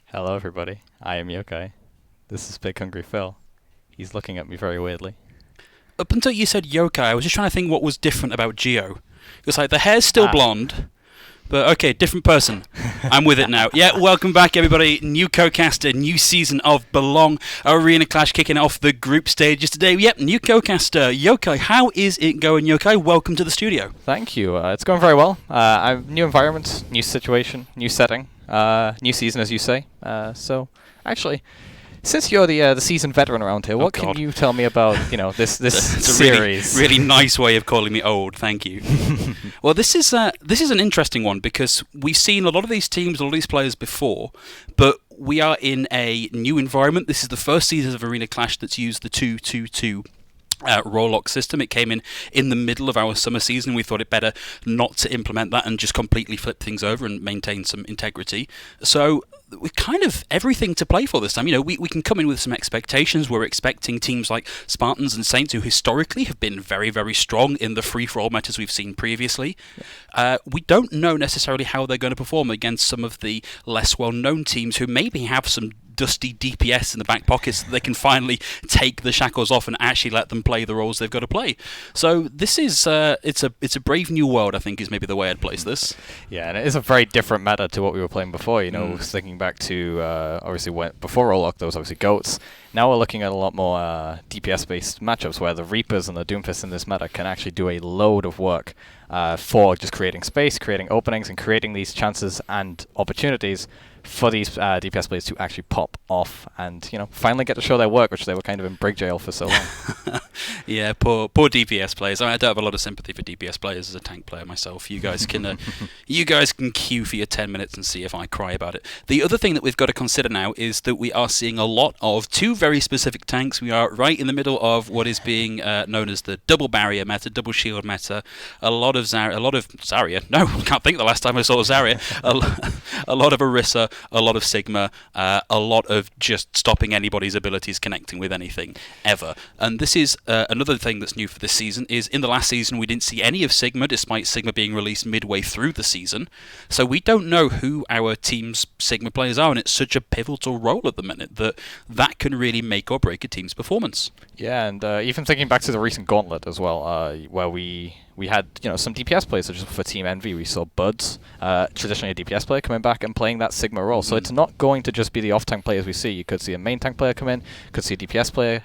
Hello everybody, I am Yokai. This is Big Hungry Phil. He's looking at me very weirdly. Up until you said Yokai, I was just trying to think what was different about Geo. It's like the hair's still blonde, but okay, different person. I'm with it now. Yeah, welcome back everybody. New co-caster, new season of Belong Arena Clash kicking off the group stages today. Yep, new co-caster, Yokai. How is it going, Yokai? Welcome to the studio. Thank you. It's going very well. New environment, new situation, new setting, new season as you say. So, actually, since you're the seasoned veteran around here, what can you tell me about this series? A really nice way of calling me old. Thank you. Well, this is an interesting one because we've seen a lot of these teams, a lot of these players before, but we are in a new environment. This is the first season of Arena Clash that's used the 2-2-2 role lock system. It came in the middle of our summer season. We thought it better not to implement that and just completely flip things over and maintain some integrity. So we kind of everything to play for this time. We can come in with some expectations. We're expecting teams like Spartans and Saints, who historically have been very, very strong in the free-for-all metas we've seen previously. We don't know necessarily how they're going to perform against some of the less well-known teams who maybe have some dusty DPS in the back pockets that they can finally take the shackles off and actually let them play the roles they've got to play. So this is it's a brave new world, I think, is maybe the way I'd place this. Yeah, and it is a very different meta to what we were playing before. Thinking back to obviously before Roll Lock, there was obviously Goats. Now we're looking at a lot more DPS-based matchups where the Reapers and the Doomfists in this meta can actually do a load of work for just creating space, creating openings, and creating these chances and opportunities for these DPS players to actually pop off and finally get to show their work, which they were kind of in brig jail for so long. Yeah, poor DPS players. I don't have a lot of sympathy for DPS players as a tank player myself. You guys can queue for your 10 minutes and see if I cry about it. The other thing that we've got to consider now is that we are seeing a lot of two very specific tanks. We are right in the middle of what is being known as the double barrier meta, double shield meta. A lot of Zarya. No, I can't think the last time I saw Zarya. A lot of Orisa, a lot of Sigma, a lot of just stopping anybody's abilities connecting with anything ever. And this is another thing that's new for this season is in the last season we didn't see any of Sigma, despite Sigma being released midway through the season. So we don't know who our team's Sigma players are, and it's such a pivotal role at the minute that can really make or break a team's performance. Yeah, and even thinking back to the recent Gauntlet as well, where we had some DPS players, such as for Team Envy, we saw Buds, traditionally a DPS player, coming back and playing that Sigma role. So it's not going to just be the off-tank players we see. You could see a main tank player come in, could see a DPS player.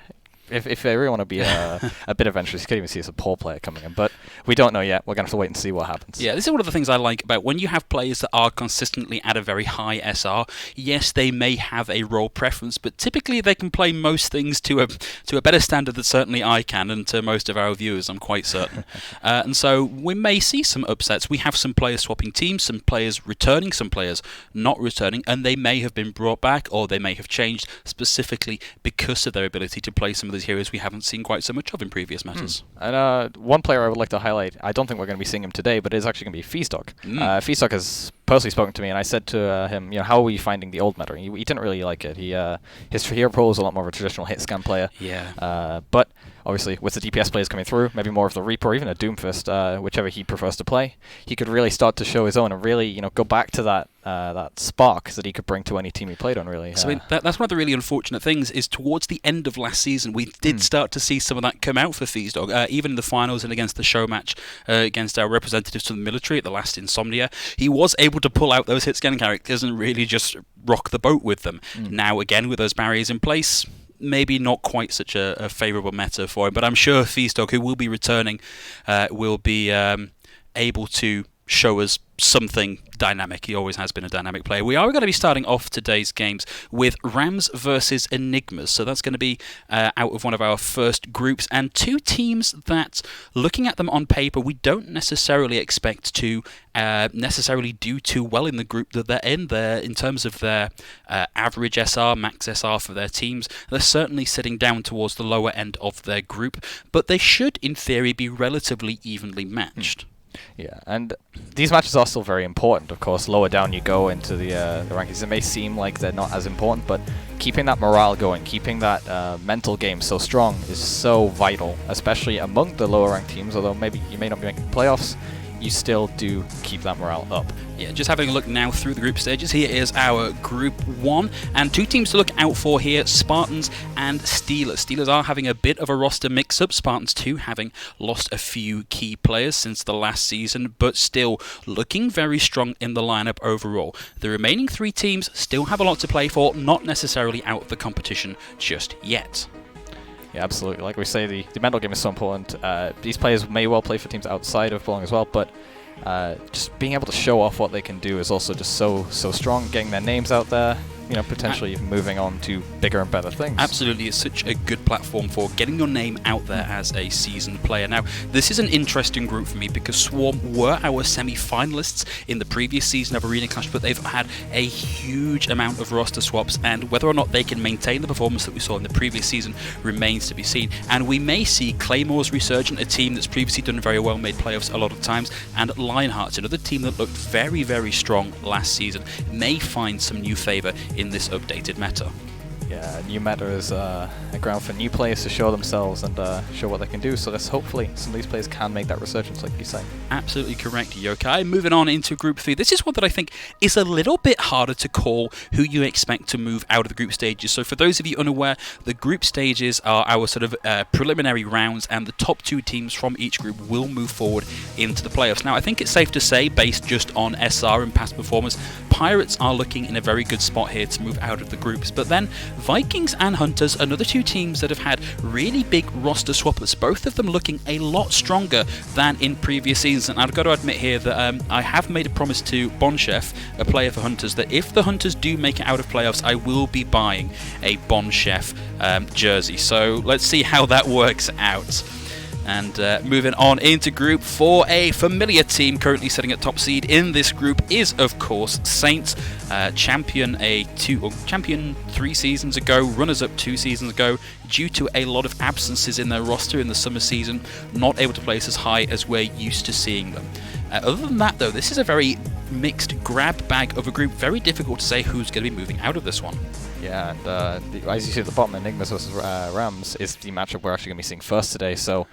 If they really want to be a bit adventurous, you could even see a support player coming in. But we don't know yet. We're going to have to wait and see what happens. Yeah, this is one of the things I like about when you have players that are consistently at a very high SR. Yes, they may have a role preference, but typically they can play most things to a better standard than certainly I can, and to most of our viewers, I'm quite certain. And so we may see some upsets. We have some players swapping teams, some players returning, some players not returning, and they may have been brought back, or they may have changed specifically because of their ability to play some of these heroes we haven't seen quite so much of in previous matches. And one player I would like to highlight, I don't think we're going to be seeing him today, but it's actually going to be Feastock. Feastock has personally spoken to me, and I said to him, how are we finding the old meta? He didn't really like it. His hero pool is a lot more of a traditional hit scan player. Yeah. But obviously, with the DPS players coming through, maybe more of the Reaper, or even a Doomfist, whichever he prefers to play, he could really start to show his own and really, go back to that spark that he could bring to any team he played on, really. So that's one of the really unfortunate things, is towards the end of last season, we did start to see some of that come out for Feastock. Even in the finals and against the show match against our representatives from the military at the last Insomnia, he was able to pull out those hit scan characters and really just rock the boat with them. Now, again, with those barriers in place, maybe not quite such a favourable meta for him, but I'm sure Feastock, who will be returning, will be able to show us something dynamic. He always has been a dynamic player. We are going to be starting off today's games with Rams versus Enigmas. So that's going to be out of one of our first groups, and two teams that, looking at them on paper, we don't necessarily expect to necessarily do too well in the group that they're in. In terms of their average SR, max SR for their teams, they're certainly sitting down towards the lower end of their group, but they should, in theory, be relatively evenly matched. Yeah, and these matches are still very important, of course. Lower down you go into the rankings, it may seem like they're not as important, but keeping that morale going, keeping that mental game so strong is so vital, especially among the lower ranked teams. Although maybe you may not be making playoffs, you still do keep that morale up. Yeah, just having a look now through the group stages. Here is our Group 1, and two teams to look out for here, Spartans and Steelers. Steelers are having a bit of a roster mix-up, Spartans too having lost a few key players since the last season, but still looking very strong in the lineup overall. The remaining three teams still have a lot to play for, not necessarily out of the competition just yet. Yeah, absolutely. Like we say, the mental game is so important. These players may well play for teams outside of Belong as well, but just being able to show off what they can do is also just so strong. Getting their names out there, potentially even moving on to bigger and better things. Absolutely, it's such a good platform for getting your name out there as a seasoned player. Now, this is an interesting group for me because Swarm were our semi-finalists in the previous season of Arena Clash, but they've had a huge amount of roster swaps, and whether or not they can maintain the performance that we saw in the previous season remains to be seen. And we may see Claymore's Resurgent, a team that's previously done very well, made playoffs a lot of times, and Lionhearts, another team that looked very, very strong last season, may find some new favour in this updated meta. Yeah, new meta is a ground for new players to show themselves and show what they can do, so let's hopefully some of these players can make that resurgence, like you say. Absolutely correct, Yokai. Moving on into Group 3. This is one that I think is a little bit harder to call who you expect to move out of the group stages. So for those of you unaware, the group stages are our sort of preliminary rounds, and the top two teams from each group will move forward into the playoffs. Now, I think it's safe to say, based just on SR and past performance, Pirates are looking in a very good spot here to move out of the groups. But then Vikings and Hunters, another two teams that have had really big roster swappers, both of them looking a lot stronger than in previous seasons. And I've got to admit here that I have made a promise to Bonchef, a player for Hunters, that if the Hunters do make it out of playoffs, I will be buying a Bonchef jersey. So let's see how that works out. And moving on into Group 4, a familiar team currently sitting at top seed in this group is, of course, Saints, champion 3 seasons ago, runners-up 2 seasons ago, due to a lot of absences in their roster in the summer season, not able to place as high as we're used to seeing them. Other than that, though, this is a very mixed grab bag of a group. Very difficult to say who's going to be moving out of this one. Yeah, and as you see at the bottom, Enigmas versus Rams is the matchup we're actually going to be seeing first today. So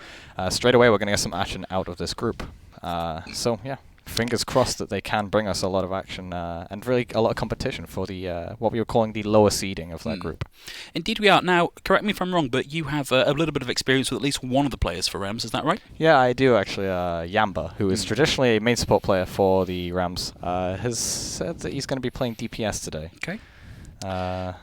straight away, we're going to get some action out of this group. So yeah, fingers crossed that they can bring us a lot of action and really a lot of competition for the what we were calling the lower seeding of that group. Indeed we are. Now, correct me if I'm wrong, but you have a little bit of experience with at least one of the players for Rams, is that right? Yeah, I do actually. Yamba, who is traditionally a main support player for the Rams, has said that he's going to be playing DPS today. Okay. I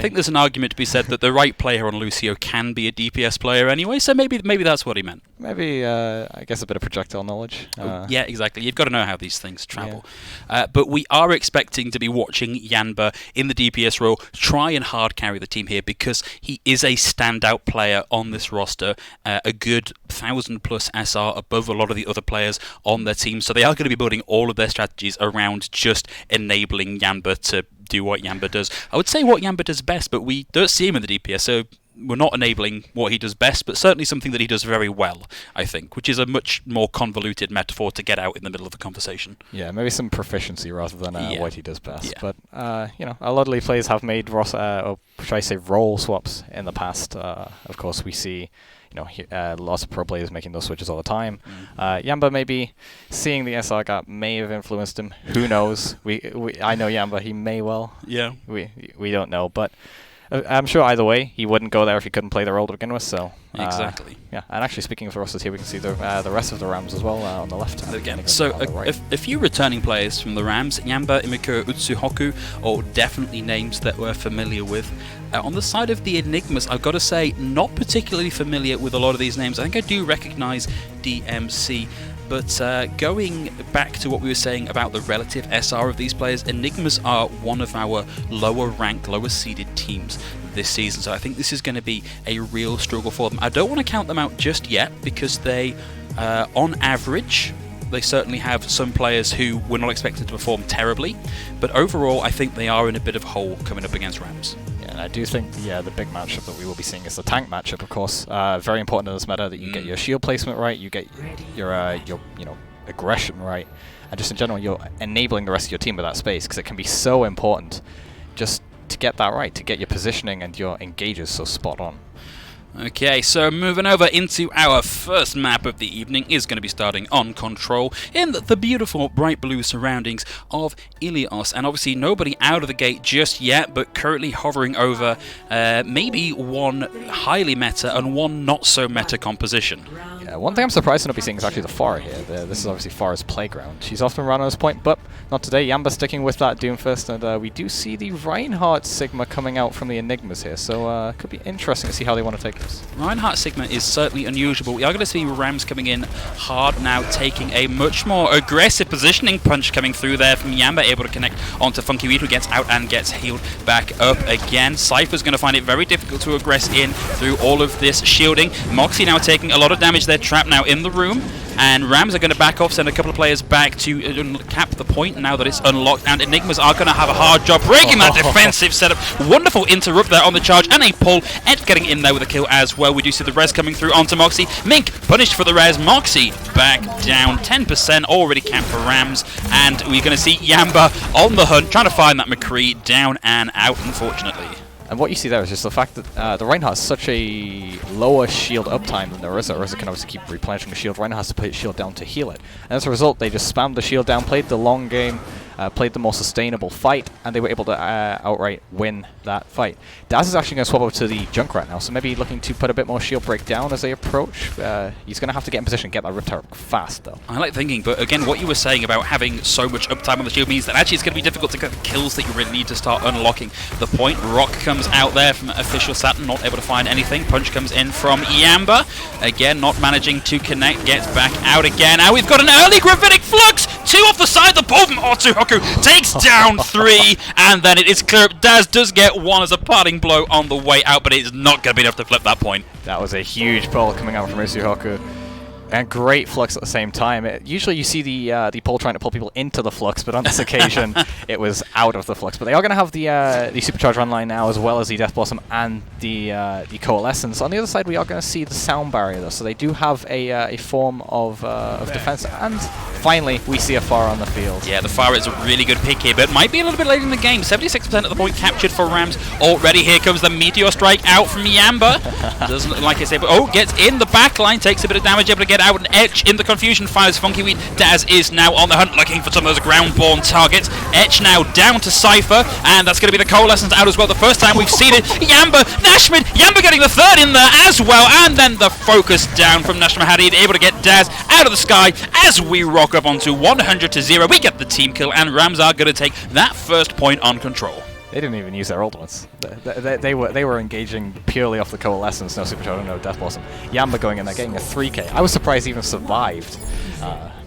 think there's an argument to be said that the right player on Lucio can be a DPS player anyway, so maybe that's what he meant. Maybe, I guess a bit of projectile knowledge. Yeah, exactly. You've got to know how these things travel. Yeah. But we are expecting to be watching Yanba in the DPS role try and hard carry the team here because he is a standout player on this roster, a good 1,000+ SR above a lot of the other players on their team, so they are going to be building all of their strategies around just enabling Yanba to do what Yamba does. I would say what Yamba does best, but we don't see him in the DPS, so we're not enabling what he does best, but certainly something that he does very well, I think, which is a much more convoluted metaphor to get out in the middle of the conversation. Yeah, maybe some proficiency rather than what he does best. Yeah. But, a lot of league players have made role swaps in the past. Of course, we see lots of pro players making those switches all the time. Yamba maybe seeing the SR gap may have influenced him. Who knows? I know Yamba. He may well. Yeah. We don't know, but I'm sure either way he wouldn't go there if he couldn't play the role to begin with. So exactly. Yeah, and actually speaking of the rosters here, we can see the rest of the Rams as well on the left. Again, so a few returning players from the Rams: Yamba, Imiko, Utsuhoku, all definitely names that we're familiar with. On the side of the Enigmas, I've got to say, not particularly familiar with a lot of these names. I think I do recognize DMC. But going back to what we were saying about the relative SR of these players, Enigmas are one of our lower ranked, lower seeded teams this season, so I think this is going to be a real struggle for them. I don't want to count them out just yet, because they, on average, they certainly have some players who were not expected to perform terribly, but overall I think they are in a bit of a hole coming up against Rams. Yeah, and I do think the big matchup that we will be seeing is the tank matchup, of course. Very important in this meta that you get your shield placement right, you get your aggression right, and just in general you're enabling the rest of your team with that space, because it can be so important just to get that right, to get your positioning and your engages so spot on. Okay, so moving over into our first map of the evening is going to be starting on Control in the beautiful bright blue surroundings of Ilios, and obviously nobody out of the gate just yet, but currently hovering over maybe one highly meta and one not so meta composition. Yeah, one thing I'm surprised to not be seeing is actually the Pharah here. This is obviously Pharah's playground. She's often run on this point, but not today. Yamba sticking with that Doomfist, and we do see the Reinhardt Sigma coming out from the Enigmas here, so it could be interesting to see how they want to take this. Reinhardt Sigma is certainly unusual. We are going to see Rams coming in hard now, taking a much more aggressive positioning punch coming through there from Yamba, able to connect onto Funky Weed, who gets out and gets healed back up again. Cypher's going to find it very difficult to aggress in through all of this shielding. Moxie now taking a lot of damage. They're trapped now in the room, and Rams are going to back off, send a couple of players back to cap the point now that it's unlocked, and Enigmas are going to have a hard job breaking that defensive setup. Wonderful interrupt there on the charge, and a pull. Ed getting in there with a kill as well. We do see the res coming through onto Moxie. Mink punished for the res. Moxie back down, 10% already capped for Rams, and we're going to see Yamba on the hunt, trying to find that McCree, down and out, unfortunately. And what you see there is just the fact that the Reinhardt has such a lower shield uptime than Orisa. Orisa can obviously keep replenishing the shield. Reinhardt has to put his shield down to heal it. And as a result, they just spammed the shield down, played the long game, played the more sustainable fight, and they were able to outright win that fight. Daz is actually going to swap over to the Junkrat now, so maybe looking to put a bit more shield break down as they approach. He's going to have to get in position and get that Riptide fast, though. I like thinking, but again, what you were saying about having so much uptime on the shield means that actually it's going to be difficult to get the kills that you really need to start unlocking the point. Rock comes out there from Official Saturn, not able to find anything. Punch comes in from Yamba. Again, not managing to connect, gets back out again. Now we've got an early Gravitic Flux! 2 off the side, the ball from Otsuhoku takes down 3, and then it is clear. Daz does get 1 as a parting blow on the way out, but it's not going to be enough to flip that point. That was a huge pull coming out from Otsuhoku. And great flux at the same time. Usually you see the pole trying to pull people into the flux, but on this occasion it was out of the flux. But they are going to have the Supercharge online now, as well as the Death Blossom and the Coalescence. On the other side, we are going to see the Sound Barrier, though, so they do have a form of defense. And finally, we see a Pharah on the field. Yeah, the Pharah is a really good pick here, but might be a little bit late in the game. 76% of the point captured for Rams already. Here comes the Meteor Strike out from Yamba. Doesn't look like it's able. Oh, gets in the back line, takes a bit of damage, able to get out and Etch in the confusion, fires Funky Weed. Daz is now on the hunt, looking for some of those ground-born targets. Etch now down to Cypher, and that's going to be the Coalescence out as well. The first time we've seen it. Yamba, Nashman, Yamba getting the 3rd in there as well, and then the focus down from Nash Mahadi, able to get Daz out of the sky as we rock up onto 100-0. We get the team kill, and Rams are going to take that first point on Control. They didn't even use their ultimates. They were engaging purely off the Coalescence, no Supercharge, no Death Blossom. Yamba going in there, getting a 3k. I was surprised he even survived.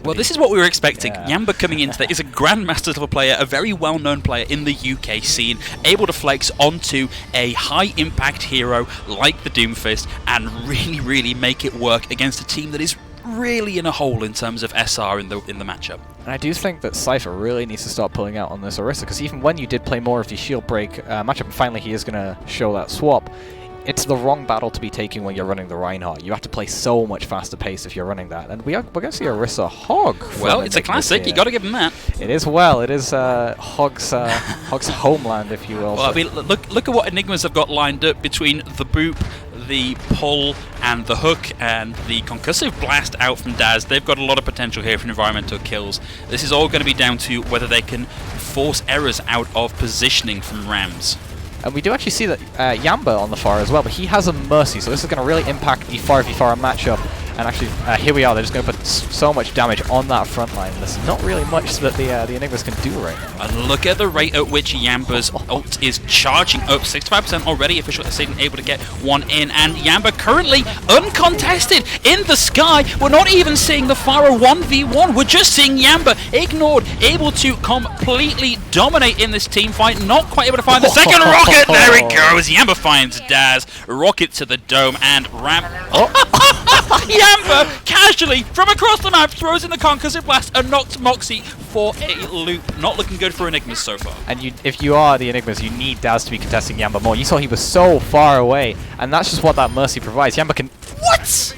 Well, this is what we were expecting. Yeah. Yamba coming into there is a Grandmaster level player, a very well-known player in the UK scene, able to flex onto a high-impact hero like the Doomfist and really, really make it work against a team that is really in a hole in terms of SR in the matchup. And I do think that Cypher really needs to start pulling out on this Orisa, because even when you did play more of the shield break matchup, and finally he is going to show that swap, it's the wrong battle to be taking when you're running the Reinhardt. You have to play so much faster pace if you're running that. And we're going to see Orisa hog. Well, it's a classic. You got to give him that. It is. Well, it is Hog's homeland, if you will. Well, I mean, look at what Enigmas have got lined up between the boop, the pull, and the hook, and the concussive blast out from Daz. They've got a lot of potential here for environmental kills. This is all going to be down to whether they can force errors out of positioning from Rams. And we do actually see that Yamba on the Pharah as well, but he has a Mercy, so this is going to really impact the 5v4 matchup. And actually, here we are. They're just going to put so much damage on that front line. There's not really much that the Enigmas can do right now. And look at the rate at which Yamba's ult is charging up. 65% already. Official decision able to get one in. And Yamba currently uncontested in the sky. We're not even seeing the Pharah 1v1. We're just seeing Yamba ignored, able to completely dominate in this team fight. Not quite able to find the second rocket. There it goes. Yamba finds Daz. Rocket to the dome and Ram. Yamba casually from across the map throws in the concussive blast and knocks Moxie for a loop. Not looking good for Enigmas so far. And if you are the Enigmas, you need Daz to be contesting Yamba more. You saw he was so far away, and that's just what that Mercy provides. Yamba can... What?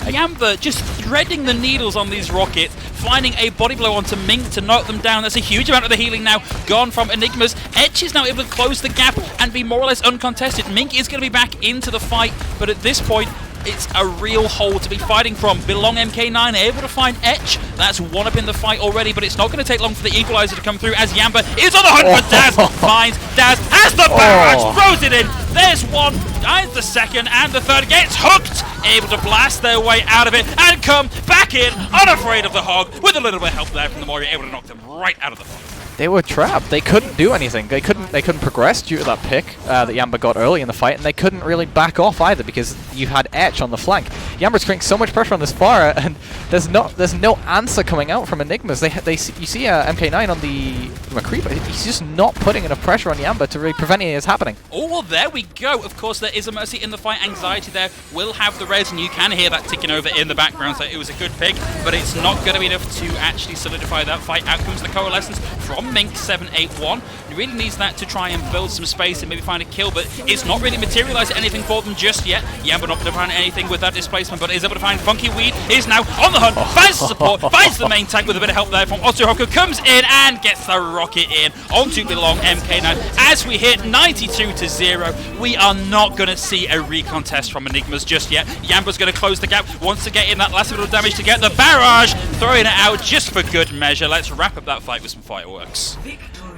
Yamba just threading the needles on these rockets, finding a body blow onto Mink to knock them down. That's a huge amount of the healing now gone from Enigmas. Etch is now able to close the gap and be more or less uncontested. Mink is going to be back into the fight, but at this point, it's a real hole to be fighting from. Belong MK9 able to find Etch. That's one up in the fight already, but it's not going to take long for the equalizer to come through as Yamba is on the hunt for Daz. Finds Daz, has the barrage, throws it in. There's one, finds the second, and the third gets hooked. Able to blast their way out of it and come back in, unafraid of the hog, with a little bit of help there from the Moria, able to knock them right out of the fight. They were trapped. They couldn't do anything. They couldn't progress due to that pick that Yamba got early in the fight, and they couldn't really back off either because you had Etch on the flank. Yamba's creating so much pressure on this Pharah, and there's no answer coming out from Enigmas. You see MK9 on the McCree, but he's just not putting enough pressure on Yamba to really prevent any of this happening. Oh, well, there we go. Of course, there is a Mercy in the fight. Anxiety there will have the res, and you can hear that ticking over in the background, so it was a good pick, but it's not going to be enough to actually solidify that fight. Out comes the Coalescence from Mink 781. He really needs that to try and build some space and maybe find a kill, but it's not really materialized anything for them just yet. Yamba not going to find anything with that displacement, but is able to find Funky Weed, is now on the hunt, finds the support, finds the main tank with a bit of help there from Osuhoku, comes in and gets the rocket in onto Belong MK9. As we hit 92-0, we are not going to see a recontest from Enigmas just yet. Yamba's going to close the gap, wants to get in that last little damage to get the barrage, throwing it out just for good measure. Let's wrap up that fight with some fireworks.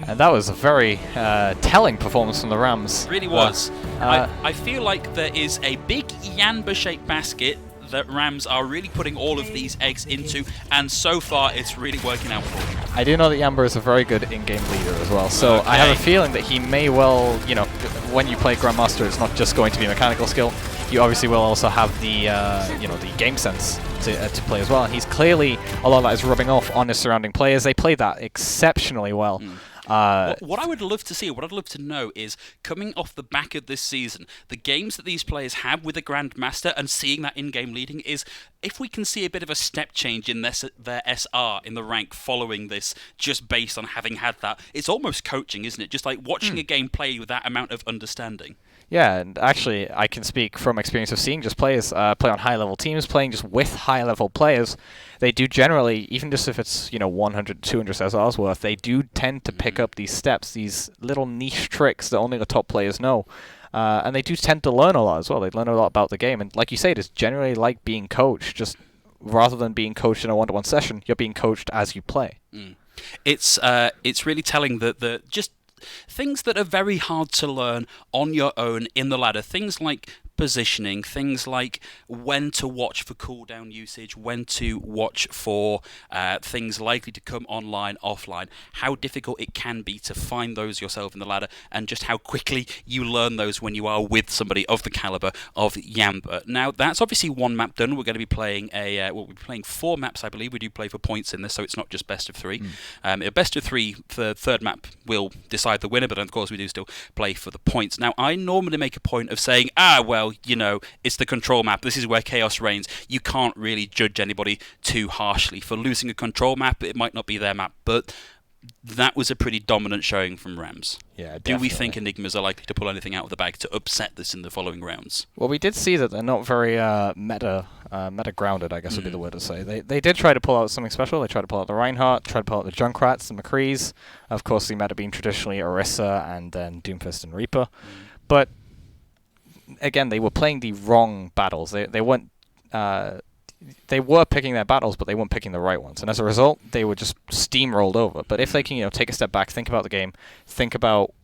And that was a very telling performance from the Rams. It really was. I feel like there is a big Yamba-shaped basket that Rams are really putting all of these eggs into, and so far it's really working out for them. I do know that Yamba is a very good in-game leader as well, so I have a feeling that he may well, when you play Grandmaster, it's not just going to be mechanical skill. You obviously will also have the, the game sense to play as well. And he's clearly, a lot of that is rubbing off on his surrounding players. They played that exceptionally well. What I would love to see, what I'd love to know is, coming off the back of this season, the games that these players have with the Grandmaster and seeing that in-game leading is, if we can see a bit of a step change in their SR in the rank following this, just based on having had that. It's almost coaching, isn't it? Just like watching a game play with that amount of understanding. Yeah, and actually, I can speak from experience of seeing just players play on high-level teams, playing just with high-level players. They do generally, even just if it's 100, 200 SRs worth, they do tend to pick up these steps, these little niche tricks that only the top players know. And they do tend to learn a lot as well. They learn a lot about the game. And like you say, it's generally like being coached. Just rather than being coached in a one-to-one session, you're being coached as you play. It's really telling that just things that are very hard to learn on your own in the ladder. Things like positioning, things like when to watch for cooldown usage, when to watch for things likely to come online, offline, how difficult it can be to find those yourself in the ladder, and just how quickly you learn those when you are with somebody of the caliber of Yamba. Now, that's obviously one map done. We're going to be playing we'll be playing 4 maps, I believe. We do play for points in this, so it's not just best of 3. A best of 3 for the third map will decide the winner, but of course we do still play for the points. Now, I normally make a point of saying, it's the control map. This is where chaos reigns. You can't really judge anybody too harshly for losing a control map. It might not be their map, but that was a pretty dominant showing from Rams. Yeah, definitely. Do we think Enigmas are likely to pull anything out of the bag to upset this in the following rounds? Well, we did see that they're not very meta grounded, I guess would be the word to say. They did try to pull out something special. They tried to pull out the Reinhardt, tried to pull out the Junkrats and McCrees. Of course, the meta being traditionally Orisa and then Doomfist and Reaper. But again, they were playing the wrong battles. They weren't. They were picking their battles, but they weren't picking the right ones. And as a result, they were just steamrolled over. But if they can, take a step back, think about the game, think about,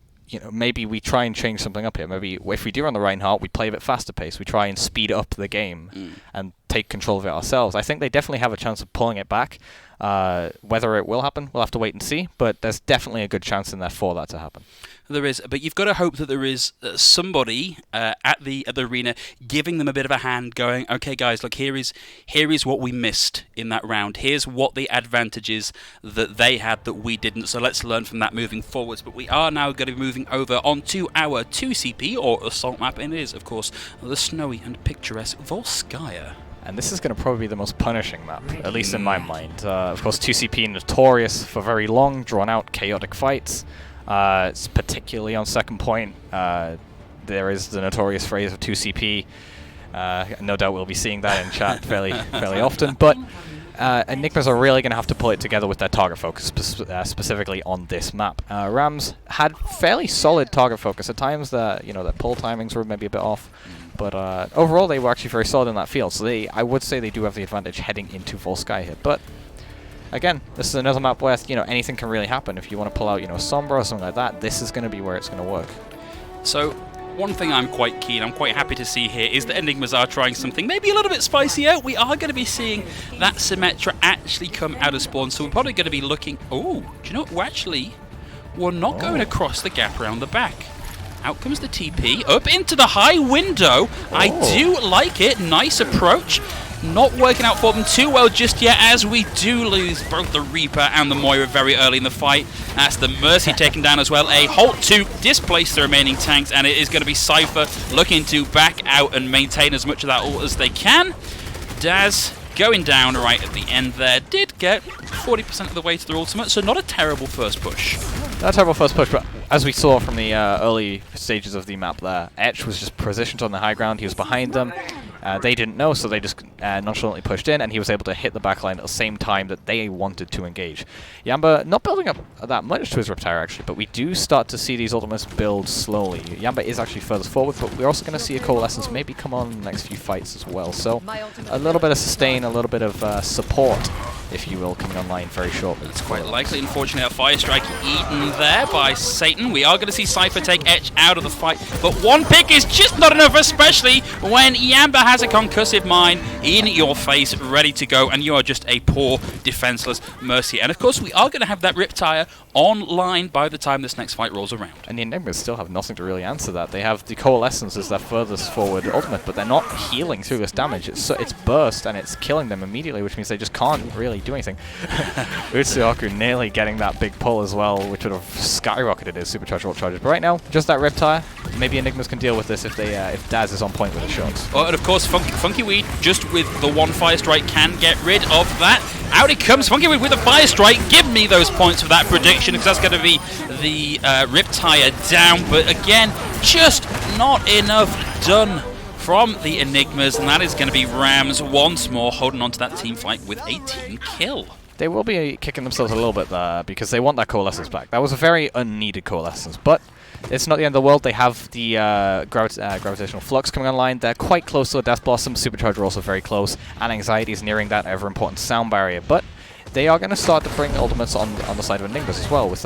maybe we try and change something up here. Maybe if we do run the Reinhardt, we play a bit faster pace. We try and speed up the game. And take control of it ourselves. I think they definitely have a chance of pulling it back. Whether it will happen, we'll have to wait and see, but there's definitely a good chance in there for that to happen. There is, but you've got to hope that there is somebody at the arena giving them a bit of a hand, going, okay, guys, look, here is what we missed in that round. Here's what the advantages that they had that we didn't. So let's learn from that moving forwards. But we are now going to be moving over onto our 2CP or assault map, and it is, of course, the snowy and picturesque Volskaya. And this is going to probably be the most punishing map, at least in my mind. Of course, 2CP notorious for very long, drawn-out, chaotic fights. It's particularly on second point. There is the notorious phrase of 2CP. No doubt we'll be seeing that in chat fairly often. But Enigmas are really going to have to pull it together with their target focus, specifically on this map. Rams had fairly solid target focus. At times, their pull timings were maybe a bit off. But overall, they were actually very solid in that field. So I would say they do have the advantage heading into Volskaya here. But again, this is another map where anything can really happen. If you want to pull out Sombra or something like that, this is going to be where it's going to work. So one thing I'm quite happy to see here is that Enigmas are trying something maybe a little bit spicier. We are going to be seeing that Symmetra actually come out of spawn. So we're probably going to be looking... Oh, do you know what? We're not going across the gap around the back. Out comes the TP, up into the high window. I do like it. Nice approach. Not working out for them too well just yet, as we do lose both the Reaper and the Moira very early in the fight. That's the Mercy taken down as well. A halt to displace the remaining tanks, and it is going to be Cypher looking to back out and maintain as much of that ult as they can. Daz going down right at the end there. Did get 40% of the way to their ultimate, so not a terrible first push. Not a terrible first push, but as we saw from the early stages of the map there, Etch was just positioned on the high ground. He was behind them. They didn't know, so they just nonchalantly pushed in, and he was able to hit the backline at the same time that they wanted to engage. Yamba not building up that much to his Reptire, actually, but we do start to see these ultimates build slowly. Yamba is actually furthest forward, but we're also going to see a Coalescence maybe come on in the next few fights as well. So a little bit of sustain, a little bit of support, if you will, coming online very shortly. It's quite likely. Unfortunately, a Fire Strike eaten there by Satan. We are going to see Cypher take Etch out of the fight, but one pick is just not enough, especially when Yamba has a concussive mine in your face, ready to go, and you are just a poor, defenseless Mercy. And of course, we are going to have that Riptire online by the time this next fight rolls around. And the Enigmas still have nothing to really answer that. They have the Coalescence as their furthest forward ultimate, but they're not healing through this damage. It's burst, and it's killing them immediately, which means they just can't really do anything. Utsuoku nearly getting that big pull as well, which would have skyrocketed his supercharged ult charges. But right now, just that Riptire. Maybe Enigmas can deal with this if Daz is on point with his shots. Well, and of course, Funky Weed, just with the one Fire Strike, can get rid of that. Out it comes, Funky Weed with a Fire Strike. Give me those points for that prediction, because that's going to be the Riptire down. But again, just not enough done from the Enigmas, and that is going to be Rams once more holding on to that team fight with a team kill. They will be kicking themselves a little bit there because they want that Coalescence back. That was a very unneeded Coalescence, but it's not the end of the world. They have the Gravitational Flux coming online. They're quite close to the Death Blossom. Supercharger also very close, and Anxiety is nearing that ever-important sound barrier. But they are going to start to bring ultimates on the side of Enigmas as well, with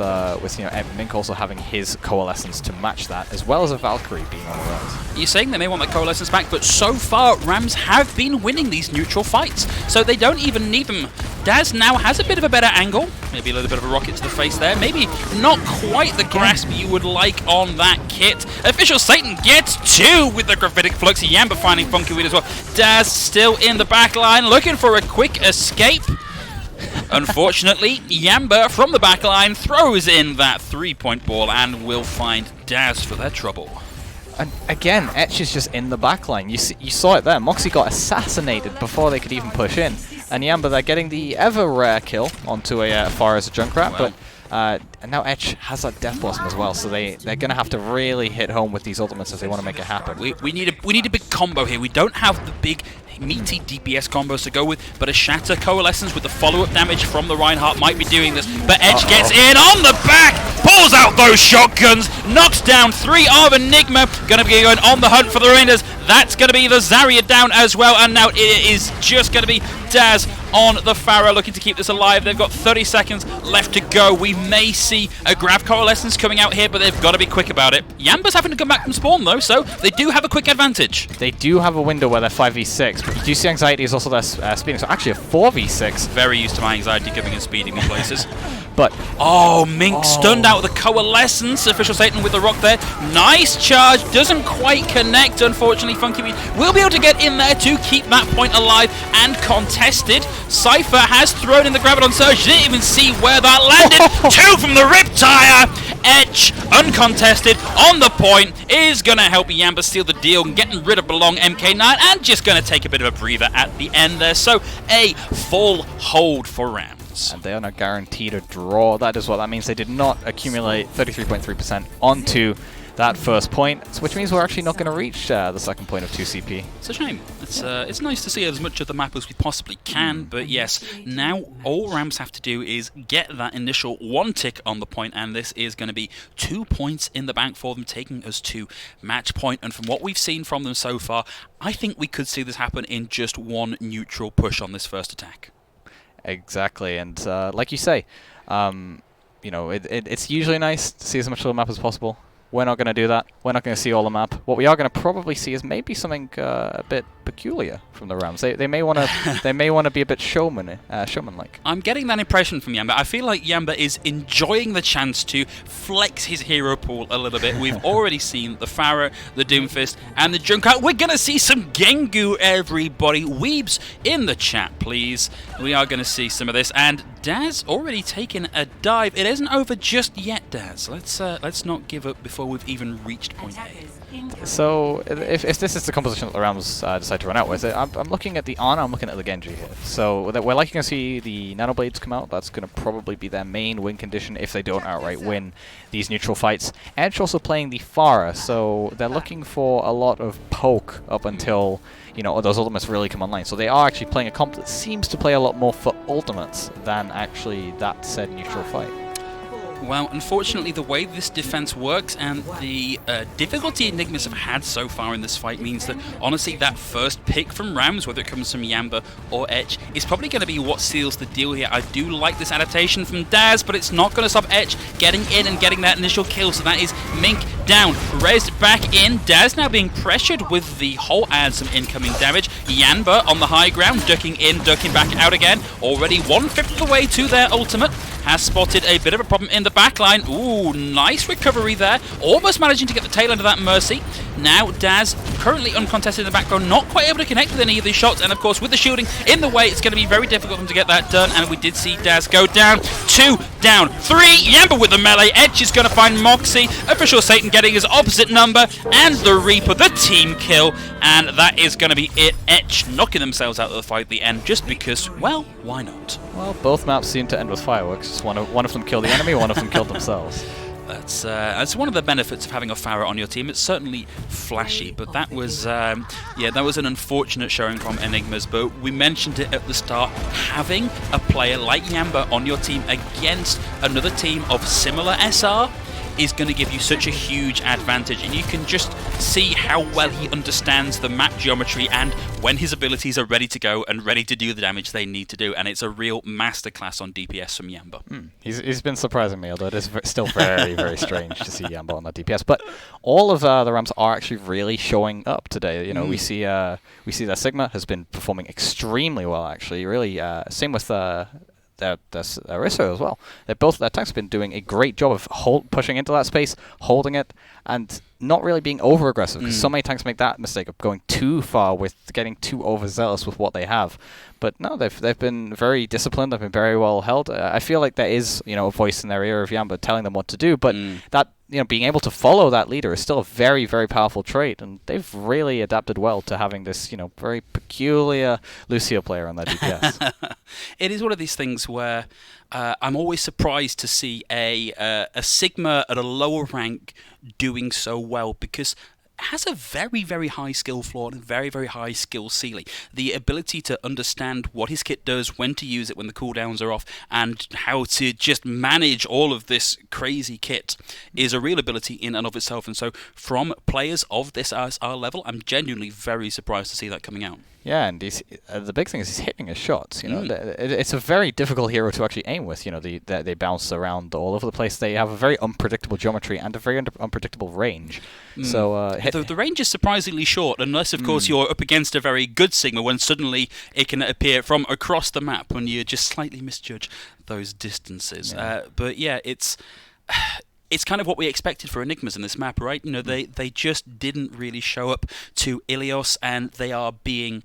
Mink also having his Coalescence to match that, as well as a Valkyrie being on the right. You're saying they may want the Coalescence back, but so far Rams have been winning these neutral fights, so they don't even need them. Daz now has a bit of a better angle, maybe a little bit of a rocket to the face there, maybe not quite the grasp you would like on that kit. Official Satan gets two with the Graphitic Flux, Yamba finding Funky Weed as well. Daz still in the back line, looking for a quick escape. Unfortunately, Yamba from the back line throws in that 3-point ball and will find Daz for their trouble. And again, Etch is just in the backline. You saw it there. Moxie got assassinated before they could even push in. And Yamba, they're getting the ever-rare kill onto a Fire as a Junkrat, but and now Etch has that Death Blossom as well, so they're going to have to really hit home with these ultimates if they want to make it happen. We need a big combo here. We don't have the big meaty DPS combos to go with, but a Shatter Coalescence with the follow-up damage from the Reinhardt might be doing this. But Etch gets in on the back, pulls out those shotguns, knocks down 3 of Enigma, going to be going on the hunt for the remainders. That's going to be the Zarya down as well, and now it is just going to be Daz on the Pharah, looking to keep this alive. They've got 30 seconds left to go. We may see a Grav Coalescence coming out here, but they've got to be quick about it. Yamba's having to come back from spawn, though, so they do have a quick advantage. They do have a window where they're 5v6, but you do see Anxiety is also their speeding, so actually a 4v6. Very used to my Anxiety giving and speeding in places. But oh, Mink stunned out with the Coalescence. Official Satan with the rock there. Nice charge. Doesn't quite connect, unfortunately. Funky Weed will be able to get in there to keep that point alive and contested. Cypher has thrown in the Graviton Surge. Didn't even see where that landed. 2 from the Riptire. Etch, uncontested, on the point, is going to help Yamba steal the deal and getting rid of Belong MK9 and just going to take a bit of a breather at the end there. So a full hold for Rams. And they are not guaranteed a draw. That is what that means. They did not accumulate 33.3% onto that first point, which means we're actually not going to reach the second point of 2CP. It's a shame. It's nice to see as much of the map as we possibly can, but yes, now all Rams have to do is get that initial 1 tick on the point, and this is going to be 2 points in the bank for them, taking us to match point. And from what we've seen from them so far, I think we could see this happen in just 1 neutral push on this first attack. Exactly, and like you say, you know, it's usually nice to see as much of the map as possible. We're not going to do that. We're not going to see all the map. What we are going to probably see is maybe something a bit peculiar from the Rams. They may want to be a bit showman-like. I'm getting that impression from Yamba. I feel like Yamba is enjoying the chance to flex his hero pool a little bit. We've already seen the Pharah, the Doomfist, and the Junker. We're going to see some Gengu, everybody. Weebs in the chat, please. We are going to see some of this. And Daz already taken a dive. It isn't over just yet, Daz. Let's not give up before we've even reached point A. So if this is the composition that the Rams decide to run out with, I'm looking at the Ana, I'm looking at the Genji here. So we're likely going to see the Nanoblades come out. That's going to probably be their main win condition if they don't outright win these neutral fights. Edge also playing the Pharah, so they're looking for a lot of poke up until, you know, those ultimates really come online. So they are actually playing a comp that seems to play a lot more for ultimates than actually that said neutral fight. Well, unfortunately, the way this defense works and the difficulty Enigmas have had so far in this fight means that, honestly, that first pick from Rams, whether it comes from Yamba or Etch, is probably going to be what seals the deal here. I do like this adaptation from Daz, but it's not going to stop Etch getting in and getting that initial kill. So that is Mink down, raised back in. Daz now being pressured with the hole and some incoming damage. Yamba on the high ground, ducking in, ducking back out again. Already 1/5 of the way to their ultimate. Has spotted a bit of a problem in the backline. Ooh, nice recovery there. Almost managing to get the tail end of that Mercy. Now Daz currently uncontested in the background, not quite able to connect with any of these shots, and of course with the shielding in the way, it's going to be very difficult for him to get that done, and we did see Daz go down. 2 down, 3, Yamba with the melee, Edge is going to find Moxie, Official Satan getting his opposite number, and the Reaper, the team kill, and that is going to be it. Edge knocking themselves out of the fight at the end, just because, well, why not? Well, both maps seem to end with fireworks. Just one of them killed the enemy, one of them killed themselves. That's one of the benefits of having a Pharah on your team. It's certainly flashy, but that was that was an unfortunate showing from Enigmas. But we mentioned it at the start. Having a player like Yamba on your team against another team of similar SR is going to give you such a huge advantage, and you can just see how well he understands the map geometry and when his abilities are ready to go and ready to do the damage they need to do, and it's a real masterclass on DPS from Yamba. He's been surprising me, although it is still very, very strange to see Yamba on that DPS. But all of the Rams are actually really showing up today. You know, we see that Sigma has been performing extremely well, actually. Really, same with Orisa as well. Their tanks have been doing a great job of pushing into that space, holding it, and not really being over-aggressive, because so many tanks make that mistake of going too far with getting too overzealous with what they have. But no, they've been very disciplined. They've been very well held. I feel like there is, you know, a voice in their ear of Yamba telling them what to do, but that, you know, being able to follow that leader is still a very, very powerful trait, and they've really adapted well to having this, you know, very peculiar Lucio player on their DPS. It is one of these things where I'm always surprised to see a Sigma at a lower rank doing so well, because has a very, very high skill floor and very, very high skill ceiling. The ability to understand what his kit does, when to use it when the cooldowns are off, and how to just manage all of this crazy kit is a real ability in and of itself. And so from players of this RSR level, I'm genuinely very surprised to see that coming out. Yeah, and the big thing is he's hitting his shots. You know, it's a very difficult hero to actually aim with. You know, they bounce around all over the place. They have a very unpredictable geometry and a very unpredictable range. So the range is surprisingly short, unless of course you're up against a very good Sigma, when suddenly it can appear from across the map when you just slightly misjudge those distances. Yeah. But yeah, it's kind of what we expected for Enigmas in this map, right? You know, they just didn't really show up to Ilios, and they are being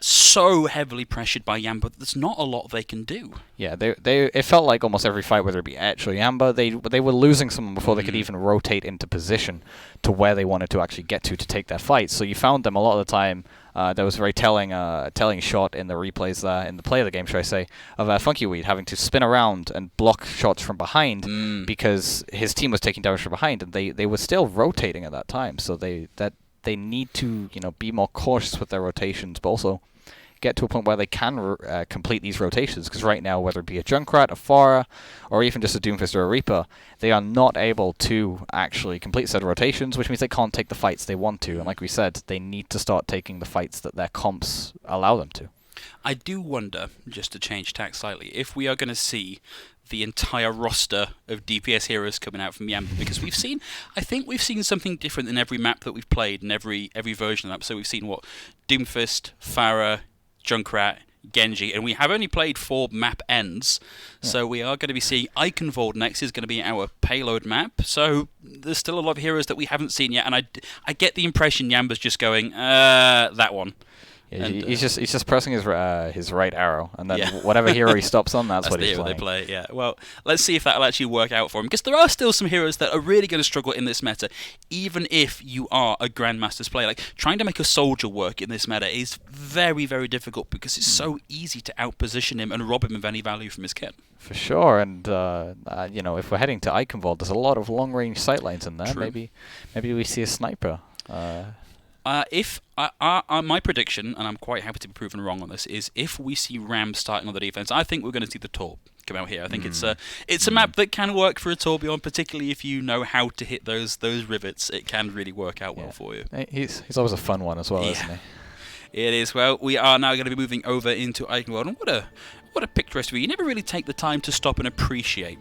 so heavily pressured by Yamba that there's not a lot they can do. Yeah, it felt like almost every fight, whether it be Etch or Yamba, they were losing someone before they could even rotate into position to where they wanted to actually get to take their fight. So you found them a lot of the time. There was a very telling shot in the replays there, in the play of the game, should I say, of Funky Weed having to spin around and block shots from behind because his team was taking damage from behind, and they were still rotating at that time. So they need to be more cautious with their rotations, but also get to a point where they can complete these rotations, because right now, whether it be a Junkrat, a Pharah, or even just a Doomfist or a Reaper, they are not able to actually complete said rotations, which means they can't take the fights they want to. And like we said, they need to start taking the fights that their comps allow them to. I do wonder, just to change tack slightly, if we are going to see the entire roster of DPS heroes coming out from Yamba, because I think we've seen something different in every map that we've played, in every version of that. So we've seen Doomfist, Pharah, Junkrat, Genji, and we have only played 4 map ends, so we are going to be seeing Eichenwald next is going to be our payload map, so there's still a lot of heroes that we haven't seen yet, and I get the impression Yamba's just going, that one. Yeah, he's just pressing his right arrow, and then whatever hero he stops on, that's what he's playing. That's the hero they play, yeah. Well, let's see if that'll actually work out for him, because there are still some heroes that are really going to struggle in this meta, even if you are a Grandmaster's player. Like, trying to make a soldier work in this meta is very, very difficult, because it's so easy to outposition him and rob him of any value from his kit. For sure, and if we're heading to Eichenwald, there's a lot of long-range sightlines in there. True. Maybe we see a sniper. My prediction, and I'm quite happy to be proven wrong on this, is if we see Ram starting on the defense, I think we're going to see the Torb come out here. I think it's a map that can work for a Torbjorn, particularly if you know how to hit those rivets. It can really work out well for you. He's always a fun one as well, isn't he? It is. Well, we are now going to be moving over into Eichenwald, and what a picturesque view. You never really take the time to stop and appreciate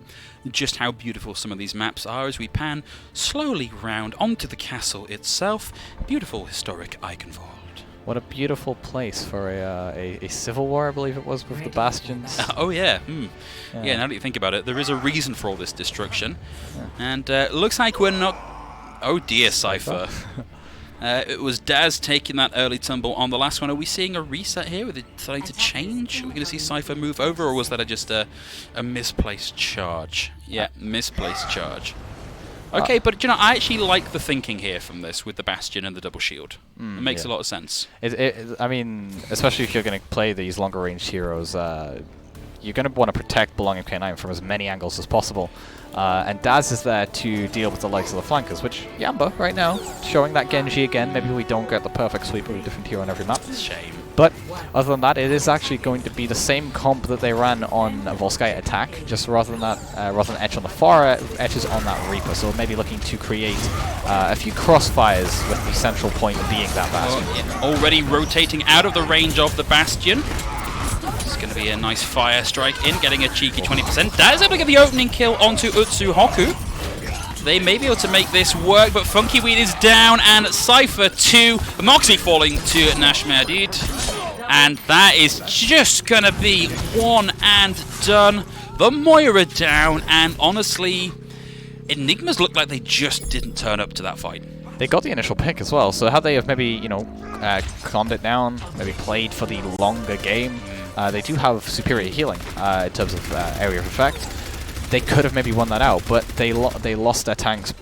just how beautiful some of these maps are as we pan slowly round onto the castle itself. Beautiful, historic Eichenwald. What a beautiful place for a civil war, I believe it was, with the bastions. Oh, yeah. Yeah, now that you think about it, there is a reason for all this destruction. And looks like we're not... Oh, dear, Cypher. It was Daz taking that early tumble on the last one. Are we seeing a reset here? Are they starting to change? Are we going to see Cypher move over, or was that just a misplaced charge? Yeah, misplaced charge. Okay, but I actually like the thinking here from this with the Bastion and the double shield. It makes a lot of sense. I mean, especially if you're going to play these longer range heroes, you're going to want to protect Belonging K9 from as many angles as possible. And Daz is there to deal with the likes of the flankers, which Yamba, right now, showing that Genji again. Maybe we don't get the perfect sweep of a different hero on every map. Shame. But other than that, it is actually going to be the same comp that they ran on Volskaya Attack, just rather than Etch on the Pharah, Etch is on that Reaper. So maybe looking to create a few crossfires with the central point being that Bastion. Already rotating out of the range of the Bastion. It's going to be a nice fire strike in, getting a cheeky 20%. That is able to get the opening kill onto Utsuhoku. They may be able to make this work, but Funky Weed is down, and Cypher 2. Moxie falling to Nash Madid. And that is just going to be one and done. The Moira down, and honestly, Enigmas looked like they just didn't turn up to that fight. They got the initial pick as well, so had they have maybe, calmed it down, maybe played for the longer game, they do have superior healing in terms of area of effect. They could have maybe won that out, but they lost their tanks,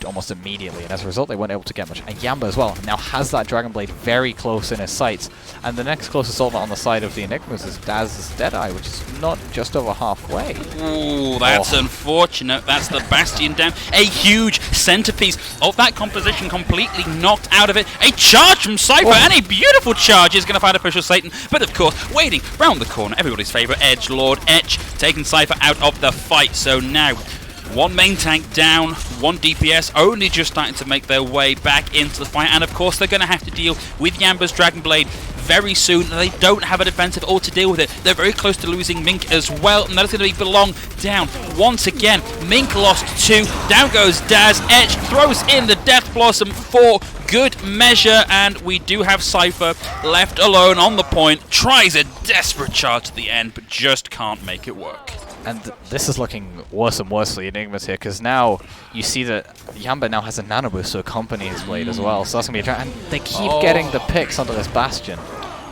almost immediately, and as a result, they weren't able to get much. And Yamba as well now has that Dragon Blade very close in his sights, and the next closest ultimate on the side of the Enigmas is Daz's Deadeye, which is not just over halfway. Ooh, that's unfortunate. That's the Bastion down. A huge centerpiece of that composition completely knocked out of it. A charge from Cypher, and a beautiful charge is going to find Official Satan, but of course, waiting round the corner, everybody's favourite Edgelord Etch, taking Cypher out of the fight. So now, one main tank down, one DPS only just starting to make their way back into the fight, and of course they're going to have to deal with Yamba's Dragon Blade very soon. They don't have a defensive ult to deal with it. They're very close to losing Mink as well, and that is going to be Belong down once again. Mink lost 2, down goes Daz. Etch throws in the Death Blossom for good measure, and we do have Cypher left alone on the point. Tries a desperate charge at the end, but just can't make it work. And this is looking worse and worse for the Enigmas here, because now you see that Yamba now has a nano boost to accompany his blade as well, so that's going to be a and they keep getting the picks onto this Bastion.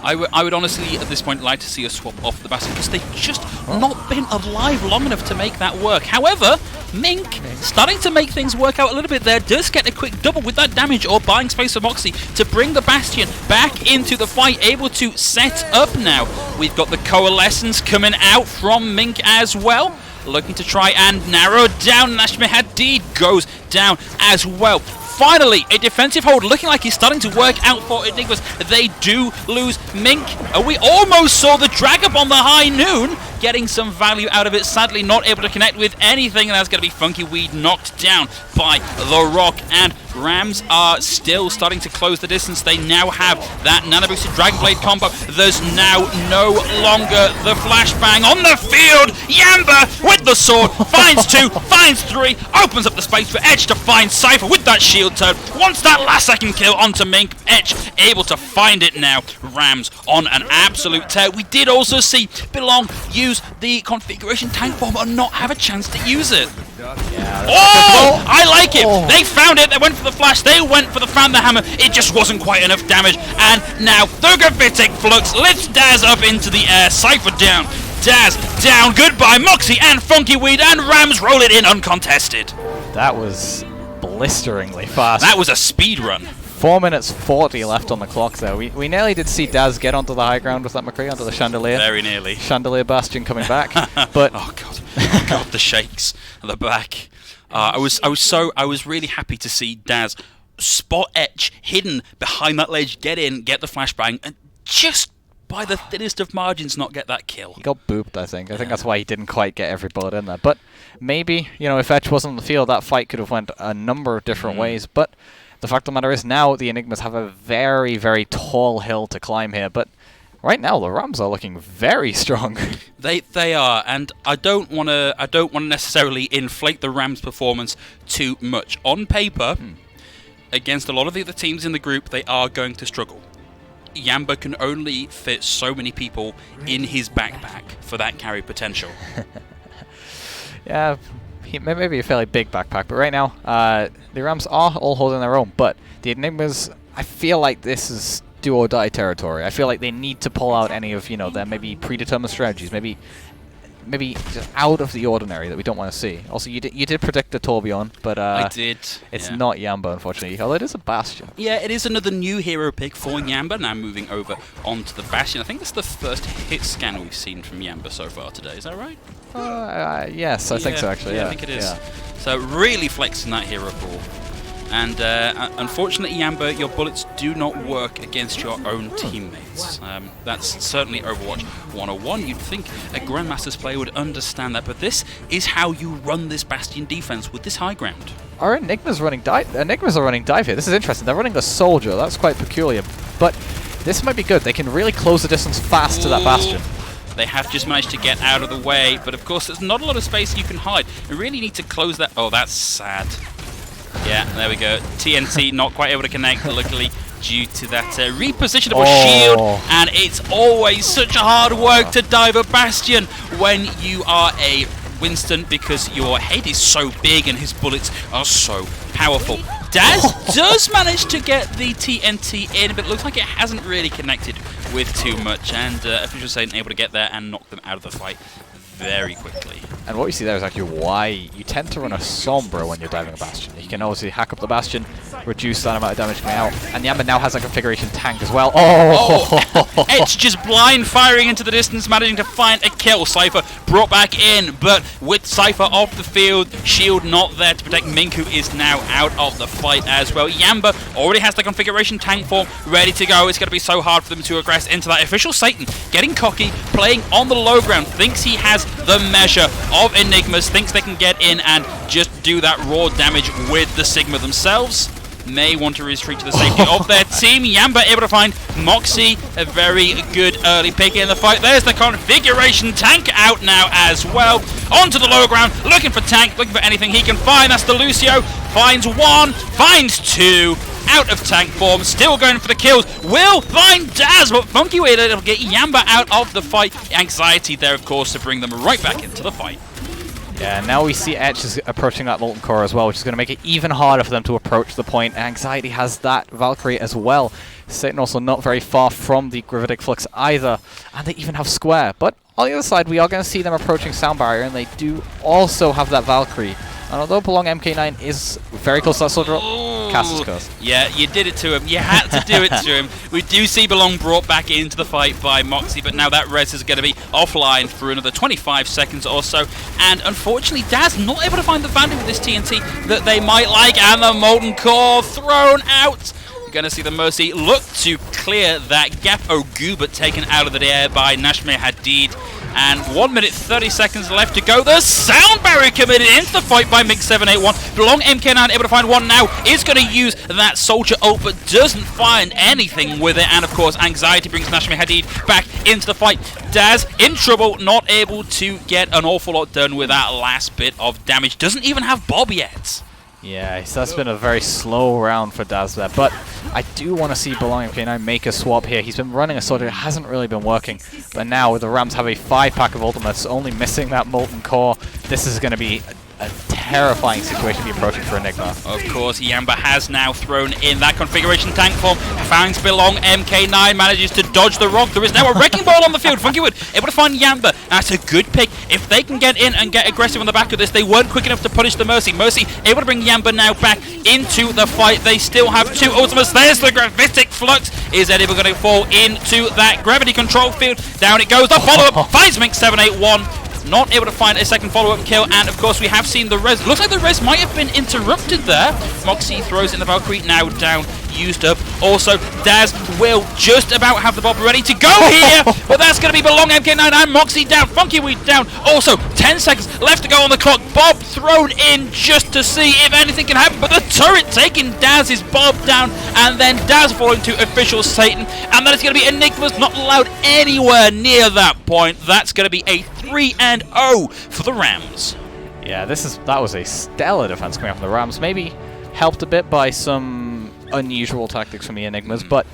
I would honestly, at this point, like to see a swap off the Bastion, because they've just not been alive long enough to make that work. However, Mink, starting to make things work out a little bit there, does get a quick double with that damage, or buying space for Moxie to bring the Bastion back into the fight, able to set up now. We've got the Coalescence coming out from Mink as well, looking to try and narrow down. Nashmeh Hadid goes down as well. Finally, a defensive hold looking like he's starting to work out for Enigmas. They do lose Mink. We almost saw the drag up on the High Noon, getting some value out of it. Sadly, not able to connect with anything, and that's going to be Funky Weed knocked down by the Rock. And Rams are still starting to close the distance. They now have that Nano Boosted Dragon Blade combo. There's now no longer the flashbang on the field. Yamba with the sword finds 2, finds 3, opens up the space for Edge to find Cypher with that shield turn. Wants that last second kill onto Mink. Edge able to find it now. Rams on an absolute tear. We did also see Belong use the configuration tank bomb and not have a chance to use it. Oh, I like it. They found it. They went for the flash. They went for the found the hammer. It just wasn't quite enough damage. And now the Gravitic Flux lifts Daz up into the air. Cypher down. Daz down. Goodbye, Moxie and Funky Weed, and Rams roll it in uncontested. That was blisteringly fast. That was a speed run. 4 minutes 40 left on the clock there. We nearly did see Daz get onto the high ground with that McCree, onto the Chandelier. Very nearly. Chandelier Bastion coming back. But oh god, the shakes at the back. I was really happy to see Daz spot Etch hidden behind that ledge, get in, get the flashbang, and just by the thinnest of margins not get that kill. He got booped, I think. I think that's why he didn't quite get every bullet in there. But maybe, if Etch wasn't on the field, that fight could have went a number of different ways. But the fact of the matter is now the Enigmas have a very, very tall hill to climb here. But right now the Rams are looking very strong. They are, and I don't want to necessarily inflate the Rams' performance too much. On paper, against a lot of the other teams in the group, they are going to struggle. Yamba can only fit so many people in his backpack for that carry potential. Yeah, maybe a fairly big backpack, but right now the Rams are all holding their own. But the Enigmas, I feel like this is do or die territory. I feel like they need to pull out any of their maybe predetermined strategies, maybe just out of the ordinary that we don't want to see. Also, you did predict the Torbjorn, but I did. It's not Yamba, unfortunately. Although it is a Bastion. Yeah, it is another new hero pick for Yamba. Now moving over onto the Bastion. I think that's the first hit scan we've seen from Yamba so far today. Is that right? Yes, I think so. Actually, yeah, I think it is. Yeah. So really flexing that hero pool. And unfortunately, Yamba, your bullets do not work against your own teammates. That's certainly Overwatch 101. You'd think a Grandmasters player would understand that, but this is how you run this Bastion defense with this high ground. Are Enigmas running dive? Enigmas are running dive here. This is interesting. They're running a soldier. That's quite peculiar. But this might be good. They can really close the distance fast to that Bastion. They have just managed to get out of the way, but of course there's not a lot of space you can hide. You really need to close that. Oh, that's sad. Yeah, there we go. TNT not quite able to connect, luckily, due to that repositionable shield. And it's always such a hard work to dive a Bastion when you are a Winston, because your head is so big and his bullets are so powerful. Daz does manage to get the TNT in, but it looks like it hasn't really connected with too much. And Official Satan able to get there and knock them out of the fight very quickly. And what we see there is actually why you tend to run a Sombra when you're diving a Bastion. You can obviously hack up the Bastion, reduce that amount of damage coming out, and Yamba now has a configuration tank as well. Oh! Etch just blind firing into the distance, managing to find a kill. Cypher brought back in, but with Cypher off the field, shield not there to protect. Minku is now out of the fight as well. Yamba already has the configuration tank form ready to go. It's going to be so hard for them to aggress into that. Official Satan getting cocky, playing on the low ground, thinks he has the measure of Enigmas, thinks they can get in and just do that raw damage with the Sigma themselves. May want to retreat to the safety of their team. Yamba able to find Moxie, a very good early pick in the fight. There's the configuration tank out now as well. Onto the lower ground, looking for tank, looking for anything he can find. That's the Lucio. Finds one, finds two. Out of tank form, still going for the kills. Will find Daz, but Funky Way will get Yamba out of the fight. Anxiety there, of course, to bring them right back into the fight. Yeah, now we see Etch is approaching that Molten Core as well, which is going to make it even harder for them to approach the point. Anxiety has that Valkyrie as well. Satan also not very far from the Gravitic Flux either, and they even have Square. But on the other side, we are going to see them approaching Sound Barrier, and they do also have that Valkyrie. And although Belong MK9 is very close to that Soldier, Cast is cursed. Yeah, you did it to him. You had to do it to him. We do see Belong brought back into the fight by Moxie, but now that res is going to be offline for another 25 seconds or so. And unfortunately, Daz not able to find the value with this TNT that they might like, and the Molten Core thrown out. You're going to see the Mercy look to clear that gap. Ogubert taken out of the air by Nashmir Hadid. And 1 minute 30 seconds left to go. The Sound Barrier committed into the fight by Mig781. Belong MK9 able to find one now. Is going to use that Soldier ult, but doesn't find anything with it. And of course, Anxiety brings Nashmir Hadid back into the fight. Daz in trouble, not able to get an awful lot done with that last bit of damage. Doesn't even have Bob yet. Yeah, so that's been a very slow round for Daz there, but I do want to see Belong MK9 make a swap here. He's been running a Soldier, it hasn't really been working, but now the Rams have a 5-pack of ultimates, only missing that Molten Core. This is going to be a terrifying situation to be approaching for Enigma. Of course, Yamba has now thrown in that configuration tank form. Finds Belong, MK9 manages to dodge the rock. There is now a Wrecking Ball on the field. Funkywood able to find Yamba. That's a good pick. If they can get in and get aggressive on the back of this, they weren't quick enough to punish the Mercy. Mercy able to bring Yamba now back into the fight. They still have two ultimates. There's the Gravitic Flux. Is Eddie going to fall into that gravity control field? Down it goes. The follow-up finds Mink781. Not able to find a second follow-up kill, and of course we have seen the res. Looks like the res might have been interrupted there. Moxie throws in the Valkyrie, now down, used up. Also, Daz will just about have the Bob ready to go here, but that's going to be Belong MK9 and Moxie down, Funky Weed down. Also, 10 seconds left to go on the clock. Bob thrown in just to see if anything can happen, but the turret taking Daz's Bob down, and then Daz falling to official Satan, and then it's going to be Enigmas not allowed anywhere near that point. That's going to be a 3-0 for the Rams. Yeah, that was a stellar defense coming out from the Rams. Maybe helped a bit by some unusual tactics from the Enigmas, but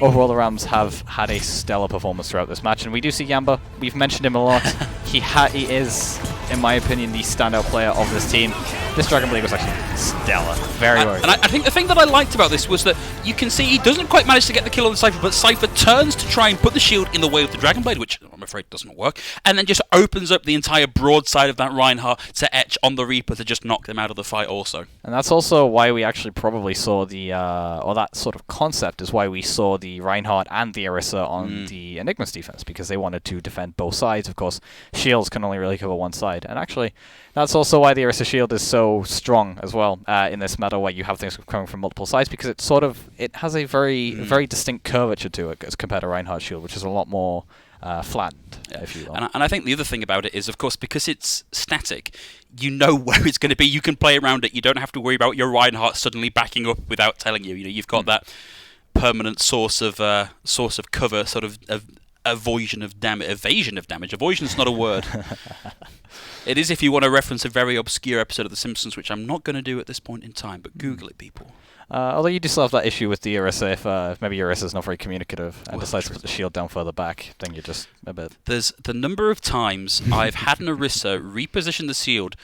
overall the Rams have had a stellar performance throughout this match. And we do see Yamba. We've mentioned him a lot. He is, in my opinion, the standout player of this team. This Dragon Blade was actually stellar. Very and I think the thing that I liked about this was that you can see he doesn't quite manage to get the kill on the Cypher, but Cypher turns to try and put the shield in the way of the Dragon Blade, which I'm afraid doesn't work, and then just opens up the entire broadside of that Reinhardt to Etch on the Reaper to just knock them out of the fight also. And that's also why we actually probably saw the, or that sort of concept is why we saw the Reinhardt and the Orisa on the Enigma's defense, because they wanted to defend both sides. Of course, shields can only really cover one side, and actually that's also why the Orisa shield is so strong as well in this meta, where you have things coming from multiple sides, because it has a very distinct curvature to it as compared to Reinhardt's shield, which is a lot more flattened, if you will. And I think the other thing about it is, of course, because it's static, you know where it's going to be. You can play around it. You don't have to worry about your Reinhardt suddenly backing up without telling you. You know, you've got that permanent source of cover, sort of evasion of damage. Evasion's not a word. It is if you want to reference a very obscure episode of The Simpsons, which I'm not going to do at this point in time, but Google it, people. Although you do still have that issue with the Orisa, if maybe Orisa's not very communicative and decides to put the shield down further back, then you're just a bit... There's the number of times I've had an Orisa reposition the shield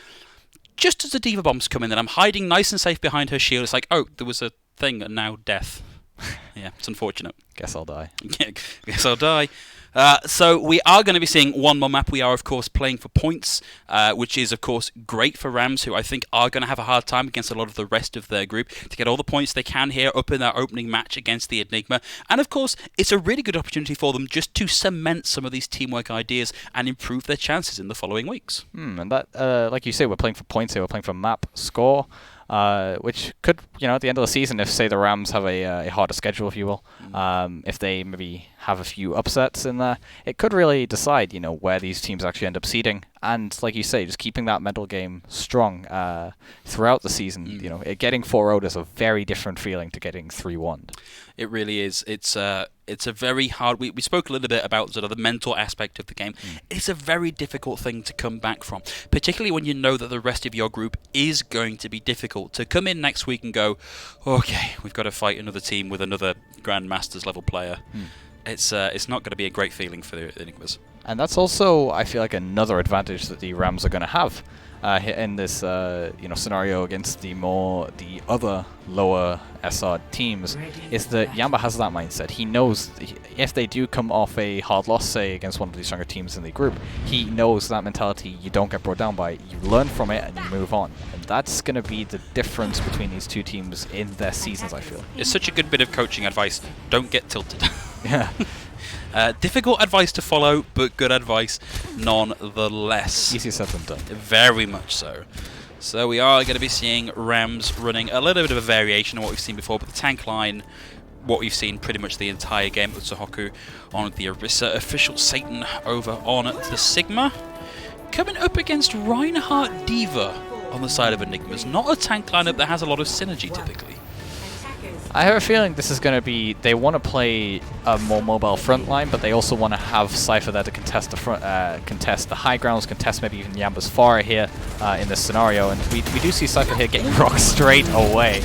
just as the Diva Bombs come in, that I'm hiding nice and safe behind her shield. It's like, oh, there was a thing, and now death. Yeah, it's unfortunate. Guess I'll die. Guess I'll die. So we are going to be seeing one more map. We are, of course, playing for points, which is, of course, great for Rams, who I think are going to have a hard time against a lot of the rest of their group to get all the points they can here up in their opening match against the Enigma. And, of course, it's a really good opportunity for them just to cement some of these teamwork ideas and improve their chances in the following weeks. And that, like you say, we're playing for points here. We're playing for map score. Which could, at the end of the season, if, say, the Rams have a harder schedule, if you will, if they maybe have a few upsets in there, it could really decide, where these teams actually end up seeding. And, like you say, just keeping that mental game strong throughout the season. Getting 4-0 is a very different feeling to getting 3-1. It really is. It's a very hard... We spoke a little bit about sort of the mental aspect of the game. It's a very difficult thing to come back from, particularly when you know that the rest of your group is going to be difficult. To come in next week and go, okay, we've got to fight another team with another Grandmasters level player. It's not going to be a great feeling for the Enigmas. And that's also, I feel like, another advantage that the Rams are going to have in this scenario against the other lower SR teams, is that Yamba has that mindset. He knows if they do come off a hard loss, say, against one of the stronger teams in the group, he knows that mentality. You don't get brought down by it. You learn from it and you move on. And that's going to be the difference between these two teams in their seasons, I feel. It's such a good bit of coaching advice. Don't get tilted. Yeah. Difficult advice to follow, but good advice nonetheless. Easier said than done. Very much so. So we are going to be seeing Rams running a little bit of a variation of what we've seen before, but the tank line, what we've seen pretty much the entire game with Sohoku on the Orisa, official Satan over on the Sigma. Coming up against Reinhardt Diva on the side of Enigmas. Not a tank lineup that has a lot of synergy typically. I have a feeling this is going to be... They want to play a more mobile front line, but they also want to have Cypher there to contest the front, contest the high grounds, contest maybe even Yamba's far here in this scenario. And we do see Cypher here getting rocked straight away.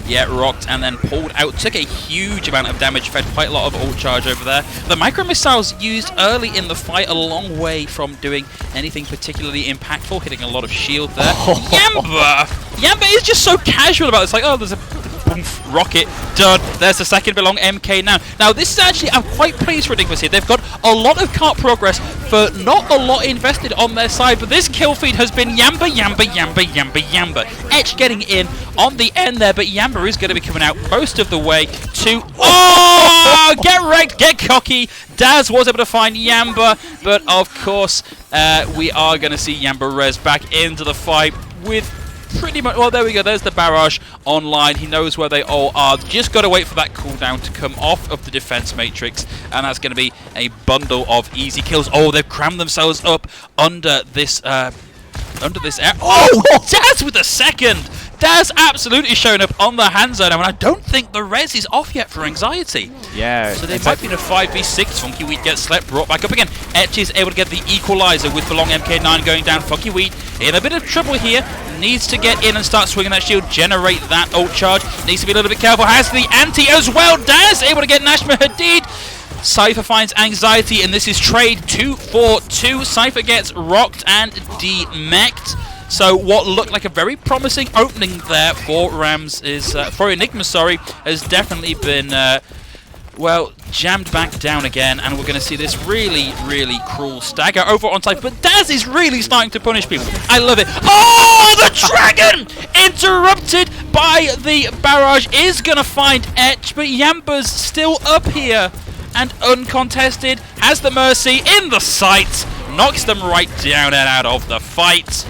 Yeah, rocked and then pulled out. Took a huge amount of damage, fed quite a lot of ult charge over there. The micro missiles used early in the fight, a long way from doing anything particularly impactful, hitting a lot of shield there. Yamba is just so casual about it. It's like, oh, there's a rocket, done. There's the second belong MK now. Now this is actually, I'm quite pleased for Enigmas here. They've got a lot of cart progress for not a lot invested on their side, but this kill feed has been Yamba. Etch getting in on the end there, but Yamba is going to be coming out most of the way to... Oh! Get wrecked, get cocky. Daz was able to find Yamba, but of course we are going to see Yamba res back into the fight with pretty much... Well, there we go. There's the barrage online. He knows where they all are. Just got to wait for that cooldown to come off of the defense matrix, and that's going to be a bundle of easy kills. Oh, they've crammed themselves up under this air. Oh, Daz with the second. Daz absolutely showing up on the hand zone, and I don't think the res is off yet for anxiety. Yeah. So they might be in a 5v6. Funky Weed gets slept, brought back up again. Etch is able to get the equalizer with Belong MK9 going down. Funky Weed in a bit of trouble here. Needs to get in and start swinging that shield, generate that ult charge. Needs to be a little bit careful. Has the anti as well. Daz able to get Nashma Hadid. Cypher finds anxiety, and this is trade 2-4-2. Cypher gets rocked and demeched. So what looked like a very promising opening there for Rams is, for Enigma, sorry, has definitely been, well, jammed back down again, and we're going to see this really, really cruel stagger over on Cypher. But Daz is really starting to punish people. I love it. Oh, the dragon! Interrupted by the barrage is going to find Etch, but Yamba's still up here and uncontested. Has the Mercy in the sight, knocks them right down and out of the fight.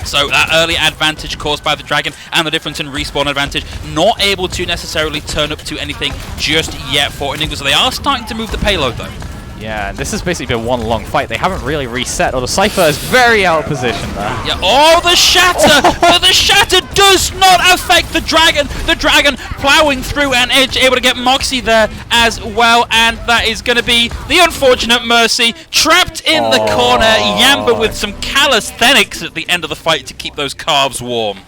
So that early advantage caused by the dragon and the difference in respawn advantage not able to necessarily turn up to anything just yet for Enigmas. So they are starting to move the payload though. Yeah, and this has basically been one long fight. They haven't really reset. The Cypher is very out of position there. Yeah. Oh, the shatter! But the shatter does not affect the dragon. The dragon plowing through, and Edge able to get Moxie there as well. And that is going to be the unfortunate Mercy trapped in the corner. Yamba with some calisthenics at the end of the fight to keep those calves warm.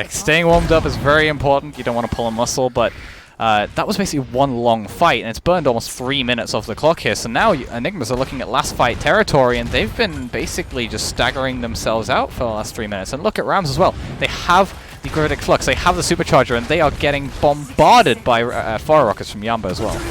Staying warmed up is very important. You don't want to pull a muscle, but that was basically one long fight, and it's burned almost 3 minutes off the clock here. So now Enigmas are looking at last fight territory, and they've been basically just staggering themselves out for the last 3 minutes. And look at Rams as well. They have the Gravitic Flux. They have the Supercharger, and they are getting bombarded by fire rockets from Yamba as well.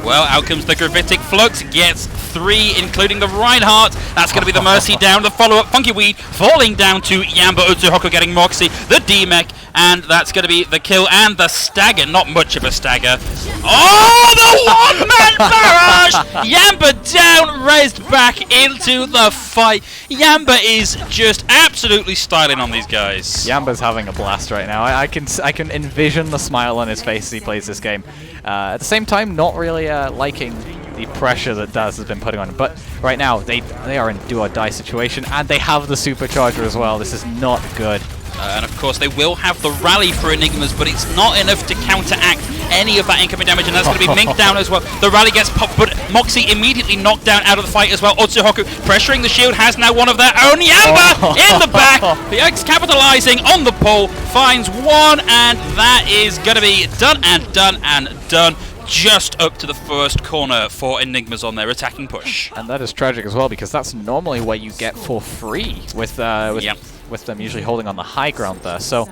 Well, out comes the Gravitic Flux, gets 3, including the Reinhardt. That's going to be the Mercy down. The follow-up, Funky Weed, falling down to Yamba. Utsuhoku getting Moxie, the D-Mech, and that's going to be the kill and the stagger. Not much of a stagger. Oh, the one-man barrage! Yamba down, raised back into the fight. Yamba is just absolutely styling on these guys. Yamba's having a blast right now. I can envision the smile on his face as he plays this game. At the same time, not really liking the pressure that Daz has been putting on him. But right now, they are in do-or-die situation, and they have the Supercharger as well. This is not good. And of course, they will have the rally for Enigmas, but it's not enough to counteract any of that incoming damage, and that's going to be Mink down as well. The rally gets popped, but Moxie immediately knocked down out of the fight as well. Utsuhoku pressuring the shield, has now one of their own. Yamba in the back. The X capitalizing on the pull, finds one, and that is going to be done and done and done. Just up to the first corner for Enigmas on their attacking push. And that is tragic as well, because that's normally where you get for free with them usually holding on the high ground there. So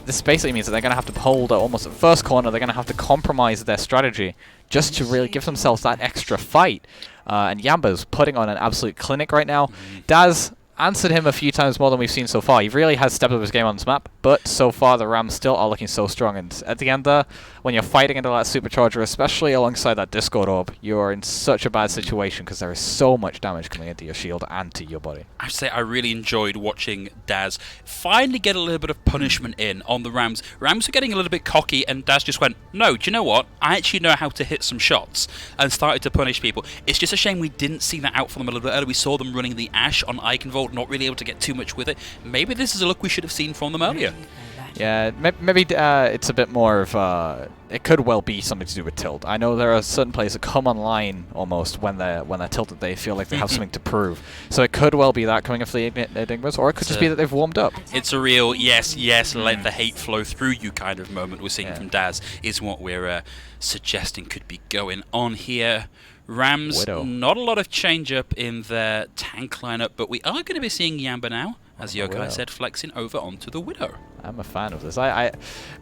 this basically means that they're going to have to hold almost at first corner. They're going to have to compromise their strategy just to really give themselves that extra fight. And Yamba's putting on an absolute clinic right now. Daz answered him a few times more than we've seen so far. He really has stepped up his game on this map, but so far the Rams still are looking so strong. And at the end there, when you're fighting into that Supercharger, especially alongside that Discord Orb, you're in such a bad situation because there is so much damage coming into your shield and to your body. I have to say, I really enjoyed watching Daz finally get a little bit of punishment in on the Rams. Rams were getting a little bit cocky, and Daz just went, no, do you know what? I actually know how to hit some shots, and started to punish people. It's just a shame we didn't see that out from them a little bit earlier. We saw them running the Ashe on Eichenwald, not really able to get too much with it. Maybe this is a look we should have seen from them earlier. Yeah, maybe it's a bit more of it could well be something to do with tilt. I know there are certain players that come online almost when they're tilted. They feel like they have something to prove. So it could well be that coming off the Enigmas, or it could just be that they've warmed up. It's a real yes, let the hate flow through you kind of moment we're seeing from Daz is what we're suggesting could be going on here. Rams, Widow. Not a lot of change up in their tank lineup, but we are going to be seeing Yamba now, as Yokai said, flexing over onto the Widow. I'm a fan of this. I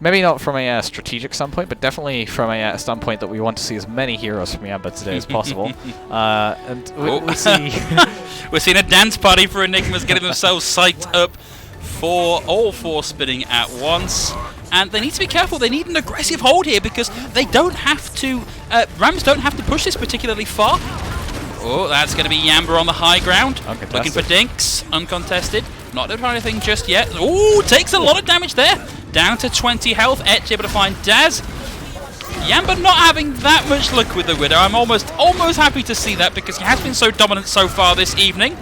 maybe not from a strategic standpoint, but definitely from a standpoint that we want to see as many heroes from Yamba today as possible. And we'll see. We're seeing a dance party for Enigmas getting themselves psyched up for all 4 spinning at once. And they need to be careful. They need an aggressive hold here because they don't have to. Rams don't have to push this particularly far. Oh, that's going to be Yamba on the high ground. Looking for Dinks. Uncontested. Not doing anything just yet. Oh, takes a lot of damage there. Down to 20 health. Etch able to find Daz. Yamba not having that much luck with the Widow. I'm almost happy to see that because he has been so dominant so far this evening.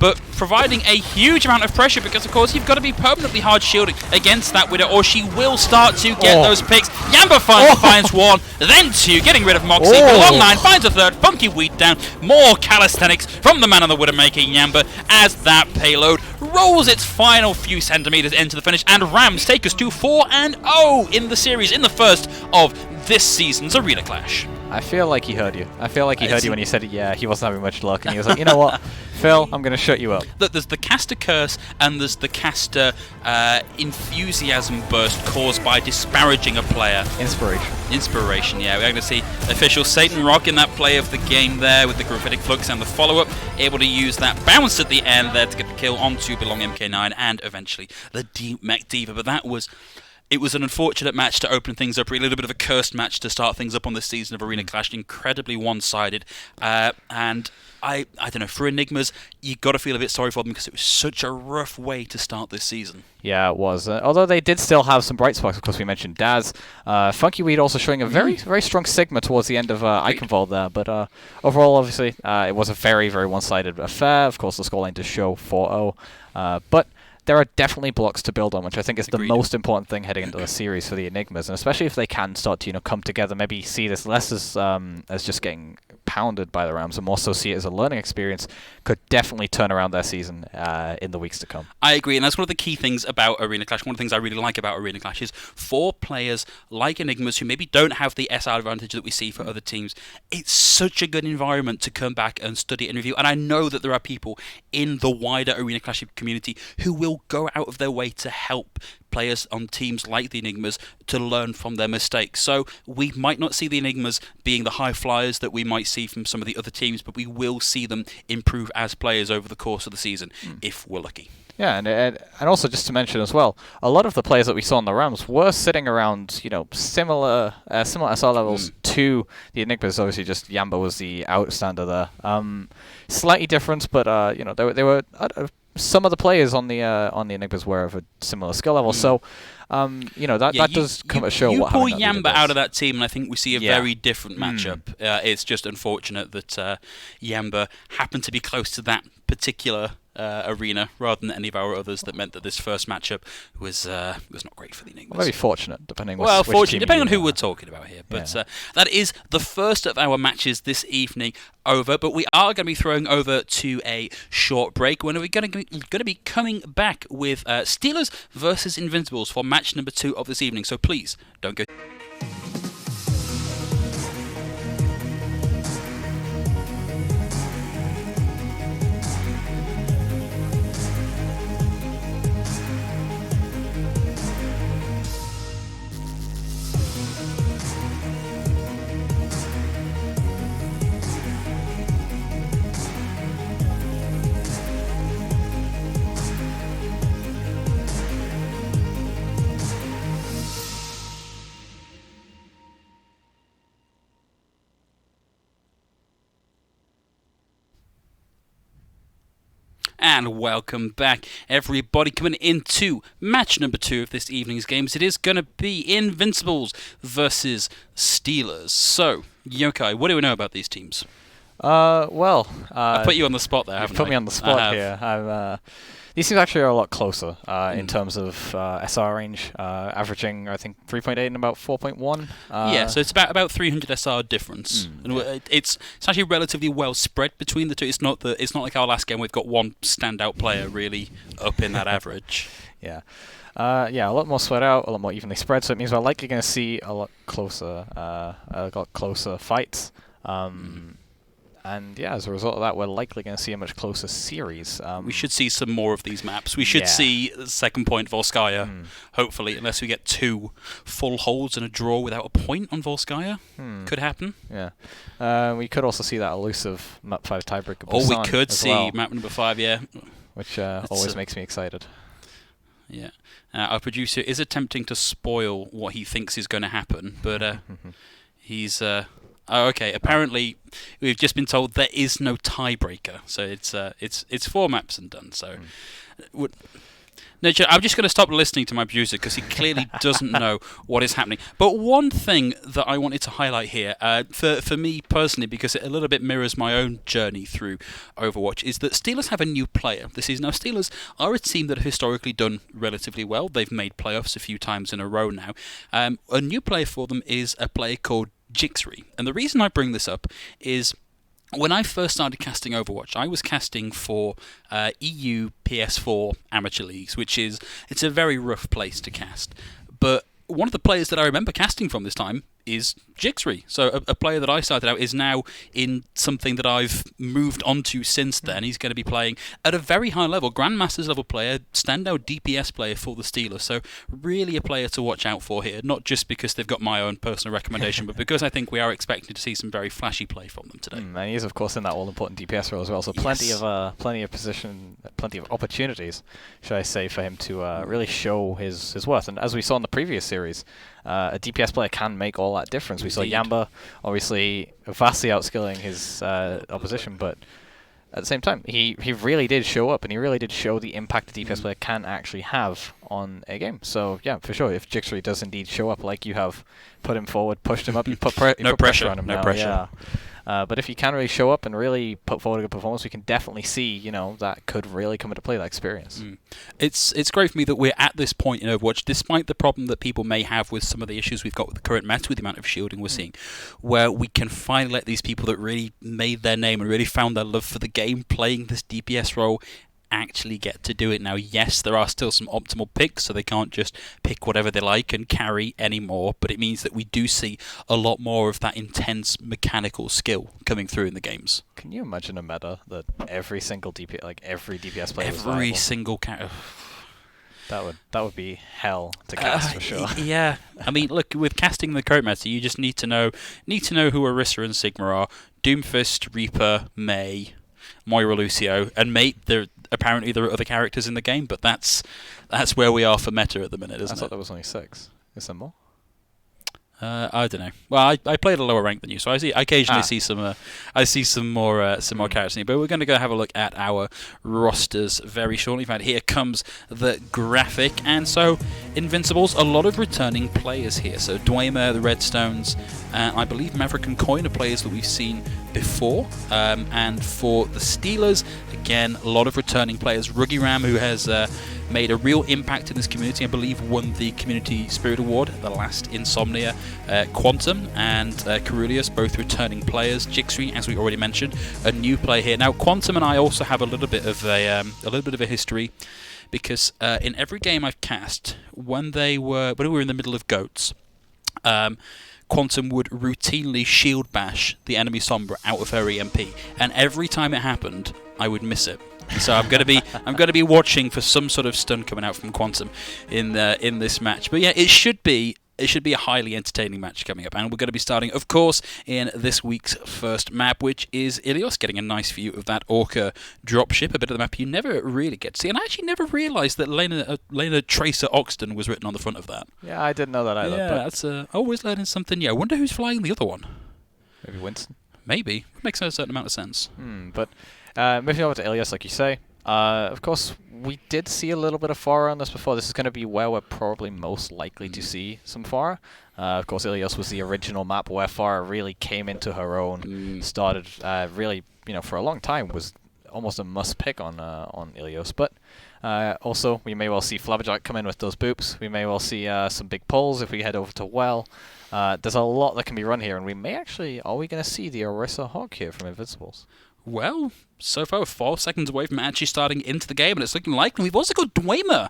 But providing a huge amount of pressure because, of course, you've got to be permanently hard shielding against that Widow or she will start to get those picks. Yamba finds 1, then 2, getting rid of Moxie. The long line finds a 3rd. Funky Weed down. More calisthenics from the man on the Widow making Yamba as that payload rolls its final few centimeters into the finish. And Rams take us to 4-0 in the series in the first of this season's Arena Clash. I feel like he heard you. I feel like he heard you when you said, yeah, he wasn't having much luck. And he was like, you know what, Phil, I'm going to shut you up. Look, there's the caster curse and there's the caster enthusiasm burst caused by disparaging a player. Inspiration, yeah. We're going to see official Satan Rock in that play of the game there with the Gravitic Flux and the follow-up. Able to use that bounce at the end there to get the kill onto Belong MK9 and eventually the Mech Diva. But it was an unfortunate match to open things up, really a little bit of a cursed match to start things up on this season of Arena Clash, incredibly one-sided. And I don't know, for Enigmas, you got to feel a bit sorry for them because it was such a rough way to start this season. Yeah, it was. Although they did still have some bright spots. Of course, we mentioned Daz. Funky Weed also showing a very, very strong Sigma towards the end of Eichenwald there. But overall, obviously, it was a very, very one-sided affair. Of course, the scoreline does show 4-0. But there are definitely blocks to build on, which I think is the most important thing heading into the series for the Enigmas, and especially if they can start to come together, maybe see this less as just getting pounded by the Rams, and more so see it as a learning experience, could definitely turn around their season in the weeks to come. I agree, and that's one of the key things about Arena Clash. One of the things I really like about Arena Clash is for players like Enigmas who maybe don't have the SR advantage that we see for other teams, it's such a good environment to come back and study and review. And I know that there are people in the wider Arena Clash community who will will go out of their way to help players on teams like the Enigmas to learn from their mistakes. So we might not see the Enigmas being the high flyers that we might see from some of the other teams, but we will see them improve as players over the course of the season, if we're lucky. Yeah, and also just to mention as well, a lot of the players that we saw in the Rams were sitting around, similar SR levels to the Enigmas. Obviously, just Yamba was the outstander there. Slightly different, but they were some of the players on the Enigmas were of a similar skill level. So, that does come to show what pull having that Yamba leader out does. of that team, and I think we see a very different matchup. It's just unfortunate that Yamba happened to be close to that particular arena rather than any of our others. That meant that this first matchup was not great for the Enigmas. Well, maybe fortunate, depending. Fortunate, depending on who we're talking about here. But that is the first of our matches this evening over. But we are going to be throwing over to a short break when we're going to be coming back with Steelers versus Invincibles for match number 2 of this evening. So please don't go. And welcome back, everybody, coming into match number 2 of this evening's games. It is going to be Invincibles versus Steelers. So, Yokai, what do we know about these teams? I put you on the spot there, haven't I? Put me on the spot here. These teams actually are a lot closer in terms of SR range, averaging, I think, 3.8 and about 4.1. So it's about 300 SR difference. And it's actually relatively well spread between the two. It's not like our last game. We've got one standout player really up in that average. A lot more spread out, a lot more evenly spread. So it means we're likely going to see a lot closer fights. And as a result of that, we're likely going to see a much closer series. We should see some more of these maps. We should see second point Volskaya, hopefully, unless we get 2 full holds and a draw without a point on Volskaya. Could happen. Yeah. We could also see that elusive map 5 tiebreaker. Or we could see map number 5, which always makes me excited. Yeah. Our producer is attempting to spoil what he thinks is going to happen, but he's... okay. Apparently, we've just been told there is no tiebreaker, so it's 4 maps and done. So, no, I'm just going to stop listening to my producer because he clearly doesn't know what is happening. But one thing that I wanted to highlight here, for me personally, because it a little bit mirrors my own journey through Overwatch, is that Steelers have a new player this season. Now, Steelers are a team that have historically done relatively well. They've made playoffs a few times in a row now. A new player for them is a player called Jixry. And the reason I bring this up is when I first started casting Overwatch, I was casting for EU PS4 amateur leagues, it's a very rough place to cast. But one of the players that I remember casting from this time is Jixry. So a player that I started out is now in something that I've moved on to since then. He's going to be playing at a very high level, Grandmasters level player, standout DPS player for the Steelers. So really a player to watch out for here, not just because they've got my own personal recommendation, but because I think we are expecting to see some very flashy play from them today. And he is, of course, in that all-important DPS role as well. So plenty of opportunities, should I say, for him to really show his worth. And as we saw in the previous series, a DPS player can make all that difference. We saw Yamba obviously vastly outskilling his opposition, but at the same time, he really did show up, and he really did show the impact a DPS player can actually have on a game. So yeah, for sure, if Jixry does indeed show up like you have put him forward, pushed him up, you put pressure on him now. Pressure. But if he can really show up and really put forward a good performance, we can definitely see, that could really come into play, that experience. It's great for me that we're at this point in Overwatch, despite the problem that people may have with some of the issues we've got with the current meta, with the amount of shielding we're seeing, where we can finally let these people that really made their name and really found their love for the game playing this DPS role actually get to do it now. Yes, there are still some optimal picks, so they can't just pick whatever they like and carry anymore, but it means that we do see a lot more of that intense mechanical skill coming through in the games. Can you imagine a meta that every single DPS, every DPS player was every viable? single character? That would be hell to cast for sure. Yeah, I mean, look, with casting the current meta, you just need to know who Orisa and Sigma are. Doomfist, Reaper, Mei, Moira, Lucio, and mate. Apparently there are other characters in the game, but that's where we are for meta at the minute, isn't it? I thought there was only 6. Is there more? I don't know. Well, I played a lower rank than you, so I occasionally see some more characters in here. But we're going to go have a look at our rosters very shortly. In fact, here comes the graphic, and so Invincibles, a lot of returning players here. So Dwemer, the Redstones, I believe Maverick and Coin are players that we've seen before. And for the Steelers, again, a lot of returning players. Ruggy Ram, who has made a real impact in this community, I believe won the Community Spirit Award at the last Insomnia. Quantum and Carulius, both returning players. Jixri, as we already mentioned, a new player here. Now, Quantum and I also have a little bit of a history, because in every game I've cast, when we were in the middle of Goats, Quantum would routinely shield bash the enemy Sombra out of her EMP, and every time it happened, I would miss it. So I'm going to be watching for some sort of stun coming out from Quantum in this match. But yeah, it should be a highly entertaining match coming up, and we're going to be starting, of course, in this week's first map, which is Ilios, getting a nice view of that Orca dropship, a bit of the map you never really get to see. And I actually never realised that Lena Tracer Oxton was written on the front of that. Yeah, I didn't know that either. Yeah, that's always learning something new. I wonder who's flying the other one. Maybe Winston. Maybe. It makes a certain amount of sense. But moving over to Ilios, like you say, of course, we did see a little bit of Pharah on this before. This is going to be where we're probably most likely to see some Pharah. Of course, Ilios was the original map where Pharah really came into her own, started really, for a long time, was almost a must-pick on Ilios. But also, we may well see Flabberjack come in with those boops. We may well see some big pulls if we head over to Well. There's a lot that can be run here, and we may actually... Are we going to see the Orisa Hog here from Invincibles? Well, so far we're 4 seconds away from actually starting into the game, and it's looking likely. We've also got Dwemer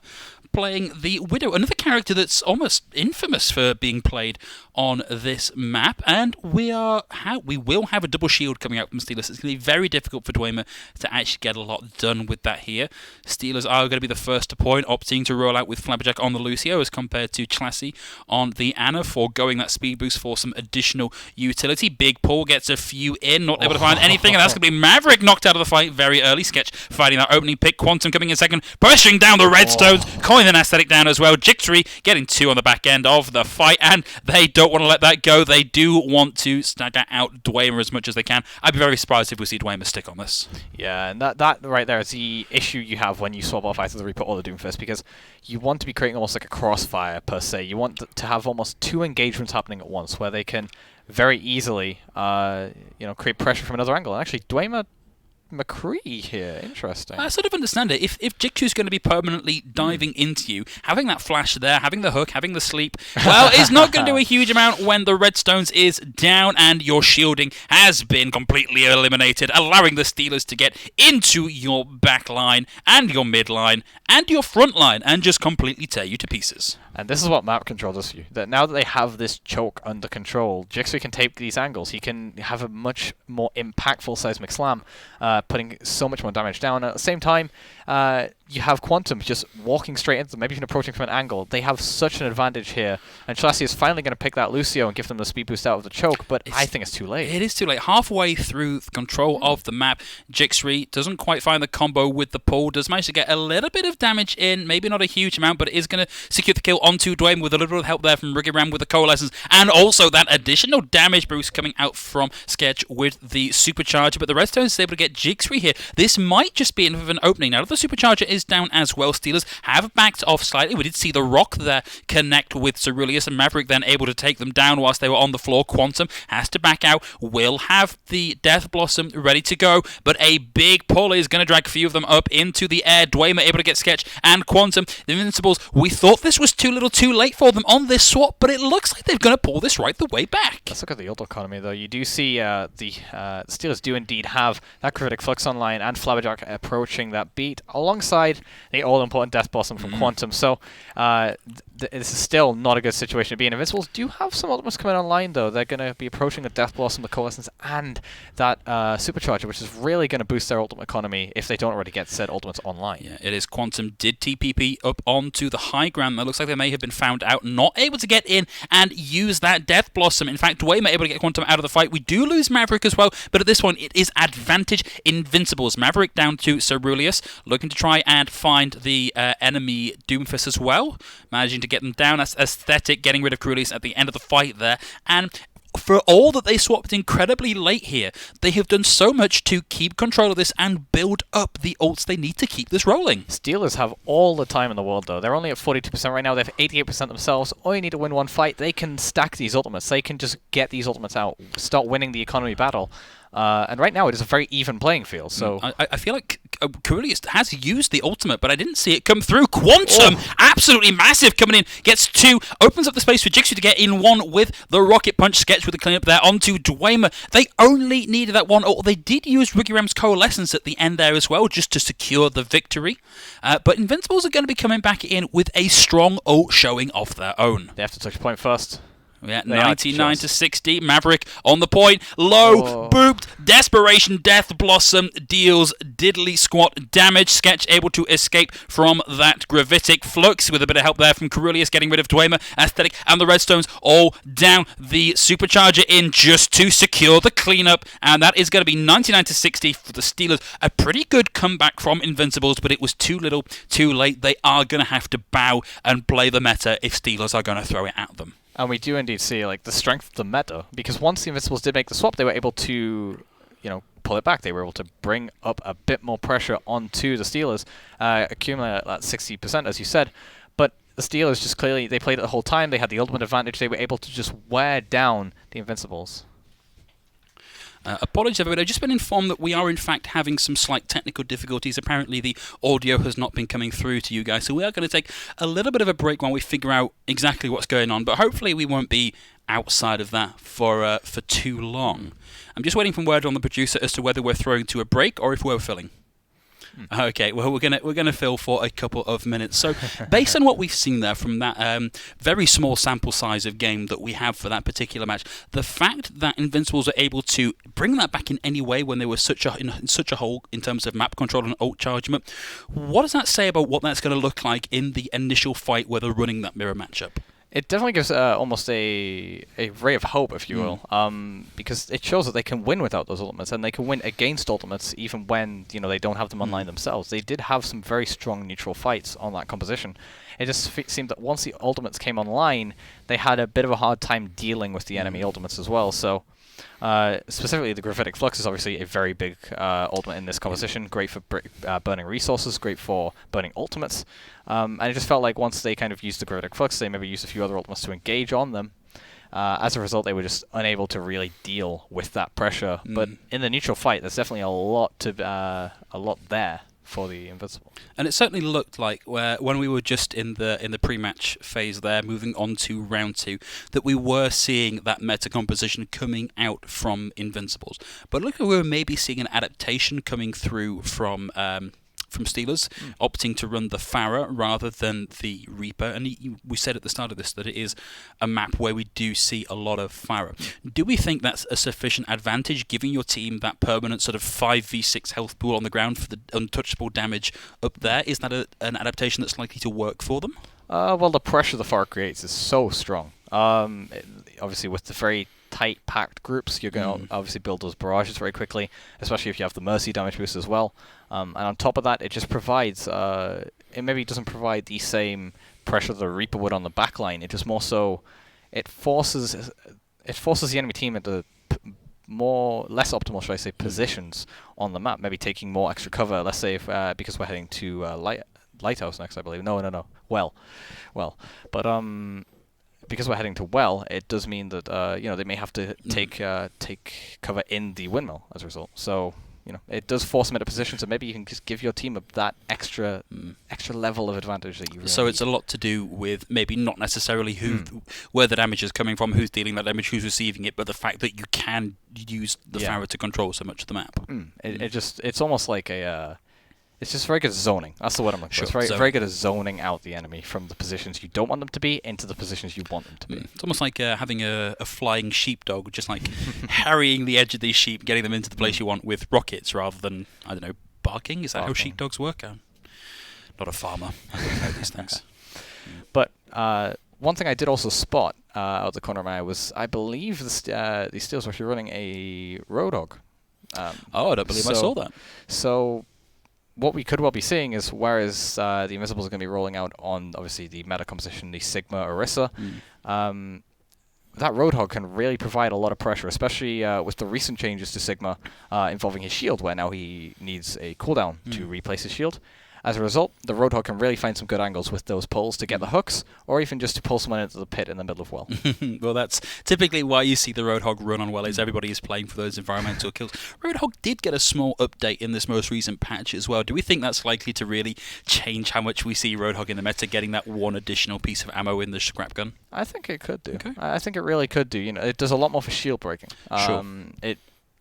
playing the Widow, another character that's almost infamous for being played on this map, and we will have a double shield coming out from Steelers. It's going to be very difficult for Dwemer to actually get a lot done with that here. Steelers are going to be the first to point, opting to roll out with Flabberjack on the Lucio as compared to Classy on the Anna, foregoing that speed boost for some additional utility. Big Paul gets a few in, not able to find anything, and that's going to be Maverick knocked out of the fight very early. Sketch fighting that opening pick. Quantum coming in second, pushing down the Redstones, Coin and Aesthetic down as well. Jixri getting 2 on the back end of the fight, and they don't want to let that go. They do want to stagger out Dwemer as much as they can. I'd be very surprised if we see Dwemer stick on this. Yeah, and that right there is the issue you have when you swap off either the Reaper or the Doomfist, because you want to be creating almost like a crossfire per se. You want to have almost 2 engagements happening at once, where they can very easily create pressure from another angle. And actually, Dwemer McCree here. Interesting. I sort of understand it. If Jixu's going to be permanently diving into you, having that flash there, having the hook, having the sleep, well, it's not going to do a huge amount when the Redstones is down and your shielding has been completely eliminated, allowing the Steelers to get into your back line and your mid line and your front line and just completely tear you to pieces. And this is what map control does for you. That now that they have this choke under control, Jixu can take these angles. He can have a much more impactful seismic slam, putting so much more damage down. At the same time, you have Quantum just walking straight into them, maybe even approaching from an angle. They have such an advantage here. And Chlassi is finally going to pick that Lucio and give them the speed boost out of the choke, but I think it's too late. It is too late. Halfway through the control of the map, Jixri doesn't quite find the combo with the pull, does manage to get a little bit of damage in, maybe not a huge amount, but it is going to secure the kill onto Dwayne with a little bit of help there from Riggy Ram with the Coalescence, and also that additional damage boost coming out from Sketch with the Supercharger, but the Redstone is able to get Jixri here. This might just be enough of an opening. Now that the Supercharger is down as well, Steelers have backed off slightly. We did see the Rock there connect with Ceruleus, and Maverick then able to take them down whilst they were on the floor. Quantum has to back out, will have the Death Blossom ready to go, but a big pull is going to drag a few of them up into the air. Dwemer able to get Sketch and Quantum. The Invincibles, we thought this was too little too late for them on this swap, but it looks like they're going to pull this right the way back. Let's look at the ult economy, though. You do see the Steelers do indeed have that Critic Flux online and Flabberjack approaching that beat alongside the all-important Death Blossom from Quantum. So this is still not a good situation to be in. Invincibles do have some ultimates coming online, though. They're going to be approaching the Death Blossom, the Coalescence, and that Supercharger, which is really going to boost their ultimate economy if they don't already get said ultimates online. Yeah, it is. Quantum did TPP up onto the high ground. It looks like they may have been found out, not able to get in and use that Death Blossom. In fact, Dwayne able to get Quantum out of the fight. We do lose Maverick as well, but at this point, it is advantage Invincibles. Maverick down to Ceruleus, looking to try and find the enemy Doomfist as well, managing to get them down. That's aesthetic, getting rid of Ceruleus at the end of the fight there. And for all that they swapped incredibly late here, they have done so much to keep control of this and build up the ults they need to keep this rolling. Steelers have all the time in the world, though. They're only at 42% right now. They have 88% themselves. All you need to win one fight, they can stack these ultimates. They can just get these ultimates out, start winning the economy battle. And right now, it is a very even playing field. So I feel like Ceruleus has used the ultimate, but I didn't see it come through. Quantum, absolutely massive, coming in, gets two, opens up the space for Jixu to get in one with the Rocket Punch. Sketch with the cleanup there onto Dwayne. They only needed that one ult. They did use Rigiram's Coalescence at the end there as well, just to secure the victory. But Invincibles are going to be coming back in with a strong ult showing off their own. They have to touch point first. Yeah, 99 to 60. Maverick on the point. Low, booped. Desperation Death Blossom deals diddly squat damage. Sketch able to escape from that Gravitic Flux with a bit of help there from Ceruleus, getting rid of Dwayne, Aesthetic, and the Redstones all down. The Supercharger in just to secure the cleanup. And that is going to be 99 to 60 for the Steelers. A pretty good comeback from Invincibles, but it was too little, too late. They are going to have to bow and play the meta if Steelers are going to throw it at them. And we do indeed see like the strength of the meta, because once the Invincibles did make the swap, they were able to, pull it back. They were able to bring up a bit more pressure onto the Steelers, accumulate at that 60%, as you said. But the Steelers just clearly, they played it the whole time. They had the ultimate advantage. They were able to just wear down the Invincibles. Apologies, everybody. I've just been informed that we are, in fact, having some slight technical difficulties. Apparently, the audio has not been coming through to you guys, so we are going to take a little bit of a break while we figure out exactly what's going on, but hopefully we won't be outside of that for too long. I'm just waiting for word on the producer as to whether we're throwing to a break or if we're filling. Okay, well, we're gonna fill for a couple of minutes. So, based on what we've seen there from that very small sample size of game that we have for that particular match, the fact that Invincibles are able to bring that back in any way when they were in such a hole in terms of map control and ult chargement, what does that say about what that's going to look like in the initial fight where they're running that mirror matchup? It definitely gives almost a ray of hope, if you will, because it shows that they can win without those ultimates, and they can win against ultimates even when they don't have them online themselves. They did have some very strong neutral fights on that composition. It just seemed that once the ultimates came online, they had a bit of a hard time dealing with the enemy ultimates as well. So specifically, the Gravitic Flux is obviously a very big ultimate in this composition. Great for burning resources, great for burning ultimates. And it just felt like once they kind of used the Gravitic Flux, they maybe used a few other ultimates to engage on them. As a result, they were just unable to really deal with that pressure. But in the neutral fight, there's definitely a lot there for the Invincible. And it certainly looked like when we were just in the pre-match phase there, moving on to round 2, that we were seeing that meta composition coming out from Invincibles. But look, we were maybe seeing an adaptation coming through from Steelers, opting to run the Pharah rather than the Reaper. And we said at the start of this that it is a map where we do see a lot of Pharah. Do we think that's a sufficient advantage, giving your team that permanent sort of 5v6 health pool on the ground for the untouchable damage up there? Is that an adaptation that's likely to work for them? Well, the pressure the Pharah creates is so strong. Obviously, with the very tight, packed groups, you're going to obviously build those barrages very quickly, especially if you have the Mercy damage boost as well. And on top of that, it just provides, it maybe doesn't provide the same pressure the Reaper would on the backline. It just more so, it forces the enemy team into less optimal, should I say, positions on the map, maybe taking more extra cover. Let's say if, because we're heading to Lighthouse next, I believe. No. Well. But because we're heading to Well, it does mean that they may have to take cover in the windmill as a result. So it does force them into position. So maybe you can just give your team that extra level of advantage that you really So it's a lot to do with maybe not necessarily where the damage is coming from, who's dealing that damage, who's receiving it, but the fact that you can use the Pharah to control so much of the map. It's almost like it's It's just very good at zoning. That's the word I'm looking for. Sure, It's very good at zoning out the enemy from the positions you don't want them to be into the positions you want them to be. It's almost like having a flying sheepdog, just like harrying the edge of these sheep, getting them into the place you want with rockets rather than, I don't know, barking? Is that how sheepdogs work? I'm not a farmer. I don't know these things. But one thing I did also spot out the corner of my eye was, I believe these Steels were actually running a Roadhog. I don't believe I saw that. So what we could well be seeing is, whereas the Invincibles are going to be rolling out on, obviously, the meta composition, the Sigma Orisa, that Roadhog can really provide a lot of pressure, especially with the recent changes to Sigma involving his shield, where now he needs a cooldown to replace his shield. As a result, the Roadhog can really find some good angles with those pulls to get the hooks, or even just to pull someone into the pit in the middle of well. Well, that's typically why you see the Roadhog run on well, is everybody is playing for those environmental kills. Roadhog did get a small update in this most recent patch as well. Do we think that's likely to really change how much we see Roadhog in the meta, getting that one additional piece of ammo in the scrap gun? I think it could do. Okay. I think it really could do. You know, it does a lot more for shield breaking. Sure.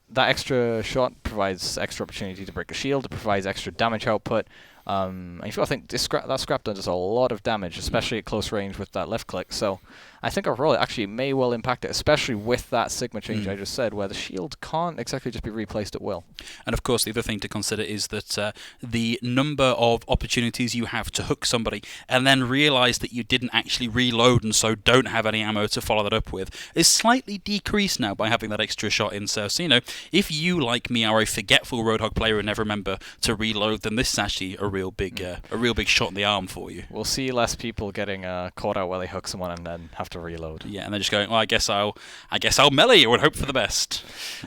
That extra shot provides extra opportunity to break a shield. It provides extra damage output. I think that scrap gun does a lot of damage, especially at close range with that left click. So I think overall it actually may well impact it, especially with that Sigma change I just said, where the shield can't exactly just be replaced at will. And of course, the other thing to consider is that the number of opportunities you have to hook somebody and then realize that you didn't actually reload and so don't have any ammo to follow that up with is slightly decreased now by having that extra shot in. So, you know, if you, like me, are a forgetful Roadhog player and never remember to reload, then this is actually a real big shot in the arm for you. We'll see less people getting caught out while they hook someone and then have to reload. Yeah, and they're just going, well, I guess I'll melee you and hope for the best.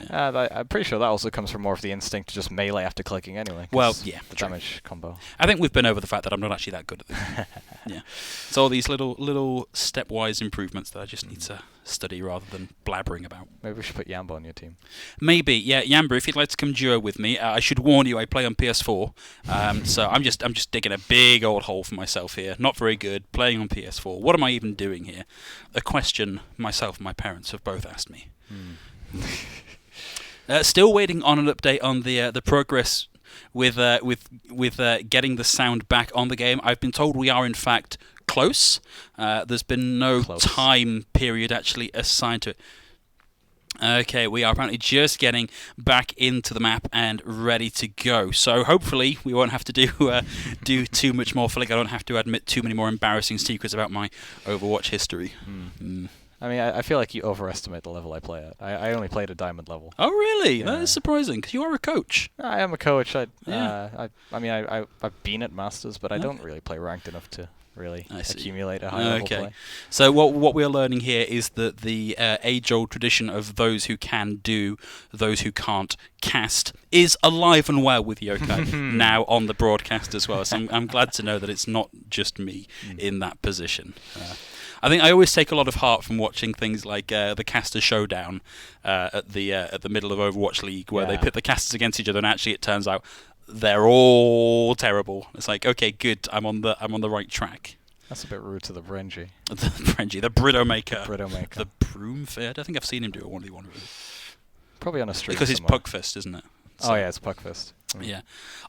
Yeah. I'm pretty sure that also comes from more of the instinct to just melee after clicking anyway. Well, yeah, the damage combo. I think we've been over the fact that I'm not actually that good at this. Yeah, it's all these little stepwise improvements that I just need to study rather than blabbering about. Maybe we should put Yamba on your team. Maybe, yeah, Yamba. If you'd like to come duo with me, I should warn you, I play on PS4, so I'm just digging a big old hole for myself here. Not very good playing on PS4. What am I even doing here? A question myself and my parents have both asked me. Still waiting on an update on the progress with getting the sound back on the game. I've been told we are in fact close. There's been no time period actually assigned to it. Okay, we are apparently just getting back into the map and ready to go. So hopefully we won't have to do too much more filling. I don't have to admit too many more embarrassing secrets about my Overwatch history. I mean, I feel like you overestimate the level I play at. I only played a diamond level. Oh, really? Yeah. That is surprising, because you are a coach. I am a coach. I've been at Masters, but I don't really play ranked enough to really accumulate a high level play. So what we are learning here is that the age-old tradition of those who can do, those who can't cast is alive and well with Yokai now on the broadcast as well. So I'm glad to know that it's not just me in that position. I think I always take a lot of heart from watching things like the Caster Showdown at the middle of Overwatch League, where they pit the casters against each other, and actually it turns out they're all terrible. It's like, okay, good, I'm on the right track. That's a bit rude to the Brenji. The Bridowmaker. The Broomfair. I don't think I've seen him do a 1v1 really. Probably on a stream because somewhere. it's Pugfist, isn't it? So. Oh yeah, it's Pugfist. Yeah.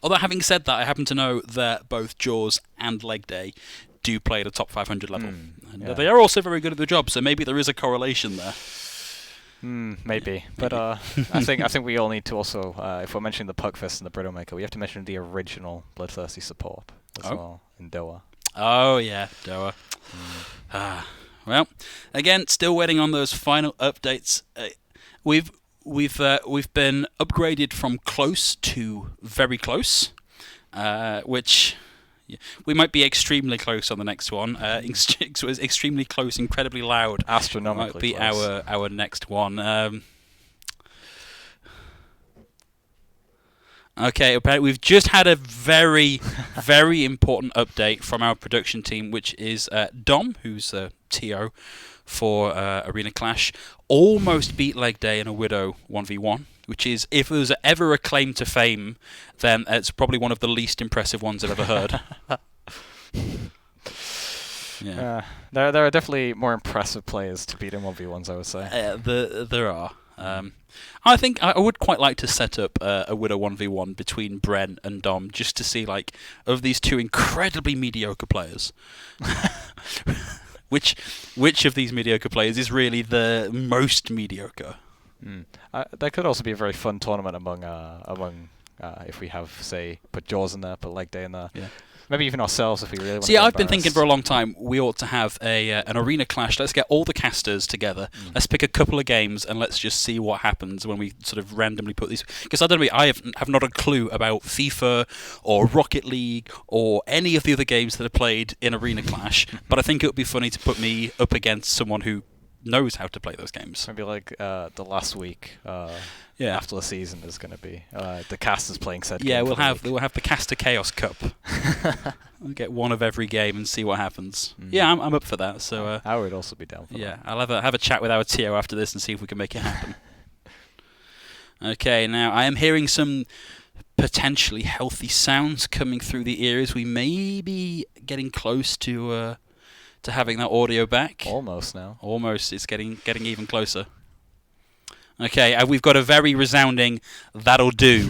Although having said that, I happen to know that both Jaws and Leg Day do play at a top 500 level. And they are also very good at the job, so maybe there is a correlation there. Maybe. But I think we all need to also, if we're mentioning the Pugfist and the Bridowmaker, we have to mention the original Bloodthirsty support as well in Doa. Oh yeah, Doa. Well, again, still waiting on those final updates. We've been upgraded from close to very close, which we might be extremely close on the next one. Extremely close, incredibly loud. Astronomically might be close. our next one. Okay, we've just had a very, very important update from our production team, which is Dom, who's TO for Arena Clash, almost beat Leg Day in a Widow 1v1, which is, if there's ever a claim to fame, then it's probably one of the least impressive ones I've ever heard. Yeah. There are definitely more impressive players to beat in 1v1s, I would say. There are. I think I would quite like to set up a Widow 1v1 between Bren and Dom, just to see, like, of these two incredibly mediocre players, which of these mediocre players is really the most mediocre. That could also be a very fun tournament among if we have, say, put Jaws in there, put Leg Day in there. Yeah. Maybe even ourselves if we really want to. See, I've been thinking for a long time we ought to have an arena clash. Let's get all the casters together. Let's pick a couple of games and let's just see what happens when we sort of randomly put these. Because I don't know, I have not a clue about FIFA or Rocket League or any of the other games that are played in arena clash. But I think it would be funny to put me up against someone who knows how to play those games. Maybe like the last week. After the season is going to be the casters playing said game. Yeah, we'll have the Caster Chaos Cup. We'll get one of every game and see what happens. Yeah, I'm up for that. So I would also be down for that. Yeah, I'll have a chat with our TO after this and see if we can make it happen. Okay, now I am hearing some potentially healthy sounds coming through the ears. We may be getting close to having that audio back. Almost now. Almost. It's getting even closer. Okay, we've got a very resounding "that'll do,"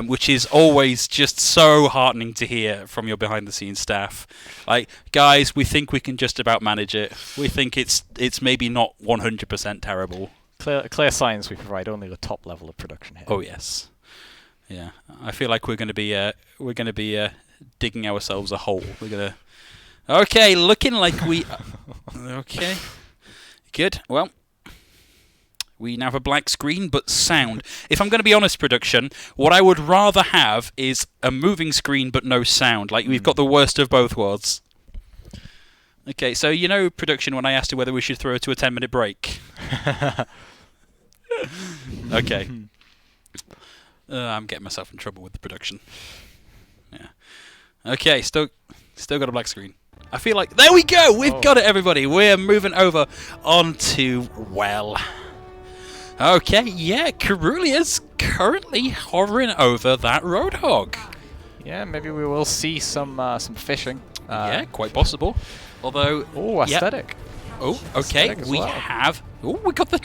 which is always just so heartening to hear from your behind-the-scenes staff. Like, guys, we think we can just about manage it. We think it's maybe not 100% terrible. Clear signs we provide only the top level of production here. Oh yes, yeah. I feel like we're going to be digging ourselves a hole. We're gonna. Okay, looking like we. Okay, good. Well. We now have a black screen, but sound. If I'm going to be honest, production, what I would rather have is a moving screen, but no sound. Like, we've got the worst of both worlds. Okay, so production, when I asked you whether we should throw it to a 10-minute break. Okay. I'm getting myself in trouble with the production. Yeah. Okay, still got a black screen. I feel like... There we go! We've got it, everybody. We're moving over onto, well... Okay, yeah, Cerulea's currently hovering over that Roadhog. Yeah, maybe we will see some fishing. Yeah, quite possible. Although... Oh, aesthetic. Oh, okay, we well. have... Oh, we got the...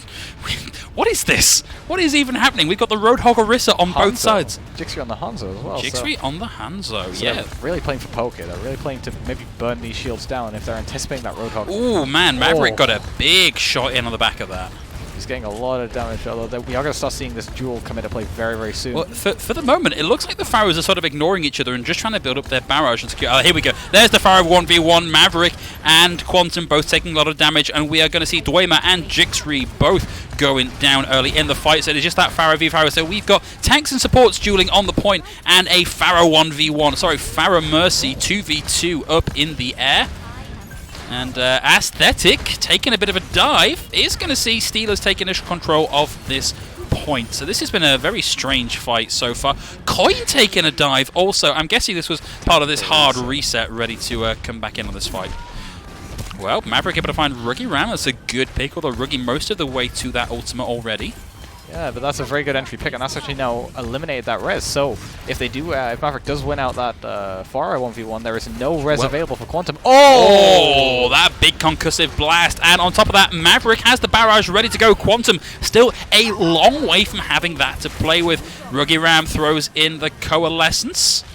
What is this? What is even happening? We've got the Roadhog Orisa on both sides. Jixri on the Hanzo as well. Jixri on the Hanzo, so yeah. They're really playing for poke here. They're really playing to maybe burn these shields down if they're anticipating that Roadhog. Oh, man, Maverick got a big shot in on the back of that. He's getting a lot of damage, although we are going to start seeing this duel come into play very, very soon. Well, for the moment, it looks like the Pharaohs are sort of ignoring each other and just trying to build up their barrage and secure. Here we go. There's the Pharaoh 1v1. Maverick and Quantum both taking a lot of damage, and we are going to see Dwemer and Jixri both going down early in the fight. So it's just that Pharaoh v Pharaoh. So we've got tanks and supports dueling on the point, and a Pharaoh 1v1. Sorry, Pharaoh Mercy 2v2 up in the air. And Aesthetic, taking a bit of a dive, is going to see Steelers take initial control of this point. So this has been a very strange fight so far. Coin taking a dive also. I'm guessing this was part of this hard reset, ready to come back in on this fight. Well, Maverick able to find Ruggy Ram. That's a good pick, although Ruggy most of the way to that ultimate already. Yeah, but that's a very good entry pick, and that's actually now eliminated that res. So if they do, if Maverick does win out that Pharaoh 1v1, there is no res available for Quantum. Oh, that big concussive blast. And on top of that, Maverick has the barrage ready to go. Quantum still a long way from having that to play with. Ruggy Ram throws in the Coalescence.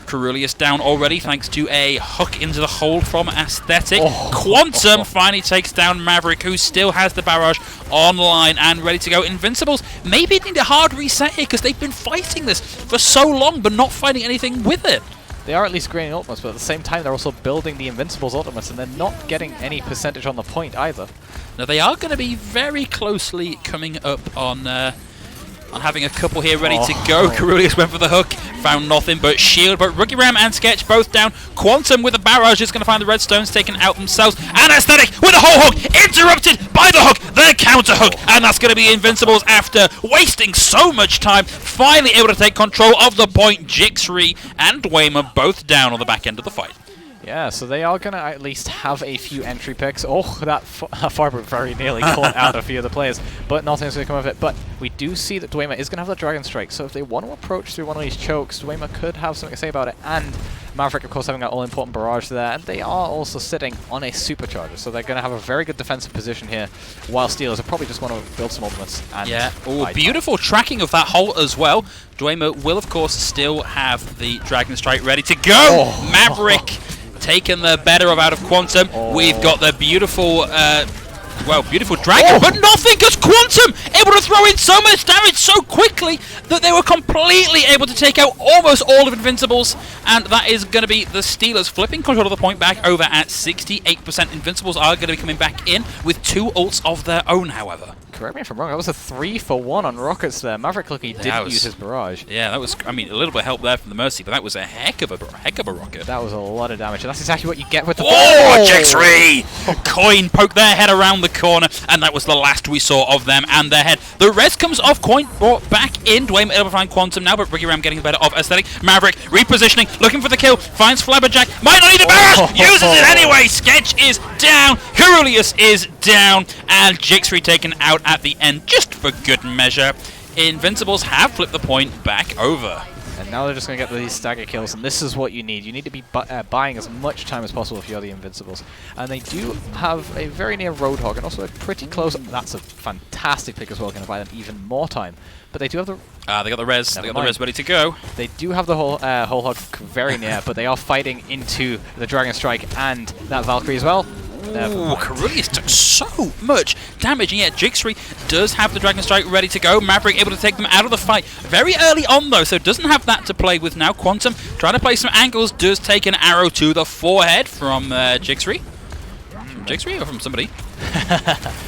Cerulea's down already thanks to a hook into the hole from Aesthetic. Quantum finally takes down Maverick, who still has the barrage online and ready to go. Invincibles maybe need a hard reset here because they've been fighting this for so long but not finding anything with it. They are at least gaining ultimates, but at the same time they're also building the Invincibles ultimates, and they're not getting any percentage on the point either. Now they are going to be very closely coming up on having a couple here ready to go. Ceruleus went for the hook, found nothing but shield, but Ruggy Ram and Sketch both down. Quantum with a barrage is going to find the redstones taken out themselves, and Aesthetic with a whole hook, interrupted by the hook, the counter hook, and that's going to be Invincibles after wasting so much time, finally able to take control of the point. Jixri and Dwemer both down on the back end of the fight. Yeah, so they are going to at least have a few entry picks. Oh, that Firebird very nearly caught out a few of the players, but nothing's going to come of it. But we do see that Dwemer is going to have the Dragon Strike, so if they want to approach through one of these chokes, Dwemer could have something to say about it. And Maverick, of course, having that all-important barrage there, and they are also sitting on a supercharger, so they're going to have a very good defensive position here, while Steelers are probably just want to build some ultimates. And yeah, beautiful tracking of that hole as well. Dwemer will, of course, still have the Dragon Strike ready to go. Maverick taking the better of out of Quantum. We've got the beautiful... beautiful Dragon, but nothing, because Quantum able to throw in so much damage so quickly that they were completely able to take out almost all of Invincibles, and that is going to be the Steelers flipping control of the point back over at 68%. Invincibles are going to be coming back in with 2 ults of their own, however. Correct me if I'm wrong, that was a 3-for-1 on Rockets there. Maverick lucky didn't use his barrage. Yeah, that was, I mean, a little bit of help there from the Mercy, but that was a heck of a rocket. That was a lot of damage, and that's exactly what you get with the... Jix3! Coin poked their head around the corner, and that was the last we saw of them and their head. The rest comes off, Coin brought back in. Dwayne able to find Quantum now, but Ricky Ram getting the better of Aesthetic. Maverick repositioning, looking for the kill, finds Flabberjack, might not need a barrage, uses it anyway. Sketch is down, Carulius is down, and Jix3 taken out at the end, just for good measure. Invincibles have flipped the point back over. And now they're just going to get these stagger kills, and this is what you need. You need to be buying as much time as possible if you're the Invincibles. And they do have a very near Roadhog, and also a pretty close... That's a fantastic pick as well, going to buy them even more time. But they do have the... they got the res. They got the res ready to go. They do have the whole hog very near, but they are fighting into the Dragon Strike and that Valkyrie as well. Ooh, Carulius took so much damage, and yet Jix3 does have the Dragon Strike ready to go. Maverick able to take them out of the fight very early on, though, so doesn't have that to play with now. Quantum trying to play some angles, does take an arrow to the forehead from Jix3. From Jix3 or from somebody?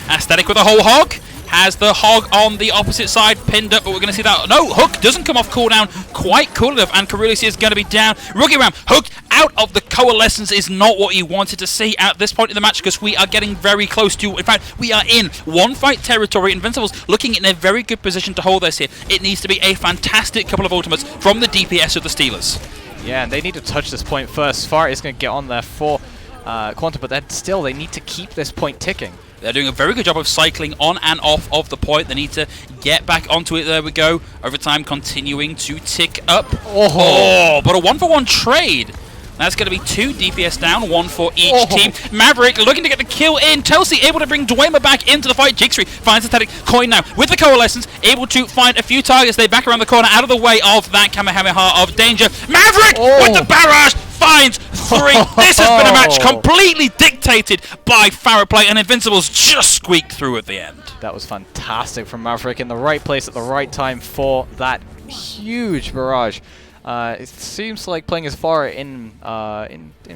Aesthetic with a whole hog. Has the hog on the opposite side pinned up, but we're going to see that. No, Hook doesn't come off cooldown quite cool enough, and Carulius is going to be down. Rookie Ram hooked out of the Coalescence is not what you wanted to see at this point in the match, because we are getting very close to, in fact, we are in one fight territory. Invincibles looking in a very good position to hold this here. It needs to be a fantastic couple of ultimates from the DPS of the Steelers. Yeah, and they need to touch this point first. Far is going to get on there for Quantum, but then still they need to keep this point ticking. They're doing a very good job of cycling on and off of the point. They need to get back onto it. There we go. Overtime continuing to tick up. But a 1-for-1 trade. That's going to be 2 DPS down, 1 for each team. Maverick looking to get the kill in. Telsey able to bring Dwemer back into the fight. Jix3 finds Aesthetic. Coin now with the Coalescence, able to find a few targets. They back around the corner, out of the way of that Kamehameha of danger. Maverick with the barrage finds 3. This has been a match completely dictated by Farrah play, and Invincibles just squeaked through at the end. That was fantastic from Maverick, in the right place at the right time for that huge barrage. It seems like playing as far in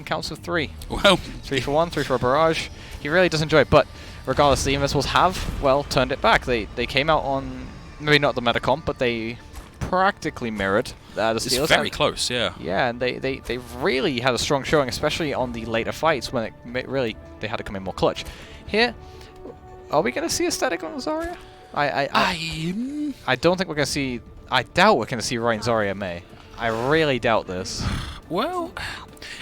counts of 3. Well, 3 for 1, 3 for a barrage. He really does enjoy it, but regardless, the Invincibles have, well, turned it back. They came out on, maybe not the meta comp, but they practically mirrored the Steelers. It's very close, yeah. Yeah, and they really had a strong showing, especially on the later fights when it really they had to come in more clutch. Here, are we going to see Aesthetic on Zarya? I don't think we're going to see... I doubt we're going to see Ryan Zarya May. I really doubt this. Well,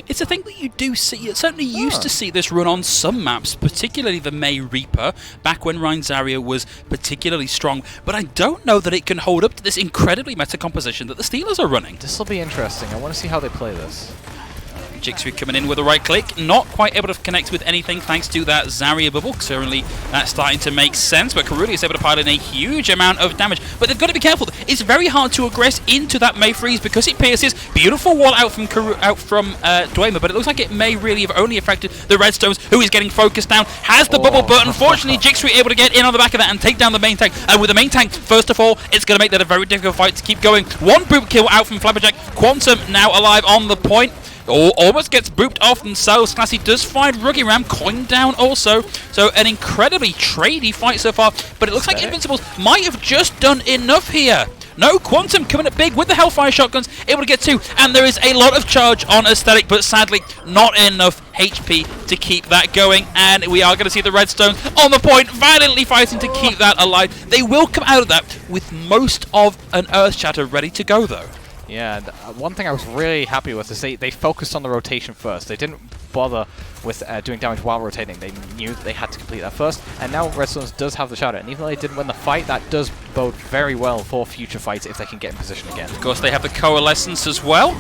it's a thing that you do see. You certainly used to see this run on some maps, particularly the May Reaper, back when Ryan Zarya was particularly strong. But I don't know that it can hold up to this incredibly meta composition that the Steelers are running. This will be interesting. I want to see how they play this. Jix3 coming in with the right click, not quite able to connect with anything thanks to that Zarya bubble. Certainly that's starting to make sense, but Carulius is able to pile in a huge amount of damage. But they've got to be careful. It's very hard to aggress into that May freeze because it pierces. Beautiful wall out from Dwemer, but it looks like it may really have only affected the Redstones, who is getting focused down. Has the bubble, but unfortunately Jix3 able to get in on the back of that and take down the main tank. And with the main tank, first of all, it's going to make that a very difficult fight to keep going. 1 boop kill out from Flabberjack. Quantum now alive on the point. Almost gets booped off themselves. Classy does find Rookie Ram, Coin down also. So an incredibly tradey fight so far, but it looks like Invincibles might have just done enough here. No, Quantum coming up big with the Hellfire shotguns, able to get 2, and there is a lot of charge on Aesthetic, but sadly not enough HP to keep that going, and we are going to see the Redstone on the point, violently fighting to keep that alive. They will come out of that with most of an Earth Shatter ready to go, though. Yeah, and one thing I was really happy with is they focused on the rotation first. They didn't bother with doing damage while rotating. They knew that they had to complete that first, and now Redstones does have the shadow. And even though they didn't win the fight, that does bode very well for future fights if they can get in position again. Of course, they have the Coalescence as well.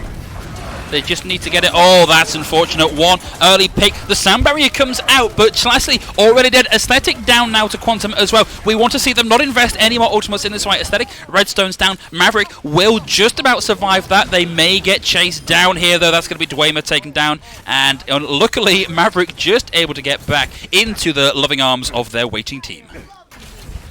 They just need to get it. Oh, that's unfortunate. One early pick. The sound barrier comes out, but Chalacity already dead. Aesthetic down now to Quantum as well. We want to see them not invest any more ultimates in this fight. Aesthetic, Redstone's down. Maverick will just about survive that. They may get chased down here, though. That's going to be Dwemer taken down. And luckily, Maverick just able to get back into the loving arms of their waiting team.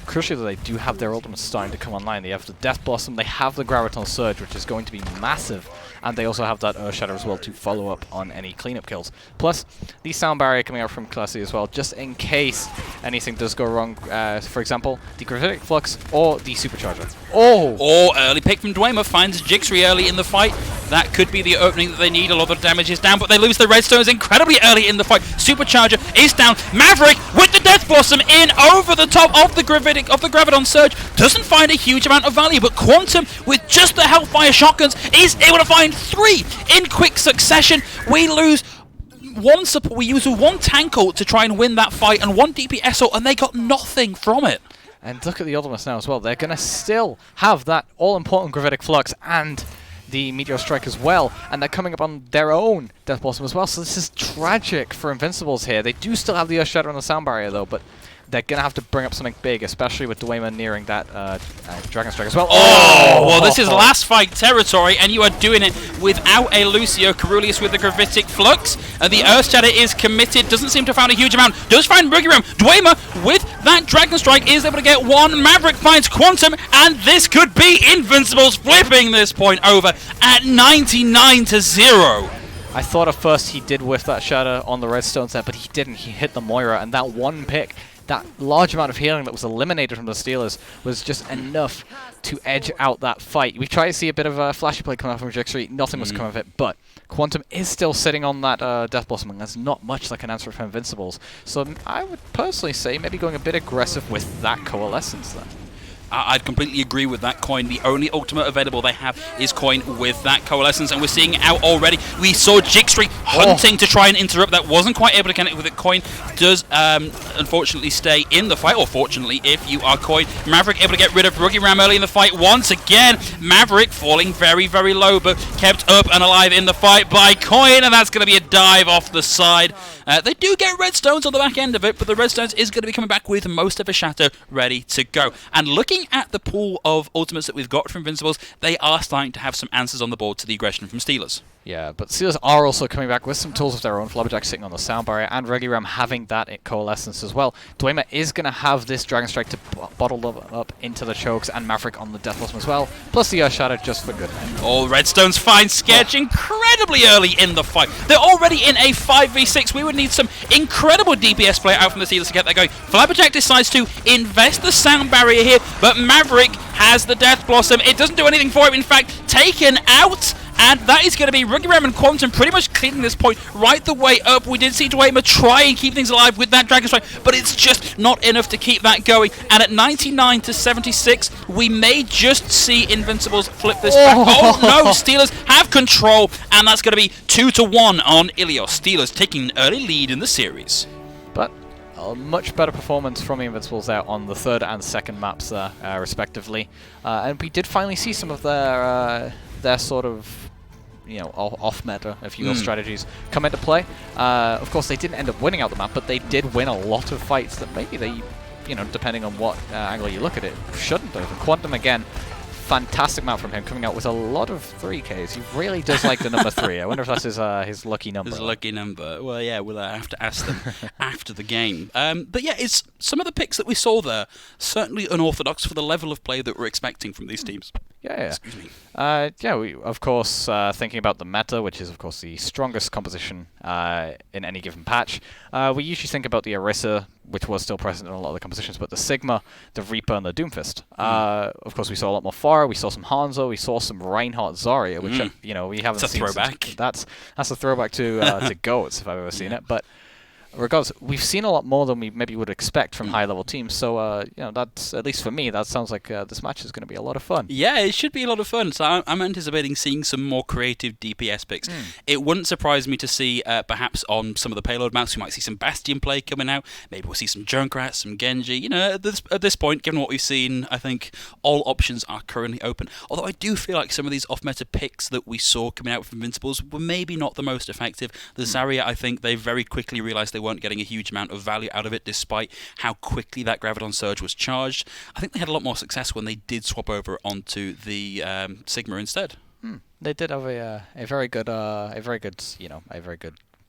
Crucially, they do have their ultimates starting to come online. They have the Death Blossom, they have the Graviton Surge, which is going to be massive, and they also have that Earth Shatter as well to follow up on any cleanup kills. Plus, the Sound Barrier coming out from Classy as well, just in case anything does go wrong. For example, the Gravitic Flux or the Supercharger. Oh! Or early pick from Dwemer finds Jixri early in the fight. That could be the opening that they need. A lot of damage is down, but they lose the Redstones incredibly early in the fight. Supercharger is down. Maverick with the Death Blossom in over the top of the Graviton Surge. Doesn't find a huge amount of value, but Quantum, with just the Hellfire Shotguns, is able to find 3 in quick succession. We lose one support. We use one tank ult to try and win that fight, and 1 DPS ult, and they got nothing from it. And look at the ultimates now as well. They're going to still have that all-important Gravitic Flux and the Meteor Strike as well, and they're coming up on their own Death Blossom as well, so this is tragic for Invincibles here. They do still have the Earth Shatter and the Sound Barrier though, but they're going to have to bring up something big, especially with Dwemer nearing that Dragon Strike as well. Oh! Well, this is last fight territory, and you are doing it without a Lucio. Carulius with the Gravitic Flux. The Earth Shatter is committed. Doesn't seem to have found a huge amount. Does find Boogie Ram. Dwemer with that Dragon Strike is able to get 1. Maverick finds Quantum, and this could be Invincibles flipping this point over at 99-0. I thought at first he did whiff that Shatter on the Redstones there, but he didn't. He hit the Moira, and that one pick, that large amount of healing that was eliminated from the Steelers, was just enough to edge out that fight. We tried to see a bit of a flashy play come out from Jixri. Nothing was coming of it, but Quantum is still sitting on that Death Blossom, and there's not much that can answer for Invincibles. So I would personally say maybe going a bit aggressive with that Coalescence there. I'd completely agree with that Coin. The only ultimate available they have is Coin with that Coalescence, and we're seeing it out already. We saw Jixri hunting to try and interrupt that, wasn't quite able to connect with it. Coin does unfortunately stay in the fight, or fortunately if you are Coin. Maverick able to get rid of Rookie Ram early in the fight once again. Maverick falling very, very low, but kept up and alive in the fight by Coin, and that's going to be a dive off the side. They do get Redstones on the back end of it, but the Redstones is going to be coming back with most of a Shatter ready to go. And looking at the pool of ultimates that we've got from Invincibles, they are starting to have some answers on the board to the aggression from Steelers. Yeah, but Steelers are also coming back with some tools of their own. Flubberjack sitting on the Sound Barrier, and Regiram having that in Coalescence as well. Dwemer is going to have this Dragon Strike to bottle them up into the chokes, and Maverick on the Death Blossom as well, plus the Earth Shatter just for good measure. All Redstones find Sketch incredibly early in the fight. They're already in a 5v6. We would need some incredible DPS play out from the Steelers to get that going. Flabberjack decides to invest the Sound Barrier here, but Maverick has the Death Blossom. It doesn't do anything for him. In fact, taken out. And that is going to be Rookie Ram and Quantum pretty much cleaning this point right the way up. We did see Dwemer try and keep things alive with that Dragon Strike, but it's just not enough to keep that going. And at 99-76, we may just see Invincibles flip this back. Oh no, Steelers have control, and that's going to be 2-1 on Ilios. Steelers taking an early lead in the series. But a much better performance from the Invincibles there on the third and second maps there, respectively. And we did finally see some of their sort of, you know, off-meta, if you will, strategies come into play. Of course, they didn't end up winning out the map, but they did win a lot of fights that maybe they, you know, depending on what angle you look at it, shouldn't have. And Quantum, again, fantastic map from him, coming out with a lot of 3Ks. He really does like the number 3. I wonder if that's his lucky number. His lucky number. Well, yeah, we'll have to ask them after the game. But yeah, it's some of the picks that we saw there, certainly unorthodox for the level of play that we're expecting from these teams. Yeah. Excuse me. Yeah, we, of course, thinking about the meta, which is, of course, the strongest composition in any given patch. We usually think about the Orisa, which was still present in a lot of the compositions, but the Sigma, the Reaper, and the Doomfist. Of course, we saw a lot more Pharah, we saw some Hanzo, we saw some Reinhardt Zarya, which, you know, we haven't seen. It's a throwback. That's a throwback to Goats, if I've ever seen it. But regardless, we've seen a lot more than we maybe would expect from high-level teams. So, that's, at least for me, that sounds like this match is going to be a lot of fun. Yeah, it should be a lot of fun. So I'm anticipating seeing some more creative DPS picks. It wouldn't surprise me to see, perhaps on some of the payload maps, we might see some Bastion play coming out. Maybe we'll see some Junkrat, some Genji. At this point, given what we've seen, I think all options are currently open. Although I do feel like some of these off-meta picks that we saw coming out from Invincibles were maybe not the most effective. The Zarya, I think they very quickly realised they weren't getting a huge amount of value out of it, despite how quickly that Graviton Surge was charged. I think they had a lot more success when they did swap over onto the Sigma instead. They did have a very good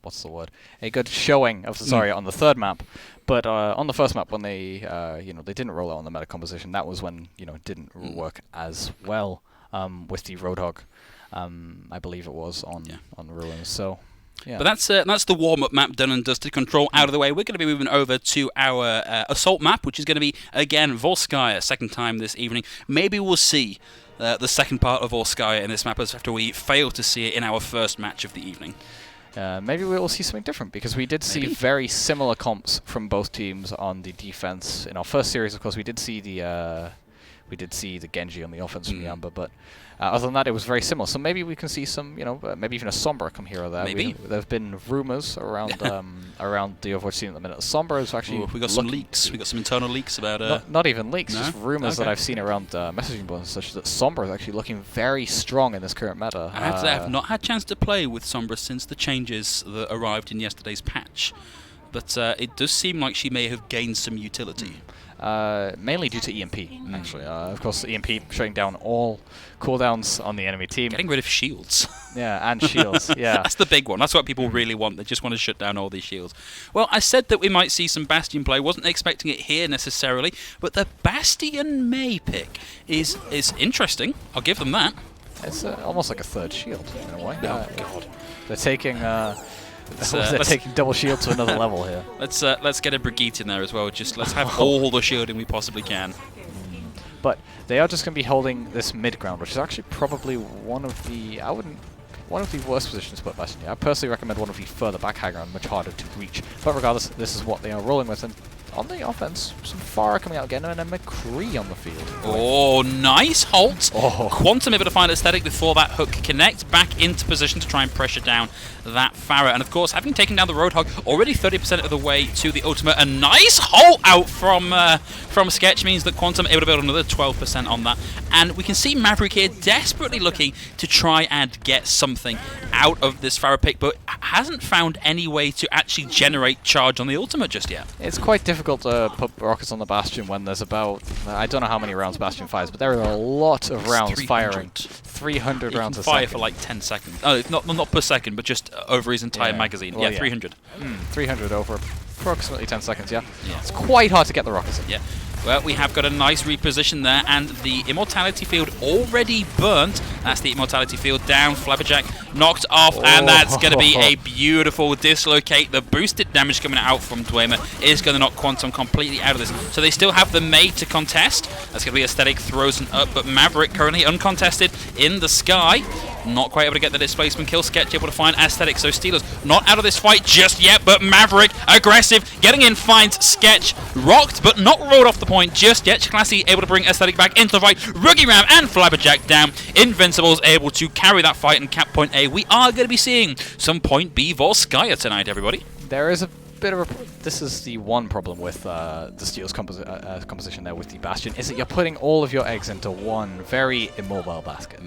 what's the word? A good showing of the Zarya on the third map, but on the first map when they they didn't roll out on the meta composition. That was when it didn't work as well with the Roadhog. I believe it was on Ruins. So. Yeah. But that's the warm-up map done and dusted. Control out of the way. We're going to be moving over to our assault map, which is going to be, again, Volskaya, second time this evening. Maybe we'll see the second part of Volskaya in this map after we failed to see it in our first match of the evening. Maybe we will see something different, because we did see very similar comps from both teams on the defense. In our first series, of course, we did see the Genji on the offense from Yamba, but other than that, it was very similar. So maybe we can see some, maybe even a Sombra come here or there. Maybe. There have been rumors around around the Overwatch scene at the minute. Sombra is actually. We got some leaks. We got some internal leaks about. Not even leaks, just rumors that Okay. I've seen around messaging boards and such that Sombra is actually looking very strong in this current meta. I have to say, I have not had a chance to play with Sombra since the changes that arrived in yesterday's patch, but it does seem like she may have gained some utility. Mainly due to EMP, actually. Of course, EMP shutting down all cooldowns on the enemy team. Getting rid of shields. Yeah, and shields, yeah. That's the big one. That's what people really want. They just want to shut down all these shields. Well, I said that we might see some Bastion play. Wasn't expecting it here necessarily, but the Bastion Mei pick is interesting. I'll give them that. It's almost like a third shield, in a way. Oh, God. They're taking... they're taking double shield to another level here. Let's get a Brigitte in there as well. Just let's have all the shielding we possibly can. But they are just going to be holding this mid ground, which is actually probably one of the worst positions to put Bastion here. I personally recommend one of the further back high ground, much harder to reach. But regardless, this is what they are rolling with. And on the offense, some Pharah coming out again, and a McCree on the field. Oh, nice halt. Oh. Quantum able to find aesthetic before that hook connect, back into position to try and pressure down that Pharah. And of course, having taken down the Roadhog, already 30% of the way to the ultimate. A nice halt out from Sketch means that Quantum able to build another 12% on that. And we can see Maverick here desperately looking to try and get something out of this Pharah pick, but hasn't found any way to actually generate charge on the ultimate just yet. It's quite difficult to put rockets on the Bastion when there's about, I don't know how many rounds Bastion fires, but there are a lot of rounds 300. firing. 300 rounds a fire second. for like 10 seconds. Oh, not per second, but just over his entire magazine. Well, yeah, 300. 300 over approximately 10 seconds, yeah. It's quite hard to get the rockets in. Yeah. Well, we have got a nice reposition there, and the Immortality Field already burnt. That's the Immortality Field down. Flabberjack knocked off, and that's going to be a beautiful dislocate. The boosted damage coming out from Dwemer is going to knock Quantum completely out of this. So they still have the Mei to contest. That's going to be Aesthetic throws up, but Maverick currently uncontested in the sky. Not quite able to get the displacement kill. Sketch able to find Aesthetic, so Steelers not out of this fight just yet, but Maverick, aggressive, getting in, finds Sketch, rocked, but not rolled off the point just yet. Classy able to bring Aesthetic back into the fight. Rookie Ram and Flabberjack down. Invincibles able to carry that fight and cap point A. We are going to be seeing some point B Volskaya tonight, everybody. There is a bit of a... This is the one problem with the Steel's composition there with the Bastion, is that you're putting all of your eggs into one very immobile basket.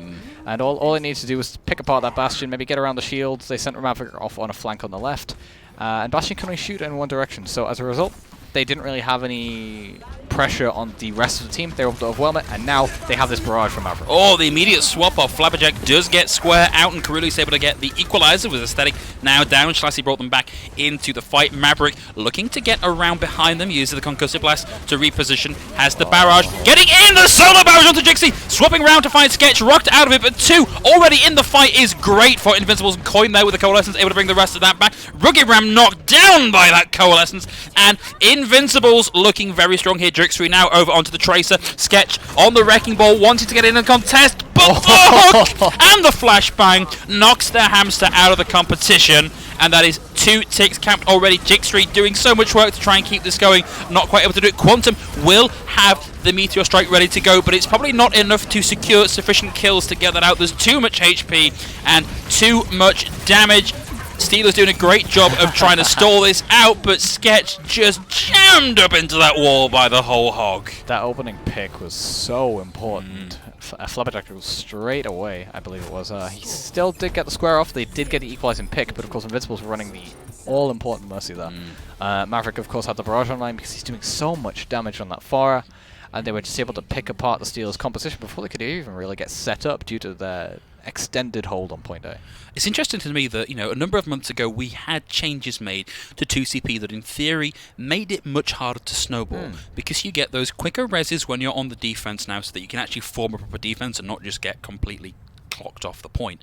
And all it needs to do is pick apart that Bastion, maybe get around the shields. They sent Maverick off on a flank on the left. And Bastion can only shoot in one direction. So as a result, they didn't really have any pressure on the rest of the team. They were able to overwhelm it, and now they have this barrage from Maverick. Oh, the immediate swap off. Flabberjack does get square out, and Caruli's able to get the equalizer with Aesthetic now down. Schlessie brought them back into the fight. Maverick looking to get around behind them, using the Concussive Blast to reposition. Has the barrage. Getting in the solo barrage onto Jixie. Swapping around to find Sketch. Rocked out of it, but two already in the fight is great for Invincibles. Coin there with the Coalescence, able to bring the rest of that back. Rookie Ram knocked down by that Coalescence, and Invincibles looking very strong here. Drixfree now over onto the Tracer. Sketch on the Wrecking Ball, wanting to get in and contest. but the hook and the flashbang knocks their hamster out of the competition. And that is 2 ticks capped already. Jixri doing so much work to try and keep this going. Not quite able to do it. Quantum will have the Meteor Strike ready to go, but it's probably not enough to secure sufficient kills to get that out. There's too much HP and too much damage. Steelers doing a great job of trying to stall this out, but Sketch just jammed up into that wall by the whole hog. That opening pick was so important. Flabberjack was straight away, I believe it was. He still did get the square off. They did get the equalizing pick, but of course Invincibles were running the all-important Mercy there. Maverick, of course, had the barrage online because he's doing so much damage on that Pharah, and they were just able to pick apart the Steelers' composition before they could even really get set up due to their extended hold on point A. It's interesting to me that, a number of months ago we had changes made to 2CP that in theory made it much harder to snowball because you get those quicker reses when you're on the defense now so that you can actually form a proper defense and not just get completely clocked off the point.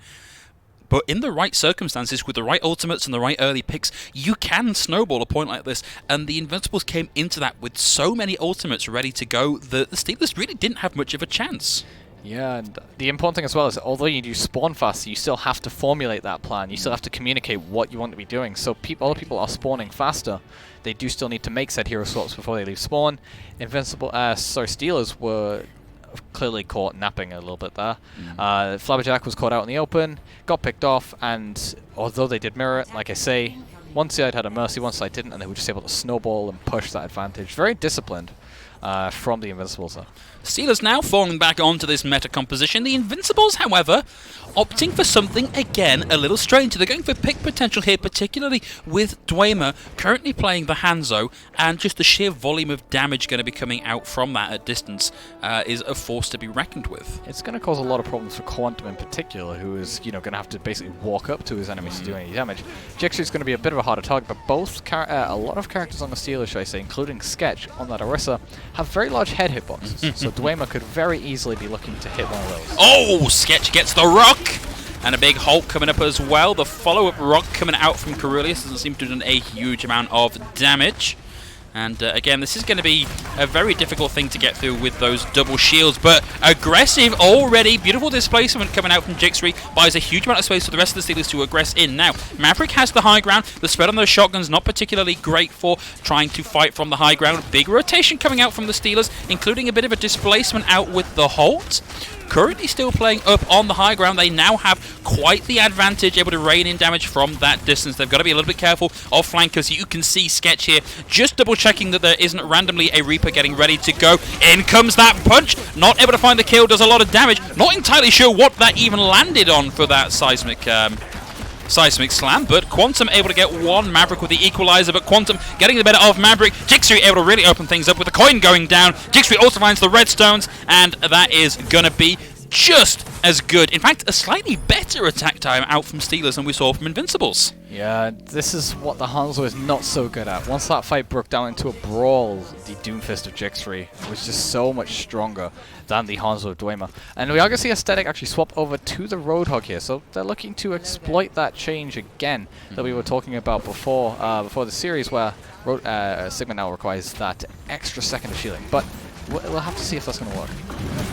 But in the right circumstances, with the right ultimates and the right early picks, you can snowball a point like this. And the Invincibles came into that with so many ultimates ready to go that the Steelers really didn't have much of a chance. Yeah, and the important thing as well is although you do spawn faster, you still have to formulate that plan. You still have to communicate what you want to be doing. So other people are spawning faster. They do still need to make said hero swaps before they leave spawn. Steelers were clearly caught napping a little bit there. Flabberjack was caught out in the open, got picked off, and although they did mirror it, like I say, one side had a Mercy, one side didn't, and they were just able to snowball and push that advantage. Very disciplined from the Invincibles there. Steelers now falling back onto this meta composition. The Invincibles, however, opting for something, again, a little strange. They're going for pick potential here, particularly with Dwemer currently playing the Hanzo, and just the sheer volume of damage going to be coming out from that at distance is a force to be reckoned with. It's going to cause a lot of problems for Quantum in particular, who is, going to have to basically walk up to his enemies to do any damage. Jixri's going to be a bit of a harder target, but a lot of characters on the Steelers, should I say, including Sketch on that Orisa, have very large head hitboxes. So Dwemer could very easily be looking to hit one of those. Oh, Sketch gets the rock! And a big Hulk coming up as well. The follow-up rock coming out from Carulius doesn't seem to have done a huge amount of damage. And again, this is going to be a very difficult thing to get through with those double shields. But aggressive already. Beautiful displacement coming out from Jixri. Buys a huge amount of space for the rest of the Steelers to aggress in. Now, Maverick has the high ground. The spread on those shotguns not particularly great for trying to fight from the high ground. Big rotation coming out from the Steelers, including a bit of a displacement out with the Holt. Currently still playing up on the high ground. They now have quite the advantage, able to rain in damage from that distance. They've got to be a little bit careful of flankers. You can see Sketch here just double checking that there isn't randomly a Reaper getting ready to go. In comes that punch. Not able to find the kill, does a lot of damage. Not entirely sure what that even landed on for that seismic slam, but Quantum able to get one Maverick with the equalizer, but Quantum getting the better of Maverick. Jixri able to really open things up with the coin going down. Jixri also finds the redstones, and that is going to be just as good. In fact, a slightly better attack time out from Steelers than we saw from Invincibles. Yeah, this is what the Hanzo is not so good at. Once that fight broke down into a brawl, the Doomfist of Jixri was just so much stronger than the Hanzo of Dwemer. And we are going to see Aesthetic actually swap over to the Roadhog here, so they're looking to exploit that change again that we were talking about before the series, where Sigma now requires that extra second of shielding. But we'll have to see if that's going to work.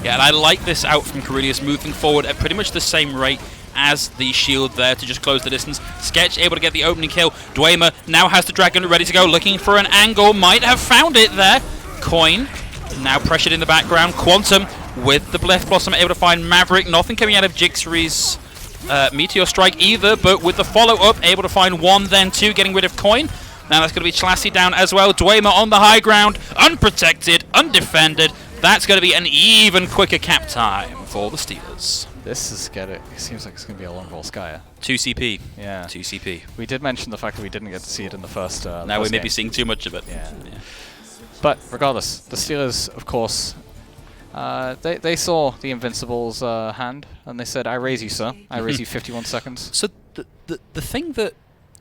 Yeah, and I like this out from Carulius, moving forward at pretty much the same rate as the shield there to just close the distance. Sketch able to get the opening kill. Dwemer now has the dragon ready to go, looking for an angle. Might have found it there. Coin now pressured in the background. Quantum with the Bleth Blossom able to find Maverick. Nothing coming out of Jixri's Meteor Strike either, but with the follow-up able to find one, then two, getting rid of Coin. Now that's going to be Chlassi down as well. Dwemer on the high ground, unprotected, undefended. That's going to be an even quicker cap time for the Steelers. This is it seems like it's going to be a long ball Skyer. 2CP. Yeah. 2CP. We did mention the fact that we didn't get to see it in the first now we may game. be seeing too much of it. Yeah. But regardless, the Steelers, of course, they saw the Invincibles hand, and they said, I raise you, sir. I raise you 51 seconds. So the thing that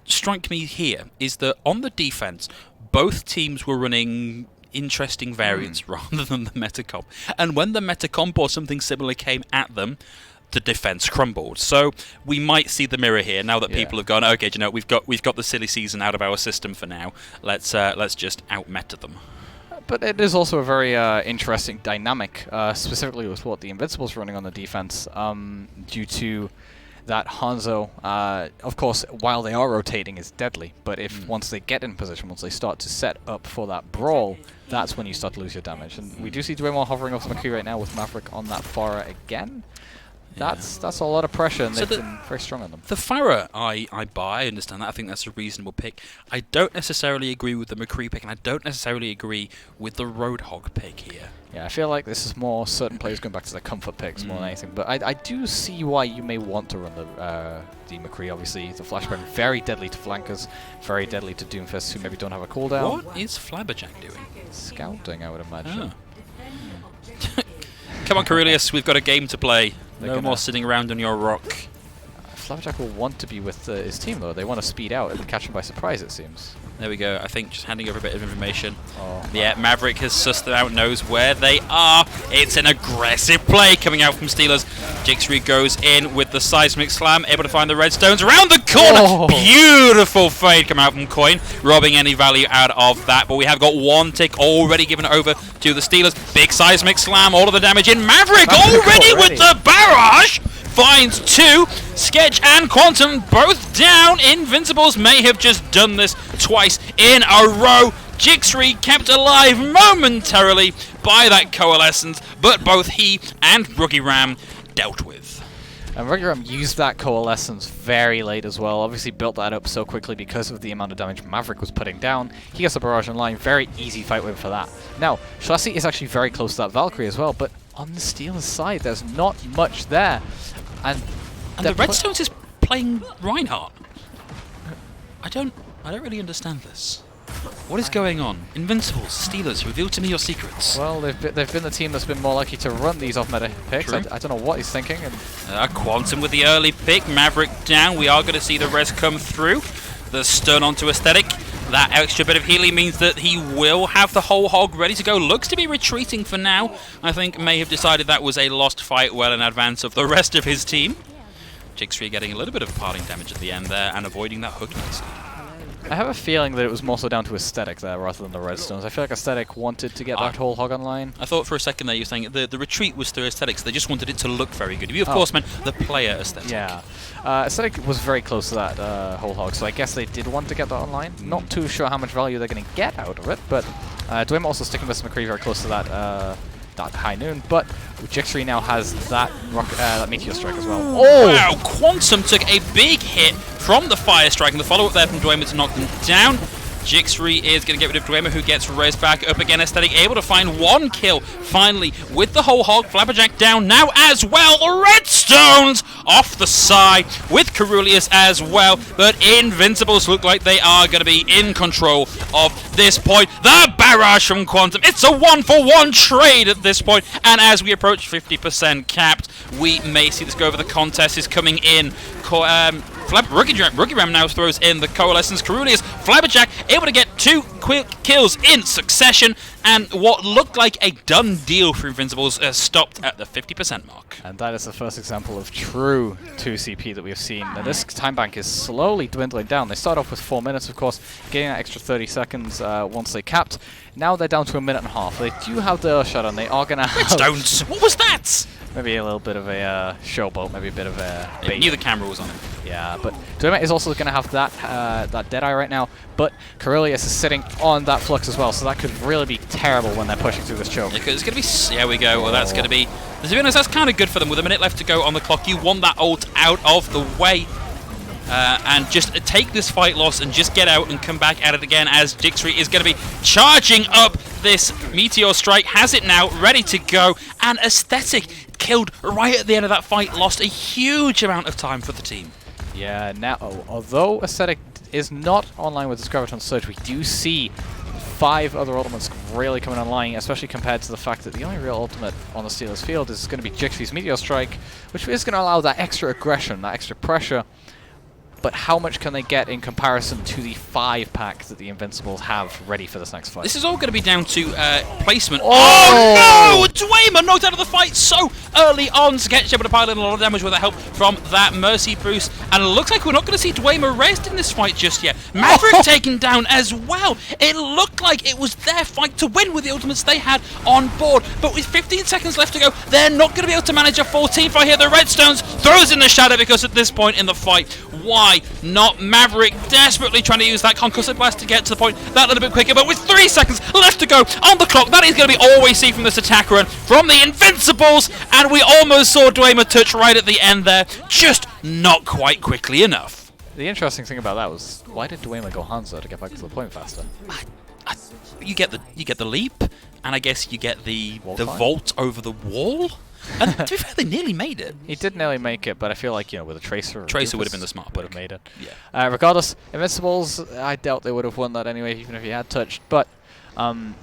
struck me here is that on the defense, both teams were running interesting variants rather than the metacomp. And when the metacomp or something similar came at them, the defense crumbled. So we might see the mirror here now that people have gone, okay, we've got the silly season out of our system for now. Let's just out-meta them. But it is also a very interesting dynamic, specifically with what the Invincibles running on the defense, due to that Hanzo, of course, while they are rotating, is deadly. But if once they get in position, once they start to set up for that brawl, that's when you start to lose your damage. And we do see Dwayne hovering off the McCree right now with Maverick on that Pharah again. That's a lot of pressure, and they've been very strong on them. The Pharah, I buy, I understand that. I think that's a reasonable pick. I don't necessarily agree with the McCree pick, and I don't necessarily agree with the Roadhog pick here. Yeah, I feel like this is more certain players going back to their comfort picks more than anything. But I do see why you may want to run the McCree. Obviously, the Flashbang, very deadly to flankers, very deadly to Doomfists who maybe don't have a cooldown. What is Flabberjack doing? Scouting, I would imagine. Oh. Come on, Carulius, we've got a game to play. No more sitting around on your rock. Flabberjack will want to be with his team, though. They want to speed out and catch him by surprise, it seems. There we go. I think just handing over a bit of information. Oh, yeah, Maverick has sussed them out, knows where they are. It's an aggressive play coming out from Steelers. Jixri goes in with the Seismic Slam, able to find the redstones around the corner. Oh. Beautiful fade coming out from Coin, robbing any value out of that. But we have got one tick already given over to the Steelers. Big Seismic Slam, all of the damage in. Maverick already with the barrage. Finds two. Sketch and Quantum both down. Invincibles may have just done this twice in a row. Jixri kept alive momentarily by that Coalescence, but both he and Rookie Ram dealt with. And Rookie Ram used that Coalescence very late as well. Obviously built that up so quickly because of the amount of damage Maverick was putting down. He gets the barrage online. Very easy fight win for that. Now, Shlasi is actually very close to that Valkyrie as well, but on the Steelers side, there's not much there. And the Redstones is playing Reinhardt. I don't really understand this. What is going on? Invincibles, Steelers, reveal to me your secrets. Well, they've been the team that's been more likely to run these off-meta picks. I don't know what he's thinking. And Quantum with the early pick, Maverick down. We are going to see the res come through. The stun onto Aesthetic. That extra bit of healing means that he will have the whole hog ready to go. Looks to be retreating for now. I think may have decided that was a lost fight well in advance of the rest of his team. Jixri getting a little bit of parting damage at the end there and avoiding that hook nicely. I have a feeling that it was more so down to Aesthetic there rather than the Redstones. I feel like Aesthetic wanted to get that whole hog online. I thought for a second there you were saying the retreat was through Aesthetics. They just wanted it to look very good. You, of course, meant the player Aesthetic. Yeah. Aesthetic was very close to that whole hog, so I guess they did want to get that online. Not too sure how much value they're going to get out of it, but Dwayne also sticking with McCree very close to that high noon, but Jixri now has that Meteor Strike as well. Oh! Wow, Quantum took a big hit from the Fire Strike, and the follow-up there from Dwayne to knock them down. Jixri is going to get rid of Dwayne, who gets raised back up again. Aesthetic able to find one kill, finally, with the whole hog. Flabberjack down now as well. The Redstones off the side with Carulius as well. But Invincibles look like they are going to be in control of this point. The barrage from Quantum. It's a 1-for-1 trade at this point. And as we approach 50% capped, we may see this go over. The contest is coming in. Rookie Ram now throws in the Coalescence. Carulius, Flabberjack able to get two quick kills in succession, and what looked like a done deal for Invincibles stopped at the 50% mark. And that is the first example of true 2CP that we've seen. Now this time bank is slowly dwindling down. They start off with 4 minutes, of course, getting that extra 30 seconds once they capped. Now they're down to a minute and a half. They do have the shot on. They are going to have... Redstones! What was that? Maybe a little bit of a showboat, maybe a bit of a bait. I knew the camera was on it. Yeah, but Dwayne is also going to have that that Deadeye right now, but Carulius is sitting on that Flux as well, so that could really be terrible when they're pushing through this choke. It's going to be... There we go. Well, that's going to be... To be honest, that's kind of good for them. With a minute left to go on the clock, you want that ult out of the way. And just take this fight loss and just get out and come back at it again, as Jixri is going to be charging up this Meteor Strike, has it now, ready to go, and Aesthetic killed right at the end of that fight, lost a huge amount of time for the team. Yeah, now, although Aesthetic is not online with this Graviton Surge, we do see 5 other ultimates really coming online, especially compared to the fact that the only real ultimate on the Steelers field is going to be Jixri's Meteor Strike, which is going to allow that extra aggression, that extra pressure. but how much can they get in comparison to the 5-pack that the Invincibles have ready for this next fight? This is all going to be down to placement. Oh! Oh no! Dwemer knocked out of the fight so early on. Sketch able to pile in a lot of damage with the help from that Mercy boost. And it looks like we're not going to see Dwemer rest in this fight just yet. Maverick taken down as well. It looked like it was their fight to win with the ultimates they had on board. But with 15 seconds left to go, they're not going to be able to manage a 14 fight here. The Redstones throws in the shadow because at this point in the fight, why not Maverick desperately trying to use that concussive blast to get to the point that little bit quicker, but with 3 seconds left to go on the clock, that is going to be all we see from this attack run from the Invincibles, and we almost saw Dwemer touch right at the end there, just not quite quickly enough. The interesting thing about that was, why did Dwemer go Hanzo to get back to the point faster? You get the leap, and I guess you get the Vault vault over the wall. And to be fair, they nearly made it. He did nearly make it, but I feel like, with a Tracer... Tracer would have been the smart would have pick. made it. Yeah. Regardless, Invincibles, I doubt they would have won that anyway, even if he had touched. But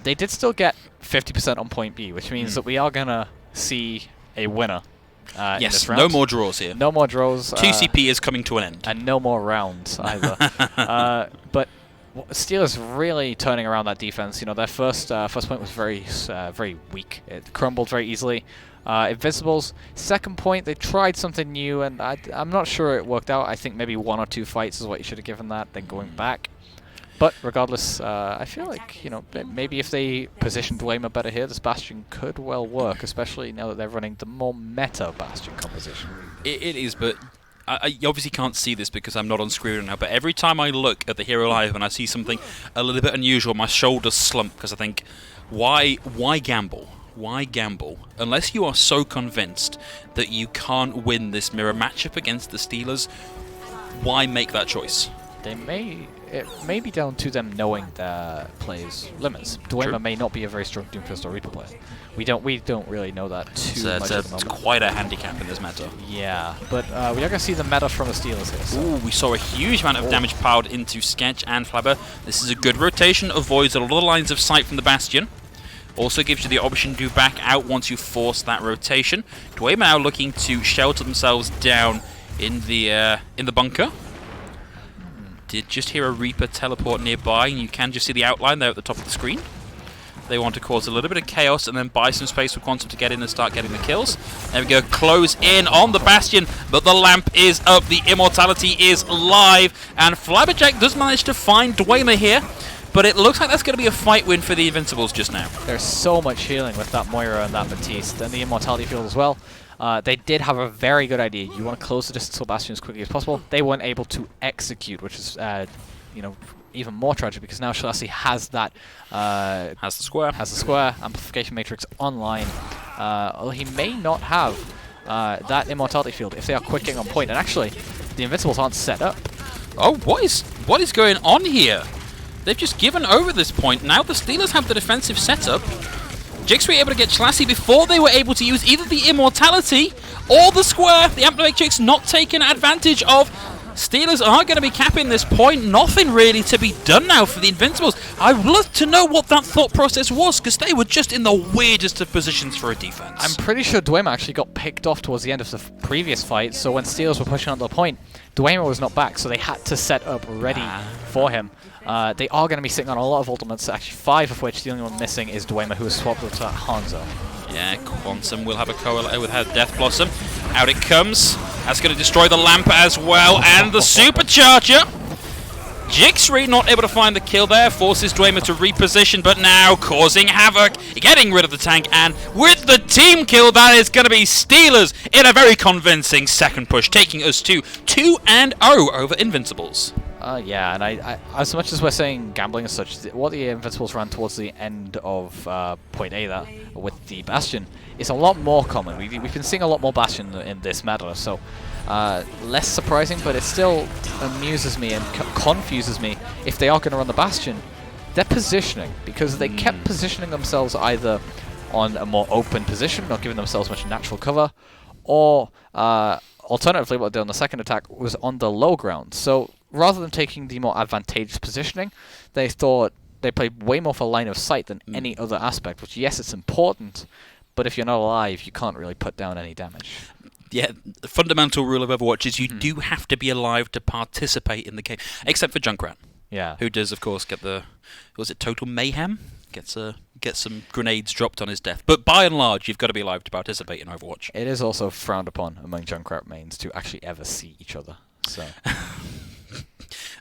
they did still get 50% on point B, which means that we are going to see a winner in this round. No more draws here. No more draws. 2CP is coming to an end. And no more rounds either. But Steelers really turning around that defense. Their first point was very weak. It crumbled very easily. Invincibles, second point, they tried something new, and I'm not sure it worked out. I think maybe 1 or 2 fights is what you should have given that, then going back. But regardless, I feel like, maybe if they positioned Dwemer better here, this Bastion could well work, especially now that they're running the more meta Bastion composition. It is, but I obviously can't see this because I'm not on screen right now, but every time I look at the Hero Live and I see something a little bit unusual, my shoulders slump because I think, why gamble? Why gamble? Unless you are so convinced that you can't win this mirror matchup against the Steelers, why make that choice? It may be down to them knowing their players' limits. Dwemer may not be a very strong Doomfist or Reaper player. We don't really know that too much at the moment. It's quite a handicap in this meta. Yeah, but we are going to see the meta from the Steelers here. So. Ooh, we saw a huge amount of damage piled into Sketch and Flabber. This is a good rotation, avoids a lot of lines of sight from the Bastion. Also gives you the option to back out once you force that rotation. Dwemer now looking to shelter themselves down in the bunker. Did just hear a Reaper teleport nearby, and you can just see the outline there at the top of the screen. They want to cause a little bit of chaos and then buy some space for Quantum to get in and start getting the kills. There we go, close in on the Bastion, but the lamp is up, the Immortality is live, and Flabberjack does manage to find Dwemer here. But it looks like that's going to be a fight win for the Invincibles just now. There's so much healing with that Moira and that Batiste, and the Immortality field as well. They did have a very good idea. You want to close the distance to Bastion as quickly as possible. They weren't able to execute, which is, even more tragic because now Shalassi has that. Has the square. Amplification Matrix online. He may not have that Immortality field if they are quicking on point. And actually, the Invincibles aren't set up. Oh, what is going on here? They've just given over this point. Now the Steelers have the defensive setup. Jix were able to get Shalassi before they were able to use either the Immortality or the Square. The Amplificatrix not taking advantage of. Steelers are going to be capping this point. Nothing really to be done now for the Invincibles. I'd love to know what that thought process was, because they were just in the weirdest of positions for a defense. I'm pretty sure Dwemer actually got picked off towards the end of the previous fight, so when Steelers were pushing on the point, Dwemer was not back, so they had to set up ready for him. They are going to be sitting on a lot of ultimates, actually 5 of which the only one missing is Dwemer, who has swapped up to Hanzo. Yeah, Quantum will have a correlate with her Death Blossom. Out it comes. That's going to destroy the lamp as well, and the Supercharger. Jixri not able to find the kill there, forces Dwemer to reposition, but now causing havoc, getting rid of the tank, and with the team kill, that is going to be Steelers in a very convincing second push, taking us to 2-0 over Invincibles. Yeah, and I as much as we're saying gambling as such, what the Invincibles ran towards the end of point A there with the Bastion is a lot more common. We've been seeing a lot more Bastion in this meta, so less surprising, but it still amuses me and confuses me if they are going to run the Bastion. Their positioning, because they kept positioning themselves either on a more open position, not giving themselves much natural cover, or alternatively what they did on the second attack was on the low ground. So rather than taking the more advantageous positioning, they thought they played way more for line of sight than any other aspect, which, yes, it's important, but if you're not alive, you can't really put down any damage. Yeah, the fundamental rule of Overwatch is you do have to be alive to participate in the game, except for Junkrat. Yeah. Who does, of course, get the... Was it Total Mayhem? Gets some grenades dropped on his death. But by and large, you've got to be alive to participate in Overwatch. It is also frowned upon among Junkrat mains to actually ever see each other. So...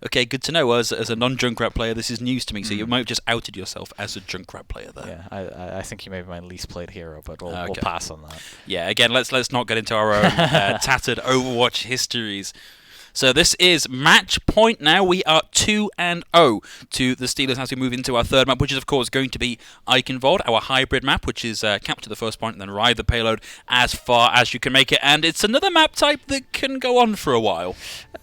Okay, good to know. As a non-Junkrat player, this is news to me, so you might have just outed yourself as a Junkrat player there. Yeah, I think you may be my least played hero, but we'll pass on that. Yeah, again, let's not get into our own tattered Overwatch histories. So this is match point now. We are 2-0 to the Steelers as we move into our third map, which is, of course, going to be Eichenwald, our hybrid map, which is capture the first point and then ride the payload as far as you can make it. And it's another map type that can go on for a while.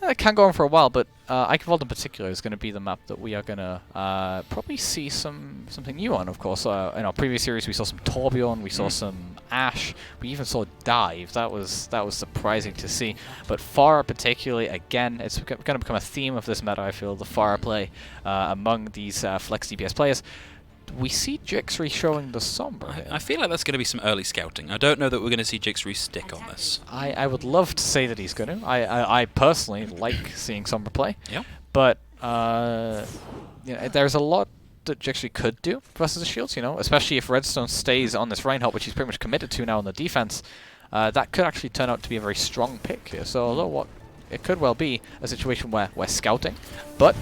It can go on for a while, but Eichenwald in particular is going to be the map that we are going to probably see something new on, of course. In our previous series, we saw some Torbjorn, we saw some Ashe, we even saw Dive. That was surprising to see. But Pharah particularly, again, it's going to become a theme of this meta, I feel, the Pharah play among these flex DPS players. We see Jixri showing the Sombra here. I feel like that's going to be some early scouting. I don't know that we're going to see Jixri stick on this. I would love to say that he's going to. I personally like seeing Sombra play. Yeah. But there's a lot that Jixri could do versus the Shields, especially if Redstone stays on this Reinhardt, which he's pretty much committed to now on the defense. That could actually turn out to be a very strong pick here. So although it could well be a situation where we're scouting, but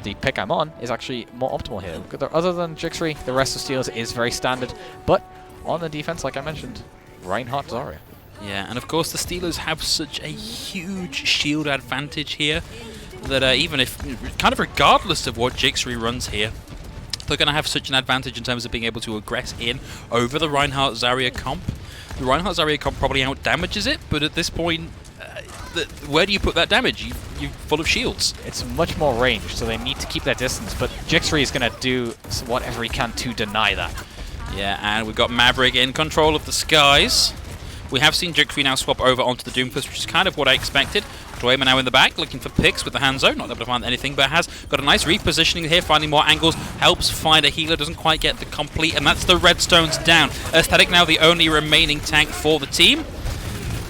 the pick I'm on is actually more optimal here. Other than Jixri, the rest of Steelers is very standard, but on the defense, like I mentioned, Reinhardt, Zarya. Yeah, and of course the Steelers have such a huge shield advantage here that even if, kind of regardless of what Jixri runs here, they're going to have such an advantage in terms of being able to aggress in over the Reinhardt-Zarya comp. The Reinhardt-Zarya comp probably out-damages it, but at this point, where do you put that damage? You're full of shields. It's much more range, so they need to keep their distance, but Jixri is going to do whatever he can to deny that. Yeah, and we've got Maverick in control of the skies. We have seen Jixri now swap over onto the Doomfist, which is kind of what I expected. Dwayman now in the back, looking for picks with the Hanzo, not able to find anything, but has got a nice repositioning here, finding more angles, helps find a healer, doesn't quite get the complete, and that's the Redstones down. Aesthetic now the only remaining tank for the team.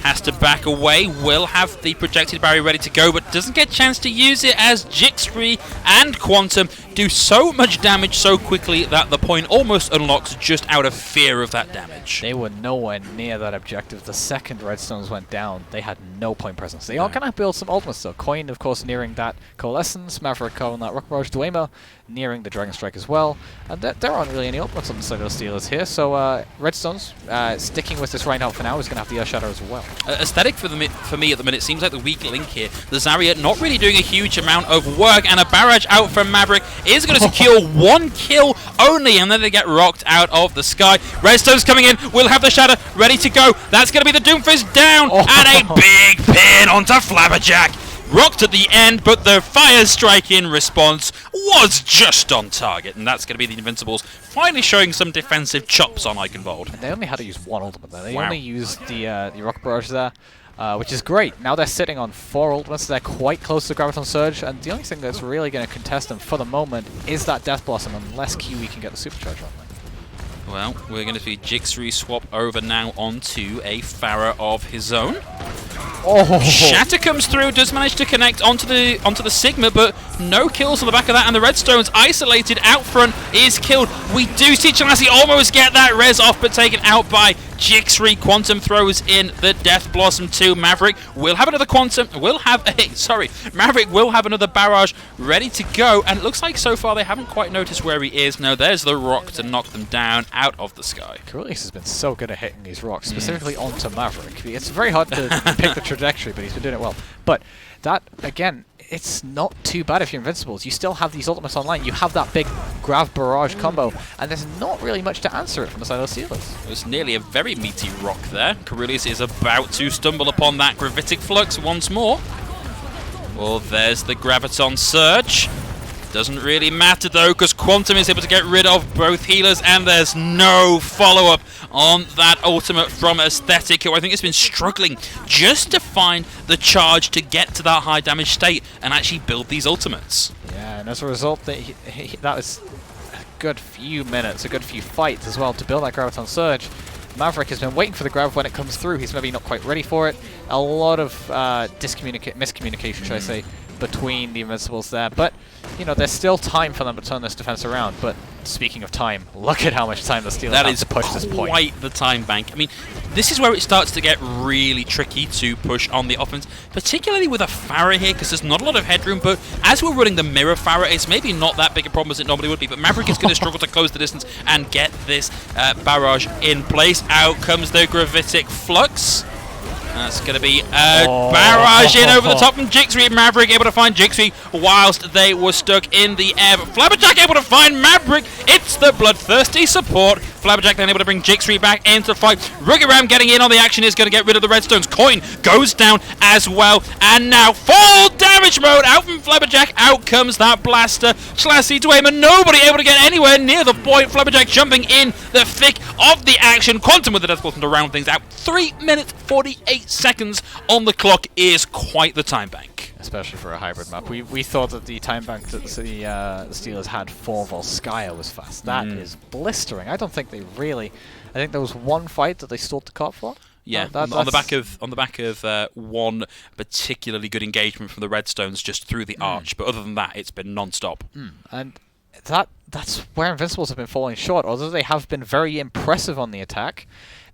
Has to back away, will have the projected barrier ready to go, but doesn't get a chance to use it as Jixri and Quantum do so much damage so quickly that the point almost unlocks just out of fear of that damage. They were nowhere near that objective. The second Redstones went down, they had no point presence. They are going to build some ultimates though. Coin, of course, nearing that Coalescence, Maverick on that Rock Barrage, Dwemer nearing the Dragon Strike as well. And there aren't really any ultimates on the side of the Steelers here, so Redstones, sticking with this Reinhardt for now, is going to have the Earth Shadow as well. Aesthetic for me at the minute seems like the weak link here. The Zarya not really doing a huge amount of work, and a barrage out from Maverick is going to secure one kill only, and then they get rocked out of the sky. Redstone's coming in, will have the Shadow ready to go. That's going to be the Doomfist down, and a big pin onto Flabberjack. Rocked at the end, but the fire strike in response was just on target, and that's going to be the Invincibles finally showing some defensive chops on Eichenwald. And they only had to use one ultimate there. They only used the Rock Barrage there, which is great. Now they're sitting on 4 ultimates. They're quite close to Graviton Surge, and the only thing that's really going to contest them for the moment is that Death Blossom, unless Kiwi can get the Supercharge on them. Well, we're going to see Jixri swap over now onto a Pharah of his own. Oh. Shatter comes through, does manage to connect onto the Sigma, but no kills on the back of that, and the Redstones isolated out front is killed. We do see Chalassy almost get that res off, but taken out by Jixri. Quantum throws in the Death Blossom 2. Maverick will have another Maverick will have another barrage ready to go, and it looks like so far they haven't quite noticed where he is. No, there's the rock to knock them down out of the sky. Corellius has been so good at hitting these rocks, specifically onto Maverick. It's very hard to pick the trajectory, but he's been doing it well. But that, again, it's not too bad if you're Invincibles. You still have these ultimates online. You have that big Grav Barrage combo, and there's not really much to answer it from the side of the Steelers. It was nearly a very meaty rock there. Corellius is about to stumble upon that Gravitic Flux once more. Well, there's the Graviton Surge. Doesn't really matter though, because Quantum is able to get rid of both healers, and there's no follow-up on that ultimate from Aesthetic, who I think has been struggling just to find the charge to get to that high damage state and actually build these ultimates. Yeah, and as a result, that was a good few minutes, a good few fights as well to build that Graviton Surge. Maverick has been waiting for the grab. When it comes through, he's maybe not quite ready for it. A lot of miscommunication, should I say, between the Invincibles there. But, you know, there's still time for them to turn this defense around. But speaking of time, look at how much time the Steelers have to push this point. That is quite the time bank. I mean, this is where it starts to get really tricky to push on the offense, particularly with a Pharah here, because there's not a lot of headroom. But as we're running the mirror Pharah, it's maybe not that big a problem as it normally would be. But Maverick is going to struggle to close the distance and get this barrage in place. Out comes the Gravitic Flux. That's going to be a barrage in over the top from Jixri. Maverick able to find Jixri whilst they were stuck in the air. But Flabberjack able to find Maverick. It's the bloodthirsty support. Flabberjack then able to bring Jixri back into the fight. Rugiram getting in on the action is going to get rid of the redstones. Coin goes down as well. And now full damage mode out from Flabberjack. Out comes that blaster. Schlassie Dwemer, nobody able to get anywhere near the point. Flabberjack jumping in the thick of the action. Quantum with the death button to round things out. 3 minutes 48 seconds on the clock is quite the time bank. Especially for a hybrid map. We thought that the time bank that the Steelers had for Volskaya was fast. That is blistering. I don't think they really... I think there was one fight that they stalled the cop for. Yeah, on the back of one particularly good engagement from the Redstones just through the arch. But other than that, it's been non-stop. And that's where Invincibles have been falling short. Although they have been very impressive on the attack,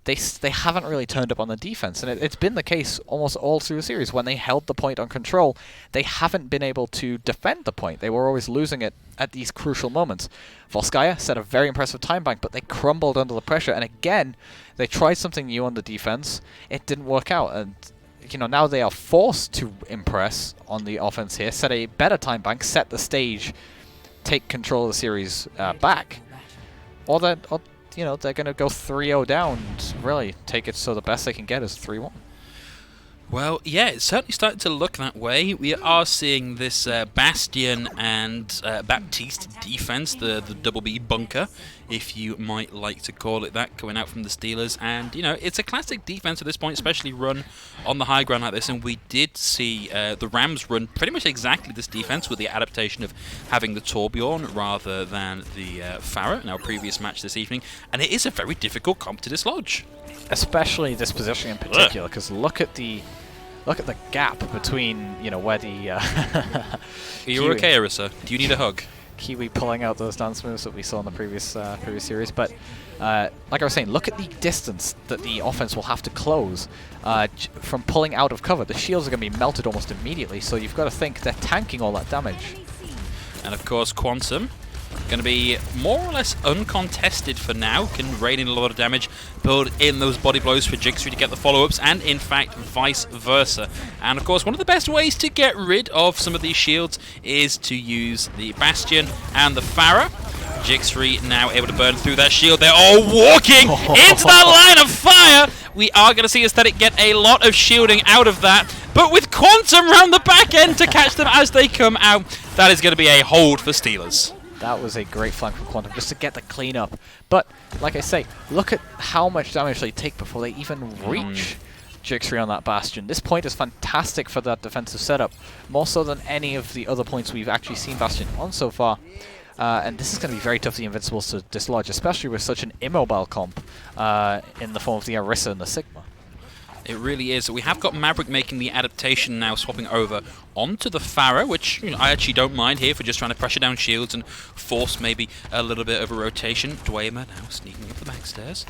they haven't really turned up on the defense, and it's been the case almost all through the series. When they held the point on control, they haven't been able to defend the point. They were always losing it at these crucial moments. Volskaya set a very impressive time bank, but they crumbled under the pressure, and again, they tried something new on the defense. It didn't work out, and you know, now they are forced to impress on the offense here, set a better time bank, set the stage, take control of the series back, or you know, they're going to go 3-0 down and really take it so the best they can get is 3-1. Well, yeah, it's certainly starting to look that way. We are seeing this Bastion and Baptiste defense, the double B bunker, if you might like to call it that, coming out from the Steelers. And, you know, it's a classic defense at this point, especially run on the high ground like this. And we did see the Rams run pretty much exactly this defense with the adaptation of having the Torbjorn rather than the Pharah in our previous match this evening. And it is a very difficult comp to dislodge. Especially this position in particular, because look at the gap between, you know, where the... Are you okay, Arissa? Do you need a hug? Kiwi pulling out those dance moves that we saw in the previous series. But like I was saying, look at the distance that the offense will have to close from pulling out of cover. The shields are going to be melted almost immediately, so you've got to think they're tanking all that damage. And of course, Quantum going to be more or less uncontested for now, can rain in a lot of damage, build in those body blows for Jixri to get the follow-ups, and in fact vice versa. And of course, one of the best ways to get rid of some of these shields is to use the Bastion and the Pharah. Jixri now able to burn through that shield. They're all walking into that line of fire. We are going to see Aesthetic get a lot of shielding out of that, but with Quantum round the back end to catch them as they come out, that is going to be a hold for Steelers. That was a great flank from Quantum just to get the cleanup. But, like I say, look at how much damage they take before they even reach Jixri on that Bastion. This point is fantastic for that defensive setup, more so than any of the other points we've actually seen Bastion on so far. And this is going to be very tough for the Invincibles to dislodge, especially with such an immobile comp in the form of the Arissa and the Sigma. It really is. We have got Maverick making the adaptation now, swapping over onto the Pharah, which, you know, I actually don't mind here for just trying to pressure down shields and force maybe a little bit of a rotation. Dwemer now sneaking up the backstairs,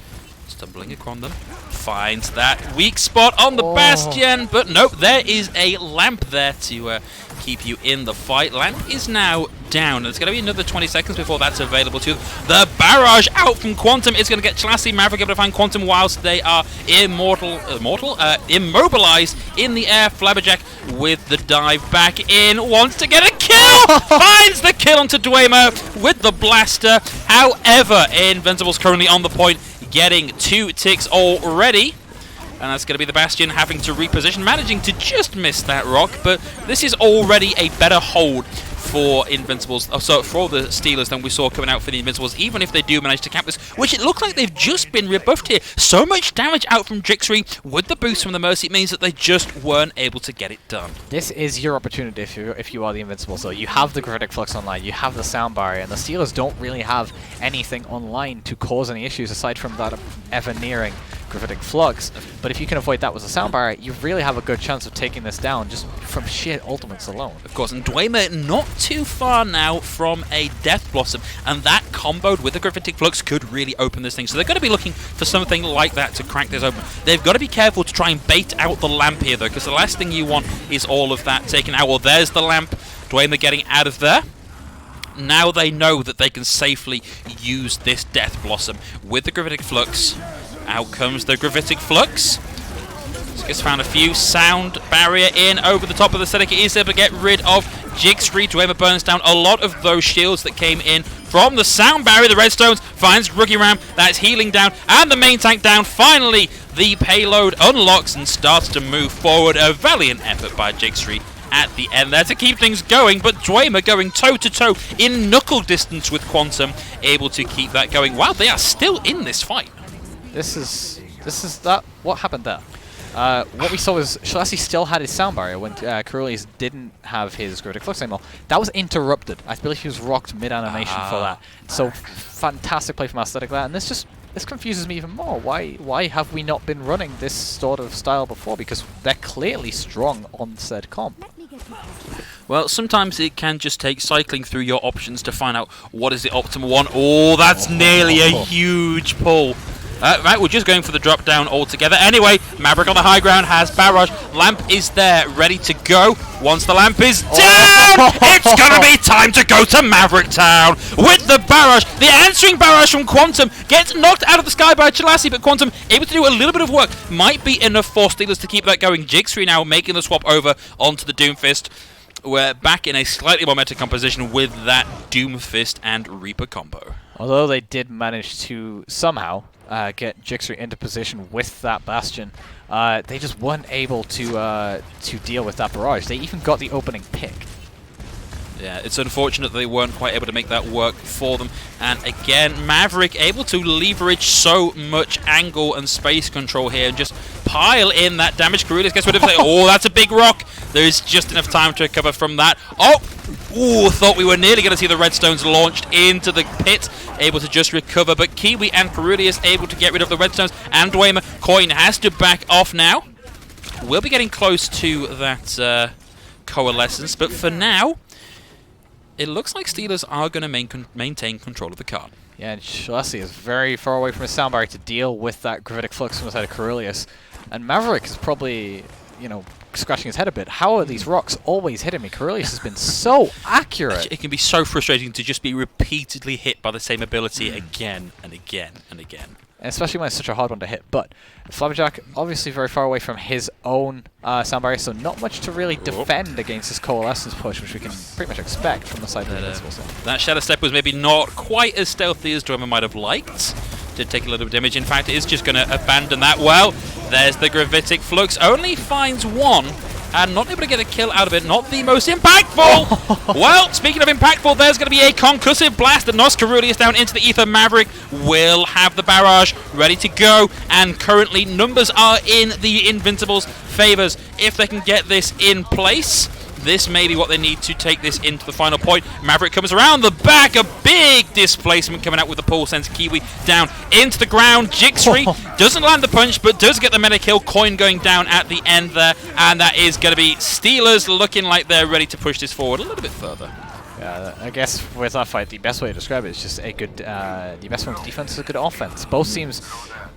stumbling across them, finds that weak spot on the Bastion, but nope, there is a lamp there to keep you in the fight. Lamp is now down. It's going to be another 20 seconds before that's available to them. The barrage out from Quantum is going to get Schlassie. Maverick able to find Quantum whilst they are immobilized in the air. Flabberjack with the dive back in, wants to get a kill, finds the kill onto Dwemer with the blaster. However, Invincibles currently on the point, getting 2 ticks already. And that's going to be the Bastion having to reposition, managing to just miss that rock, but this is already a better hold for Invincibles, so for the Steelers than we saw coming out for the Invincibles, even if they do manage to cap this, which it looks like they've just been rebuffed here. So much damage out from Jixri with the boost from the Mercy, it means that they just weren't able to get it done. This is your opportunity if you are the Invincibles, though. You have the Gravitic Flux online, you have the Sound Barrier, and the Steelers don't really have anything online to cause any issues aside from that ever-nearing Gravitic Flux. But if you can avoid that with the Sound Barrier, you really have a good chance of taking this down just from sheer ultimates alone. Of course, and Dwemer not too far now from a Death Blossom, and that comboed with the Gravitic Flux could really open this thing. So they're going to be looking for something like that to crack this open. They've got to be careful to try and bait out the lamp here, though, because the last thing you want is all of that taken out. Well, there's the lamp. Dwemer getting out of there. Now they know that they can safely use this Death Blossom with the Gravitic Flux. Out comes the Gravitic Flux. Just found a few Sound Barrier in over the top of the Seneca. Is able to get rid of Jixri. Dwemer burns down a lot of those shields that came in from the Sound Barrier. The Redstones finds Rookie Ram. That's healing down. And the main tank down. Finally, the payload unlocks and starts to move forward. A valiant effort by Jixri at the end there to keep things going, but Dwemer going toe-to-toe in knuckle distance with Quantum, able to keep that going. Wow, they are still in this fight. This is that. What happened there? What we saw was Shalasi still had his Sound Barrier when Carulius didn't have his Gravitic Flux anymore. That was interrupted. I believe he was rocked mid-animation for that. So fantastic play from Aesthetic there, and this confuses me even more. Why have we not been running this sort of style before? Because they're clearly strong on said comp. Well, sometimes it can just take cycling through your options to find out what is the optimal one. Oh, that's nearly a huge pull. Right, we're just going for the drop down altogether. Anyway, Maverick on the high ground has Barrage. Lamp is there, ready to go. Once the lamp is down, it's going to be time to go to Maverick Town with the Barrage. The answering Barrage from Quantum gets knocked out of the sky by Chalasi, but Quantum able to do a little bit of work. Might be enough for Steelers to keep that going. Jixri now making the swap over onto the Doomfist. We're back in a slightly more meta composition with that Doomfist and Reaper combo. Although they did manage to somehow get Jixri into position with that Bastion, they just weren't able to deal with that barrage. They even got the opening pick. Yeah, it's unfortunate that they weren't quite able to make that work for them. And again, Maverick able to leverage so much angle and space control here and just pile in that damage. Carulius gets rid of it. Oh, that's a big rock. There's just enough time to recover from that. Oh! Ooh, thought we were nearly going to see the Redstones launched into the pit. Able to just recover, but Kiwi and Carulius able to get rid of the Redstones. And Dwemer, Coin has to back off now. We'll be getting close to that coalescence, but for now, it looks like Steelers are going to maintain control of the card. Yeah, and Shalasi is very far away from his Sound Barrier to deal with that Gravitic Flux from the side of Carulius. And Maverick is probably, scratching his head a bit. How are these rocks always hitting me? Carulius has been so accurate. It can be so frustrating to just be repeatedly hit by the same ability again and again and again. And especially when it's such a hard one to hit. But Flabberjack, obviously very far away from his own Sound Barrier, so not much to really defend against this Coalescence push, which we can pretty much expect from the side of the Invincibles. That Shadow Step was maybe not quite as stealthy as Dwemer might have liked. Did take a little bit of damage. In fact, it is just going to abandon that. Well, there's the Gravitic Flux. Only finds one. And not able to get a kill out of it. Not the most impactful. Well, speaking of impactful, there's going to be a concussive blast that knocks Carulius down into the ether. Maverick will have the barrage ready to go. And currently, numbers are in the Invincibles' favors. If they can get this in place, this may be what they need to take this into the final point. Maverick comes around the back. A big displacement coming out with the pull. Sends Kiwi down into the ground. Jixri doesn't land the punch, but does get the meta kill. Coin going down at the end there. And that is going to be Steelers looking like they're ready to push this forward a little bit further. Yeah, I guess with that fight, the best way to describe it is just a good, the best form of defense is a good offense. Both teams,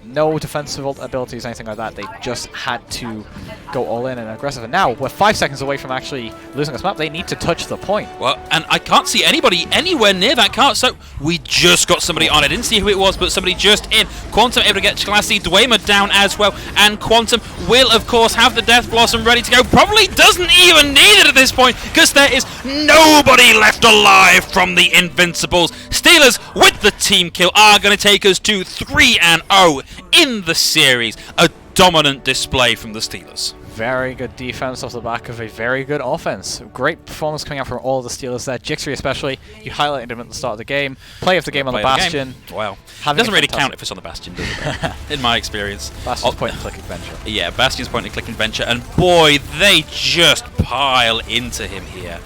no defensive abilities, anything like that. They just had to go all in and aggressive. And now we're 5 seconds away from actually losing this map. They need to touch the point. Well, and I can't see anybody anywhere near that cart, so we just got somebody on. I didn't see who it was, but somebody just in. Quantum able to get Classy, Dwemer down as well, and Quantum will, of course, have the Death Blossom ready to go. Probably doesn't even need it at this point, because there is nobody left alive from the Invincibles. Steelers, with the team kill, are going to take us to 3-0 in the series. A dominant display from the Steelers. very good defense off the back of a very good offense. Great performance coming out from all the Steelers there. Jixri especially, you highlighted him at the start of the game. Play of the game on the Bastion. Wow. It doesn't really count if it's on the Bastion, does it? In my experience. Bastion's point-and-click adventure. Yeah, Bastion's point-and-click adventure, and boy, they just pile into him here.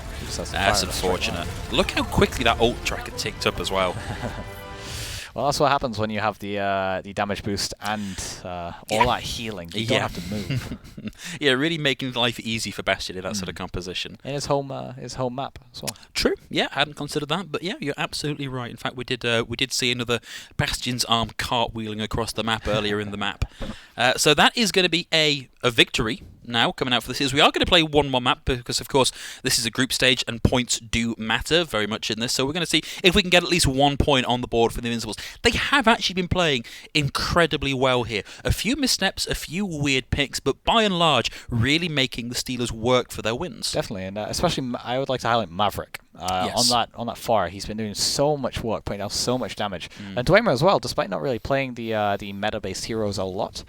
That's unfortunate. Look how quickly that ult tracker ticked up as well. Well, that's what happens when you have the damage boost and all that healing. You don't have to move. Yeah, really making life easy for Bastion in that sort of composition. In his home map as well. True. Yeah, I hadn't considered that, but yeah, you're absolutely right. In fact, we did see another Bastion's arm cartwheeling across the map earlier in the map. So that is going to be a victory now coming out for the series. We are going to play one more map because, of course, this is a group stage and points do matter very much in this. So we're going to see if we can get at least 1 point on the board for the Invincibles. They have actually been playing incredibly well here. A few missteps, a few weird picks, but by and large, really making the Steelers work for their wins. Definitely, and especially I would like to highlight Maverick. Yes. On that far, he's been doing so much work, putting out so much damage. And Dwemer as well, despite not really playing the meta-based heroes a lot,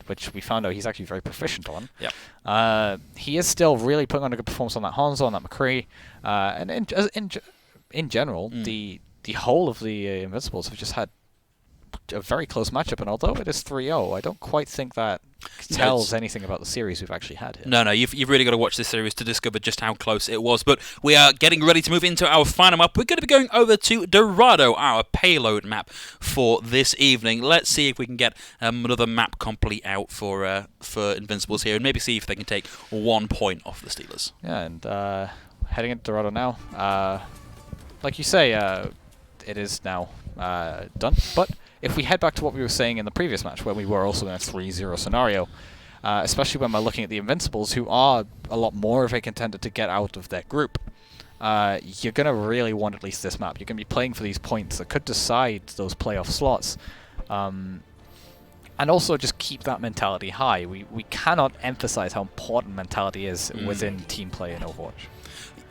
which we found out he's actually very proficient on. Yep. He is still really putting on a good performance on that Hanzo, on that McCree, and in general, the whole of the Invincibles have just had a very close matchup, and although it is 3-0, I don't quite think that tells anything about the series we've actually had here. No, you've really got to watch this series to discover just how close it was. But we are getting ready to move into our final map. We're going to be going over to Dorado, our payload map for this evening. Let's see if we can get another map complete out for Invincibles here, and maybe see if they can take 1 point off the Steelers. Yeah, and heading into Dorado now. Like you say, it is now done, but if we head back to what we were saying in the previous match, where we were also in a 3-0 scenario, especially when we're looking at the Invincibles, who are a lot more of a contender to get out of their group, you're going to really want at least this map. You're going to be playing for these points that could decide those playoff slots. And also just keep that mentality high. We cannot emphasize how important mentality is within team play in Overwatch.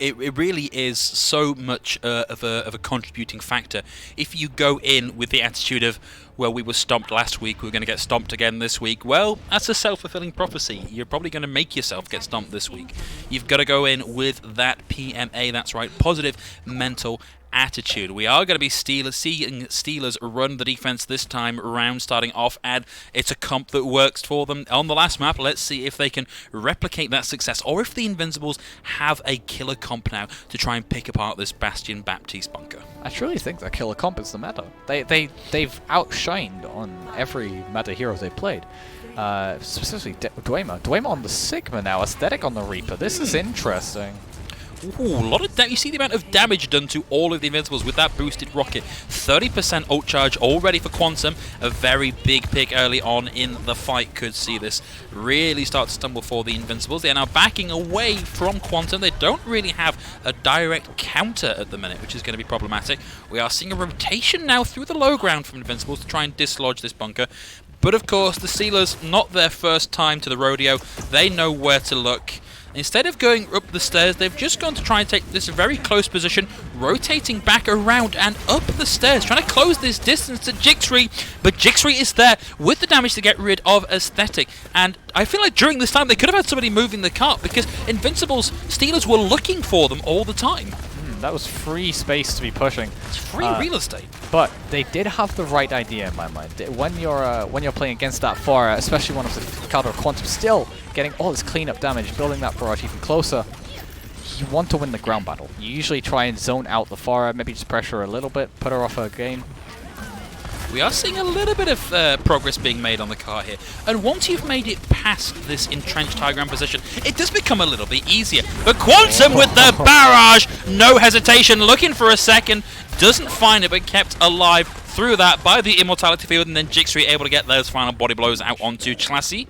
It really is so much of a contributing factor. If you go in with the attitude of, well, we were stomped last week, we're going to get stomped again this week, well, that's a self-fulfilling prophecy. You're probably going to make yourself get stomped this week. You've got to go in with that PMA, that's right, positive mental attitude. We are going to be seeing Steelers run the defense this time around, starting off, and it's a comp that works for them on the last map. Let's see if they can replicate that success, or if the Invincibles have a killer comp now to try and pick apart this Bastion Baptiste bunker. I truly think that killer comp is the meta. They've outshined on every meta hero they've played. Specifically Dwemer. Dwemer on the Sigma now, Aesthetic on the Reaper. This is interesting. Ooh, a lot of you see the amount of damage done to all of the Invincibles with that boosted rocket. 30% ult charge already for Quantum. A very big pick early on in the fight. Could see this really start to stumble for the Invincibles. They are now backing away from Quantum. They don't really have a direct counter at the minute, which is going to be problematic. We are seeing a rotation now through the low ground from Invincibles to try and dislodge this bunker. But of course, the Steelers, not their first time to the rodeo. They know where to look. Instead of going up the stairs, they've just gone to try and take this very close position, rotating back around and up the stairs, trying to close this distance to Jixri, but Jixri is there with the damage to get rid of Aesthetic. And I feel like during this time they could have had somebody moving the cart, because Invincibles, Steelers were looking for them all the time. That was free space to be pushing. It's free real estate. But they did have the right idea in my mind. When you're playing against that far, especially one of the Caldor Quantum still getting all this cleanup damage, building that barrage even closer, you want to win the ground battle. You usually try and zone out the Farah, maybe just pressure her a little bit, put her off her game. We are seeing a little bit of progress being made on the car here. And once you've made it past this entrenched high ground position, it does become a little bit easier. But Quantum with the barrage, no hesitation, looking for a second, doesn't find it, but kept alive through that by the Immortality Field, and then Jixri able to get those final body blows out onto Chlassi.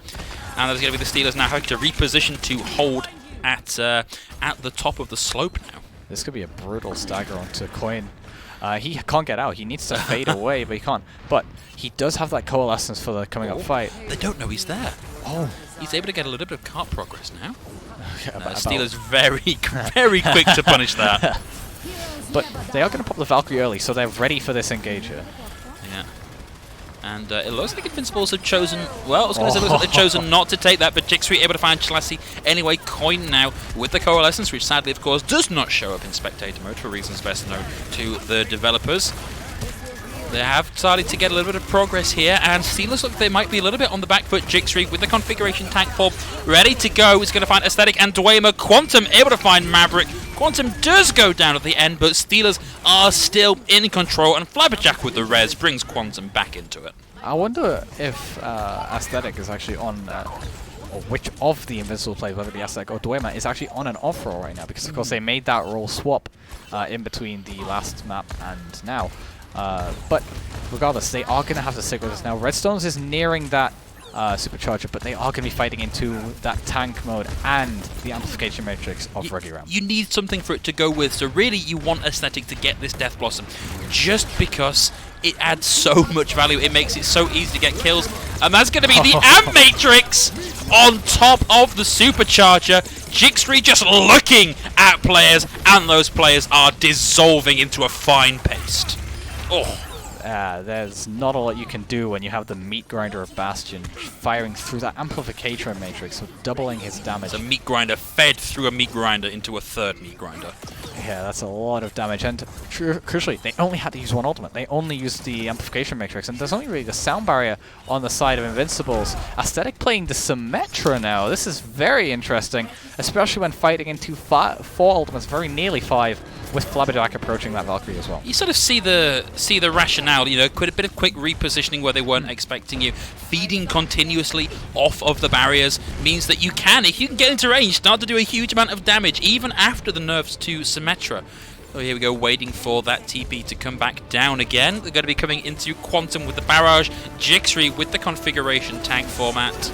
And there's going to be the Steelers now having to reposition to hold at the top of the slope now. This could be a brutal stagger onto Coin. He can't get out. He needs to fade away, but he can't. But he does have that coalescence for the coming up fight. They don't know he's there. Oh. He's able to get a little bit of cart progress now. Yeah, Steelers very quick to punish that. But they are going to pop the Valkyrie early, so they're ready for this engage here. Yeah. And it looks like Invincibles have chosen, well, I was going to say it looks like they've chosen not to take that, but Jixri able to find Chlassi anyway. Coin now with the Coalescence, which sadly, of course, does not show up in spectator mode for reasons best known to the developers. They have started to get a little bit of progress here, and Steelers look they might be a little bit on the back foot. Jixri with the configuration tank form ready to go is going to find Aesthetic and Dwemer. Quantum able to find Maverick. Quantum does go down at the end, but Steelers are still in control, and Flabberjack with the res brings Quantum back into it. I wonder if Aesthetic is actually on, or which of the Invincible players, whether it be Aesthetic or Dwemer, is actually on an off roll right now, because of course they made that role swap in between the last map and now. But regardless, they are going to have to stick with this now. Redstones is nearing that supercharger, but they are going to be fighting into that tank mode and the amplification matrix of Reggie Ram. You need something for it to go with, so really you want Aesthetic to get this Death Blossom, just because it adds so much value. It makes it so easy to get kills, and that's going to be the Amp Matrix on top of the supercharger. Jixri just looking at players, and those players are dissolving into a fine paste. Oh. There's not a lot you can do when you have the Meat Grinder of Bastion firing through that amplification matrix, so doubling his damage. It's a Meat Grinder fed through a Meat Grinder into a third Meat Grinder. Yeah, that's a lot of damage, and crucially, they only had to use one ultimate. They only used the amplification matrix, and there's only really the sound barrier on the side of Invincibles. Aesthetic playing the Symmetra now. This is very interesting, especially when fighting into 4 ultimates, very nearly 5, with Flabberjack approaching that Valkyrie as well. You sort of see the rationale, you know, quite a bit of quick repositioning where they weren't expecting you. Feeding continuously off of the barriers means that you can, if you can get into range, start to do a huge amount of damage, even after the nerfs to Symmetra. So here we go, waiting for that TP to come back down again. They're going to be coming into Quantum with the barrage, Jixri with the configuration tank format.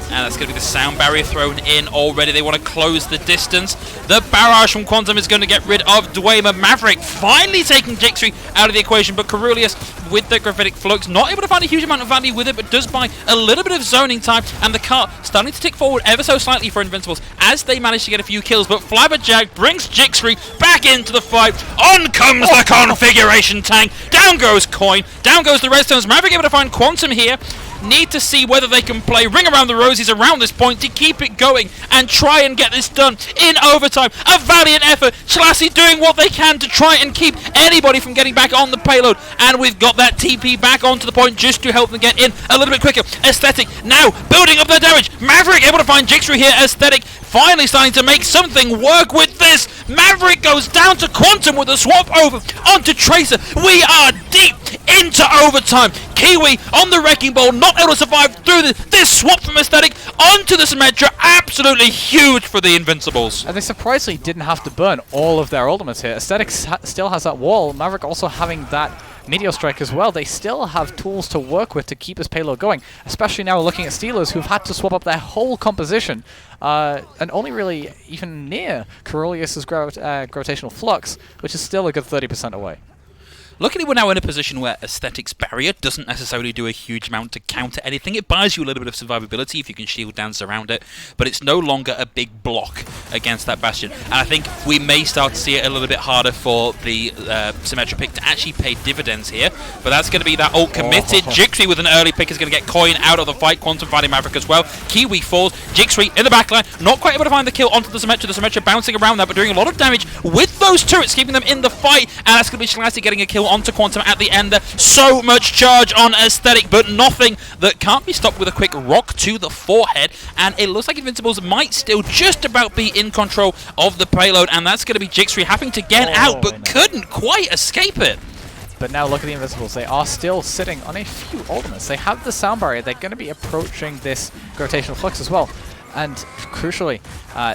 And that's going to be the sound barrier thrown in already. They want to close the distance. The barrage from Quantum is going to get rid of Dwemer. Maverick finally taking Jixri out of the equation, but Carulius with the Gravitic Flux, not able to find a huge amount of value with it, but does buy a little bit of zoning time, and the car starting to tick forward ever so slightly for Invincibles as they manage to get a few kills, but Flabberjack brings Jixri back into the fight. On comes the configuration tank. Down goes Coin. Down goes the Redstones. Maverick able to find Quantum here. Need to see whether they can play Ring Around the Rosies around this point to keep it going and try and get this done in overtime. A valiant effort. Chlassi doing what they can to try and keep anybody from getting back on the payload. And we've got that TP back onto the point just to help them get in a little bit quicker. Aesthetic now building up their damage. Maverick able to find Jixri here. Aesthetic finally starting to make something work with this. Maverick goes down to Quantum with a swap over onto Tracer. We are deep into overtime. Kiwi on the Wrecking Ball, not able to survive through this swap from Aesthetic onto the Symmetra. Absolutely huge for the Invincibles. And they surprisingly didn't have to burn all of their ultimates here. Aesthetic still has that wall. Maverick also having that Meteor Strike as well. They still have tools to work with to keep his payload going, especially now looking at Steelers, who've had to swap up their whole composition and only really even near Carulius' gravitational flux, which is still a good 30% away. Luckily, we're now in a position where Aesthetic's barrier doesn't necessarily do a huge amount to counter anything. It buys you a little bit of survivability if you can shield dance around it, but it's no longer a big block against that Bastion. And I think we may start to see it a little bit harder for the Symmetra pick to actually pay dividends here, but that's going to be that ult committed. Jixri with an early pick is going to get Coin out of the fight. Quantum fighting Maverick as well. Kiwi falls. Jixri in the backline, not quite able to find the kill onto the Symmetra bouncing around that, but doing a lot of damage with those turrets, keeping them in the fight, and that's going to be Chlassi getting a kill onto Quantum at the end there. So much charge on Aesthetic, but nothing that can't be stopped with a quick rock to the forehead, and it looks like Invincibles might still just about be in control of the payload, and that's going to be Jixri having to get out, but couldn't quite escape it. But now look at the Invincibles. They are still sitting on a few ultimates. They have the sound barrier. They're going to be approaching this gravitational flux as well. And crucially,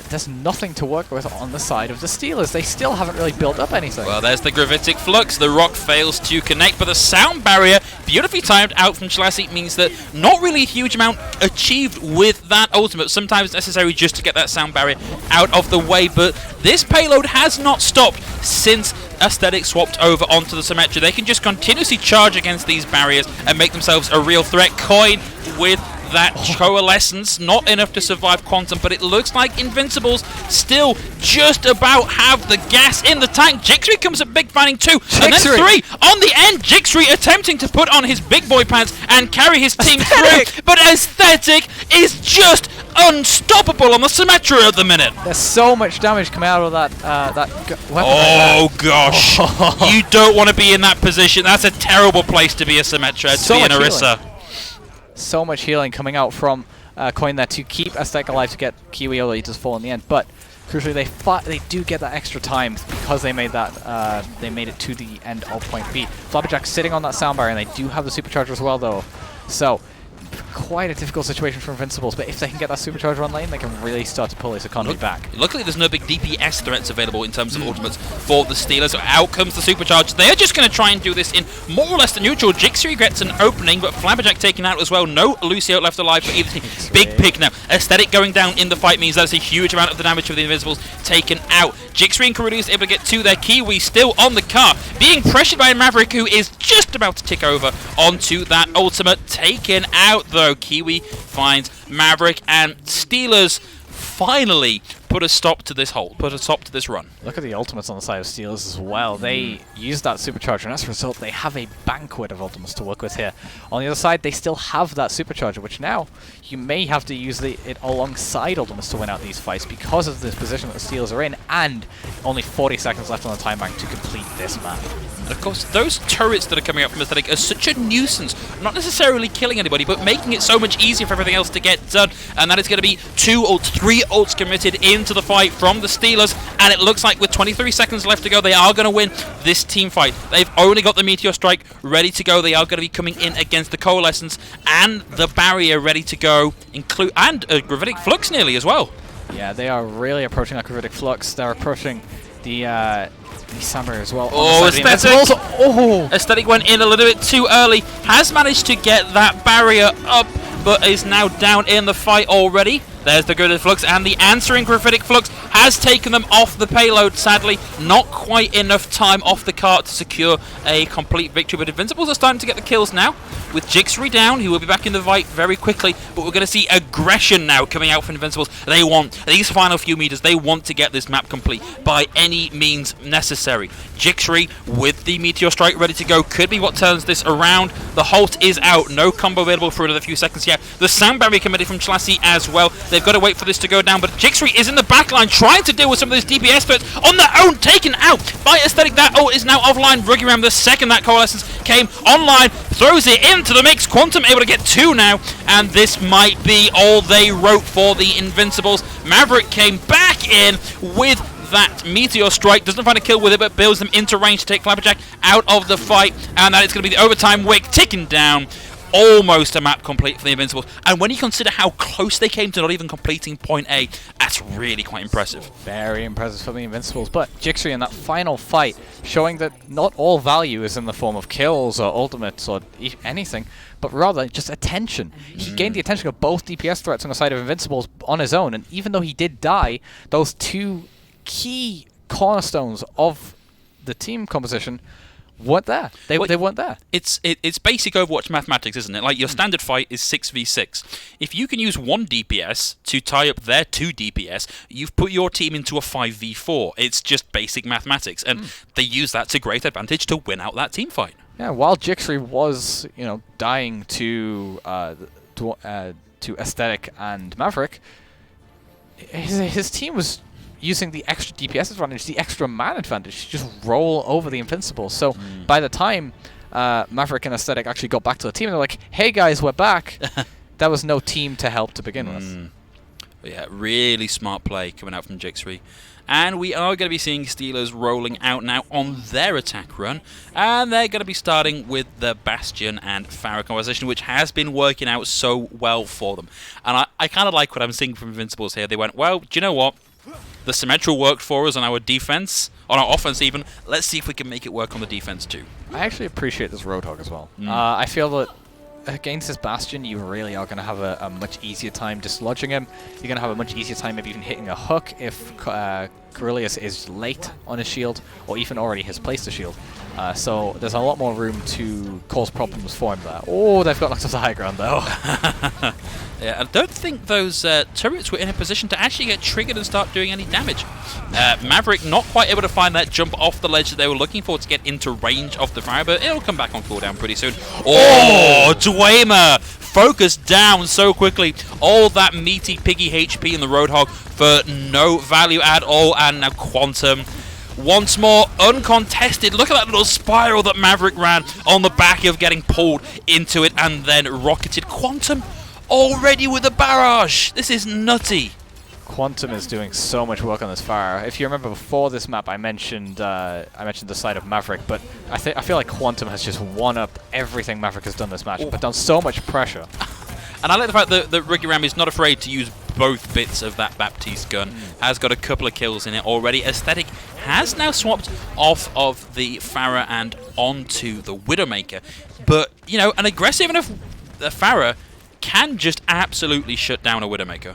there's nothing to work with on the side of the Steelers. They still haven't really built up anything. Well, there's the Gravitic Flux. The rock fails to connect, but the sound barrier, beautifully timed out from Chlassi, means that not really a huge amount achieved with that ultimate. Sometimes necessary just to get that sound barrier out of the way, but this payload has not stopped since Aesthetic swapped over onto the Symmetra. They can just continuously charge against these barriers and make themselves a real threat. Coin with that Coalescence. Not enough to survive Quantum, but it looks like Invincibles still just about have the gas in the tank. Jixri comes at big banning 2, and then 3 on the end. Jixri attempting to put on his big boy pants and carry his team through, but Aesthetic is just unstoppable on the Symmetra at the minute. There's so much damage coming out of that weapon. Oh gosh, you don't want to be in that position. That's a terrible place to be a Symmetra, to be an Orisa. So much healing coming out from Coin there to keep Aesthetic alive to get Kiwi, although he does fall in the end. But crucially, they do get that extra time because they made that they made it to the end of point B. Flabberjack sitting on that sound barrier, and they do have the supercharger as well, though. So quite a difficult situation for Invincibles, but if they can get that supercharger on lane, they can really start to pull this economy back. Luckily, there's no big DPS threats available in terms of ultimates for the Steelers. So out comes the supercharge. They're just going to try and do this in more or less the neutral. Jixri gets an opening, but Flabberjack taken out as well. No Lucio left alive for either team. Big pick now. Aesthetic going down in the fight means that's a huge amount of the damage for the Invincibles taken out. Jixri and Karudi is able to get to their Kiwi still on the car, being pressured by Maverick, who is just about to tick over onto that ultimate. Taken out though. Kiwi finds Maverick, and Steelers finally put a stop to this run. Look at the ultimates on the side of Steelers as well. They used that supercharger, and as a result, they have a banquet of ultimates to work with here. On the other side, they still have that supercharger, which now you may have to use it alongside ultimates to win out these fights because of this position that the Steelers are in, and only 40 seconds left on the time bank to complete this map. And of course, those turrets that are coming out from Aesthetic are such a nuisance, not necessarily killing anybody, but making it so much easier for everything else to get done. And that is going to be 2 ults, 3 ults committed into the fight from the Steelers. And it looks like with 23 seconds left to go, they are going to win this team fight. They've only got the Meteor Strike ready to go. They are going to be coming in against the Coalescence and the Barrier ready to go, and Gravitic Flux nearly as well. Yeah, they are really approaching that Gravitic Flux. They're approaching the Summer as well. Oh, Aesthetic! Aesthetic went in a little bit too early. Has managed to get that barrier up, but is now down in the fight already. There's the Gravitic Flux, and the answering Gravitic Flux has taken them off the payload, sadly. Not quite enough time off the cart to secure a complete victory, but Invincibles are starting to get the kills now. With Jixri down, he will be back in the fight very quickly, but we're going to see aggression now coming out from Invincibles. They want, these final few meters, they want to get this map complete by any means necessary. Jixri with the Meteor Strike ready to go could be what turns this around. The Halt is out, no combo available for another few seconds yet. The Sound Barrier committed from Chlassi as well. They've got to wait for this to go down, but Jixri is in the backline trying to deal with some of those DPS threats on their own, taken out by Aesthetic. That ult is now offline. Rugiram, the second that Coalescence came online, throws it into the mix. Quantum able to get 2 now, and this might be all they wrote for the Invincibles. Maverick came back in with that Meteor Strike, doesn't find a kill with it, but builds them into range to take Flabberjack out of the fight, and that is going to be the overtime wick ticking down. Almost a map complete for the Invincibles, and when you consider how close they came to not even completing point A, that's really quite impressive. Very impressive for the Invincibles, but Jixri in that final fight showing that not all value is in the form of kills or ultimates or anything, but rather just attention. He gained the attention of both DPS threats on the side of Invincibles on his own, and even though he did die, those 2 key cornerstones of the team composition weren't there. They weren't there. It's basic Overwatch mathematics, isn't it? Like, your standard fight is 6v6. If you can use 1 DPS to tie up their 2 DPS, you've put your team into a 5v4. It's just basic mathematics, and they use that to great advantage to win out that team fight. Yeah, while Jixri was, dying to Aesthetic and Maverick, his team was using the extra DPS advantage, the extra man advantage, to just roll over the Invincibles. So by the time Maverick and Aesthetic actually got back to the team, they're like, hey guys, we're back. There was no team to help to begin with. But yeah, really smart play coming out from Jixri. And we are going to be seeing Steelers rolling out now on their attack run. And they're going to be starting with the Bastion and Pharah conversation, which has been working out so well for them. And I kind of like what I'm seeing from Invincibles here. They went, well, do you know what? The Symmetra worked for us on our defense, on our offense even. Let's see if we can make it work on the defense too. I actually appreciate this Roadhog as well. I feel that against this Bastion, you really are going to have a much easier time dislodging him. You're going to have a much easier time maybe even hitting a hook if Carillius is late on his shield, or even already has placed a shield. So there's a lot more room to cause problems for him there. Oh, they've got knocked off the high ground though. Yeah, I don't think those turrets were in a position to actually get triggered and start doing any damage. Maverick not quite able to find that jump off the ledge that they were looking for to get into range of the fire, but it'll come back on cooldown pretty soon. Oh, Dwemer! Focused down so quickly. All that meaty piggy HP in the Roadhog for no value at all, and now Quantum once more uncontested. Look at that little spiral that Maverick ran on the back of getting pulled into it and then rocketed. Quantum already with a barrage. This is nutty. Quantum is doing so much work on this fire. If you remember before this map, I mentioned the side of Maverick, but I feel like Quantum has just one-upped everything Maverick has done this match, put down so much pressure. And I like the fact that Ricky Ram is not afraid to use both bits of that Baptiste gun. Has got a couple of kills in it already. Aesthetic has now swapped off of the Pharah and onto the Widowmaker. But, you know, an aggressive enough Pharah can just absolutely shut down a Widowmaker.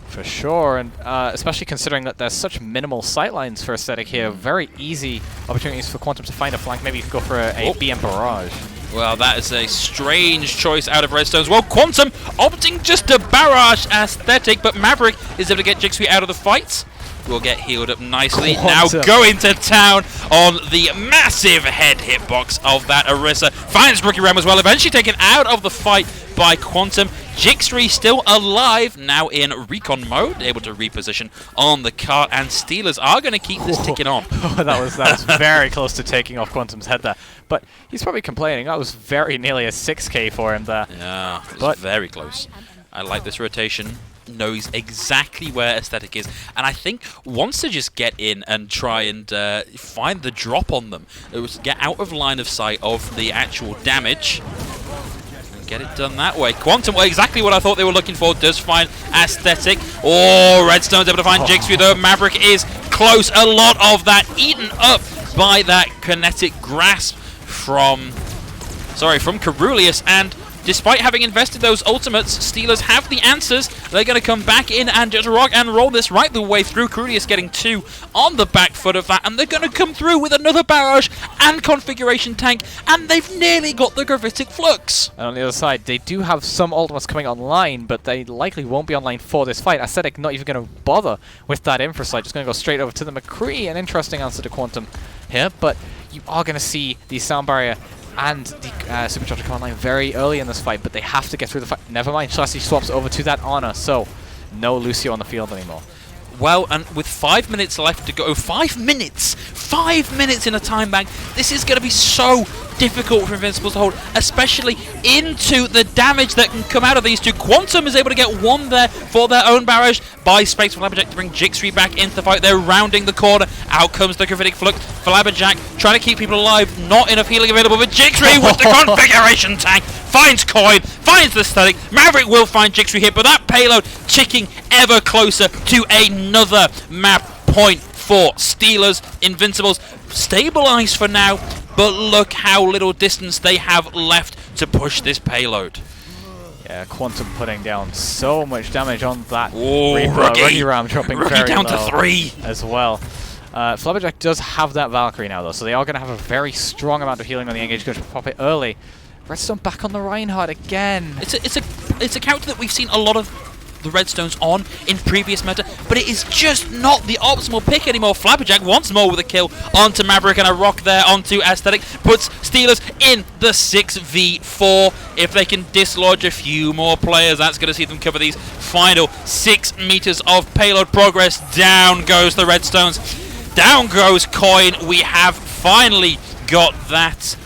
For sure, and especially considering that there's such minimal sightlines for Aesthetic here. Very easy opportunities for Quantum to find a flank. Maybe you can go for a BM barrage. Well, that is a strange choice out of Redstones. Well, Quantum opting just to barrage Aesthetic, but Maverick is able to get Jigsaw out of the fight. Will get healed up nicely. Quantum. Now going to town on the massive head hitbox of that Orisa. Finds Rookie Ram as well, eventually taken out of the fight by Quantum. Jigsaw still alive, now in recon mode, able to reposition on the cart, and Steelers are going to keep this ticking on. That was very close to taking off Quantum's head there. But he's probably complaining. That was very nearly a 6k for him there. Yeah, it was very close. I like this rotation. Knows exactly where Aesthetic is, and I think wants to just get in and try and find the drop on them. It was get out of line of sight of the actual damage and get it done that way. Quantum, well, exactly what I thought they were looking for, does find Aesthetic. Oh, Redstone's able to find Jigsaw though. Maverick is close. A lot of that eaten up by that kinetic grasp from Carulius, and despite having invested those ultimates, Steelers have the answers. They're going to come back in and just rock and roll this right the way through. Carulius getting 2 on the back foot of that, and they're going to come through with another barrage and configuration tank, and they've nearly got the gravitic flux. And on the other side, they do have some ultimates coming online, but they likely won't be online for this fight. Aesthetic not even going to bother with that infrasight, just going to go straight over to the McCree. An interesting answer to Quantum here, but you are going to see the sound barrier and the supercharger come online very early in this fight, but they have to get through the fight. Never mind, Chassis swaps over to that Ana, so no Lucio on the field anymore. Well, and with 5 minutes left to go, 5 minutes! 5 minutes in a time bank. This is going to be so difficult for Invincibles to hold, especially into the damage that can come out of these two. Quantum is able to get 1 there for their own barrage. Buy space for Flabberjack to bring Jigsaw back into the fight. They're rounding the corner. Out comes the gravitic flux. Flabberjack trying to keep people alive. Not enough healing available, but Jigsaw with the configuration tank finds Coin, finds the Aesthetic. Maverick will find Jigsaw here, but that payload ticking ever closer to another map point for Steelers. Invincibles stabilized for now, but look how little distance they have left to push this payload. Yeah, Quantum putting down so much damage on that Reaper. Rookie Ram dropping Rookie very down low to 3 as well. Flabberjack does have that Valkyrie now though, so they are going to have a very strong amount of healing on the engage. Going to pop it early. Redstone back on the Reinhardt again. It's a character that we've seen a lot of the Redstones on in previous meta, but it is just not the optimal pick anymore. Flabberjack once more with a kill onto Maverick, and a rock there onto Aesthetic puts Steelers in the 6v4. If they can dislodge a few more players, that's going to see them cover these final 6 meters of payload progress. Down goes the Redstones. Down goes Coin. We have finally got that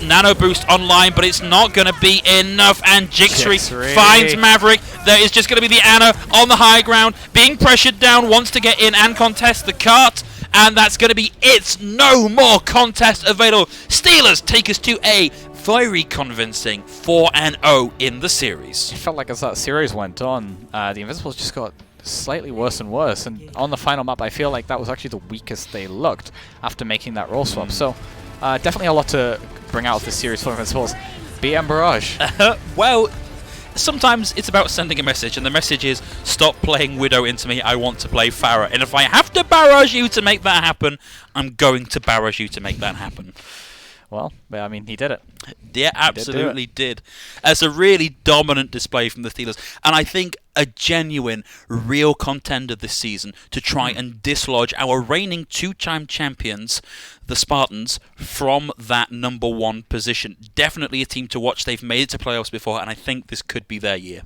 nano boost online, but it's not going to be enough, and Jigsaw finds Maverick. There is just going to be the Ana on the high ground, being pressured down, wants to get in and contest the cart, and that's going to be it. No more contest available. Steelers take us to a very convincing 4-0 in the series. It felt like as that series went on, the Invincibles just got slightly worse and worse, and on the final map I feel like that was actually the weakest they looked after making that role swap. So definitely a lot to bring out of this series for Invincibles. BM Barrage. Well, sometimes it's about sending a message, and the message is, stop playing Widow into me, I want to play Pharah. And if I have to barrage you to make that happen, I'm going to barrage you to make that happen. Well, I mean, he did it. Yeah, absolutely did. As a really dominant display from the Steelers. And I think a genuine, real contender this season to try and dislodge our reigning two-time champions, the Spartans, from that number one position. Definitely a team to watch. They've made it to playoffs before, and I think this could be their year.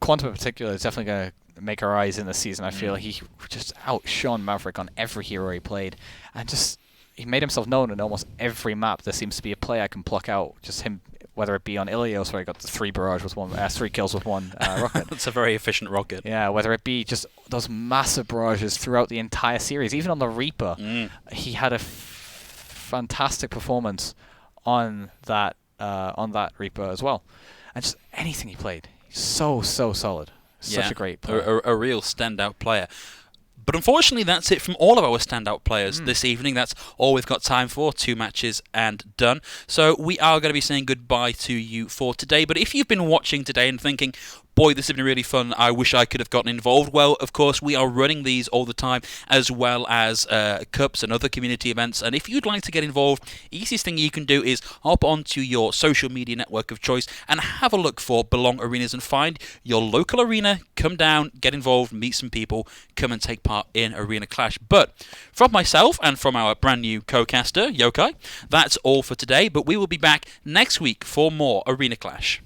Quantum in particular is definitely going to make our eyes in this season. I feel he just outshone Maverick on every hero he played, and just he made himself known in almost every map. There seems to be a play I can pluck out. Just him, whether it be on Ilios where he got the 3 kills with one rocket. That's a very efficient rocket. Yeah, whether it be just those massive barrages throughout the entire series, even on the Reaper, he had a fantastic performance on that Reaper as well, and just anything he played, so solid. Such a great player. A real standout player. But unfortunately, that's it from all of our standout players this evening. That's all we've got time for. 2 matches and done. So we are going to be saying goodbye to you for today. But if you've been watching today and thinking, boy, this has been really fun, I wish I could have gotten involved. Well, of course, we are running these all the time, as well as cups and other community events. And if you'd like to get involved, easiest thing you can do is hop onto your social media network of choice and have a look for Belong Arenas and find your local arena, come down, get involved, meet some people, come and take part in Arena Clash. But from myself and from our brand new co-caster, Yokai, that's all for today. But we will be back next week for more Arena Clash.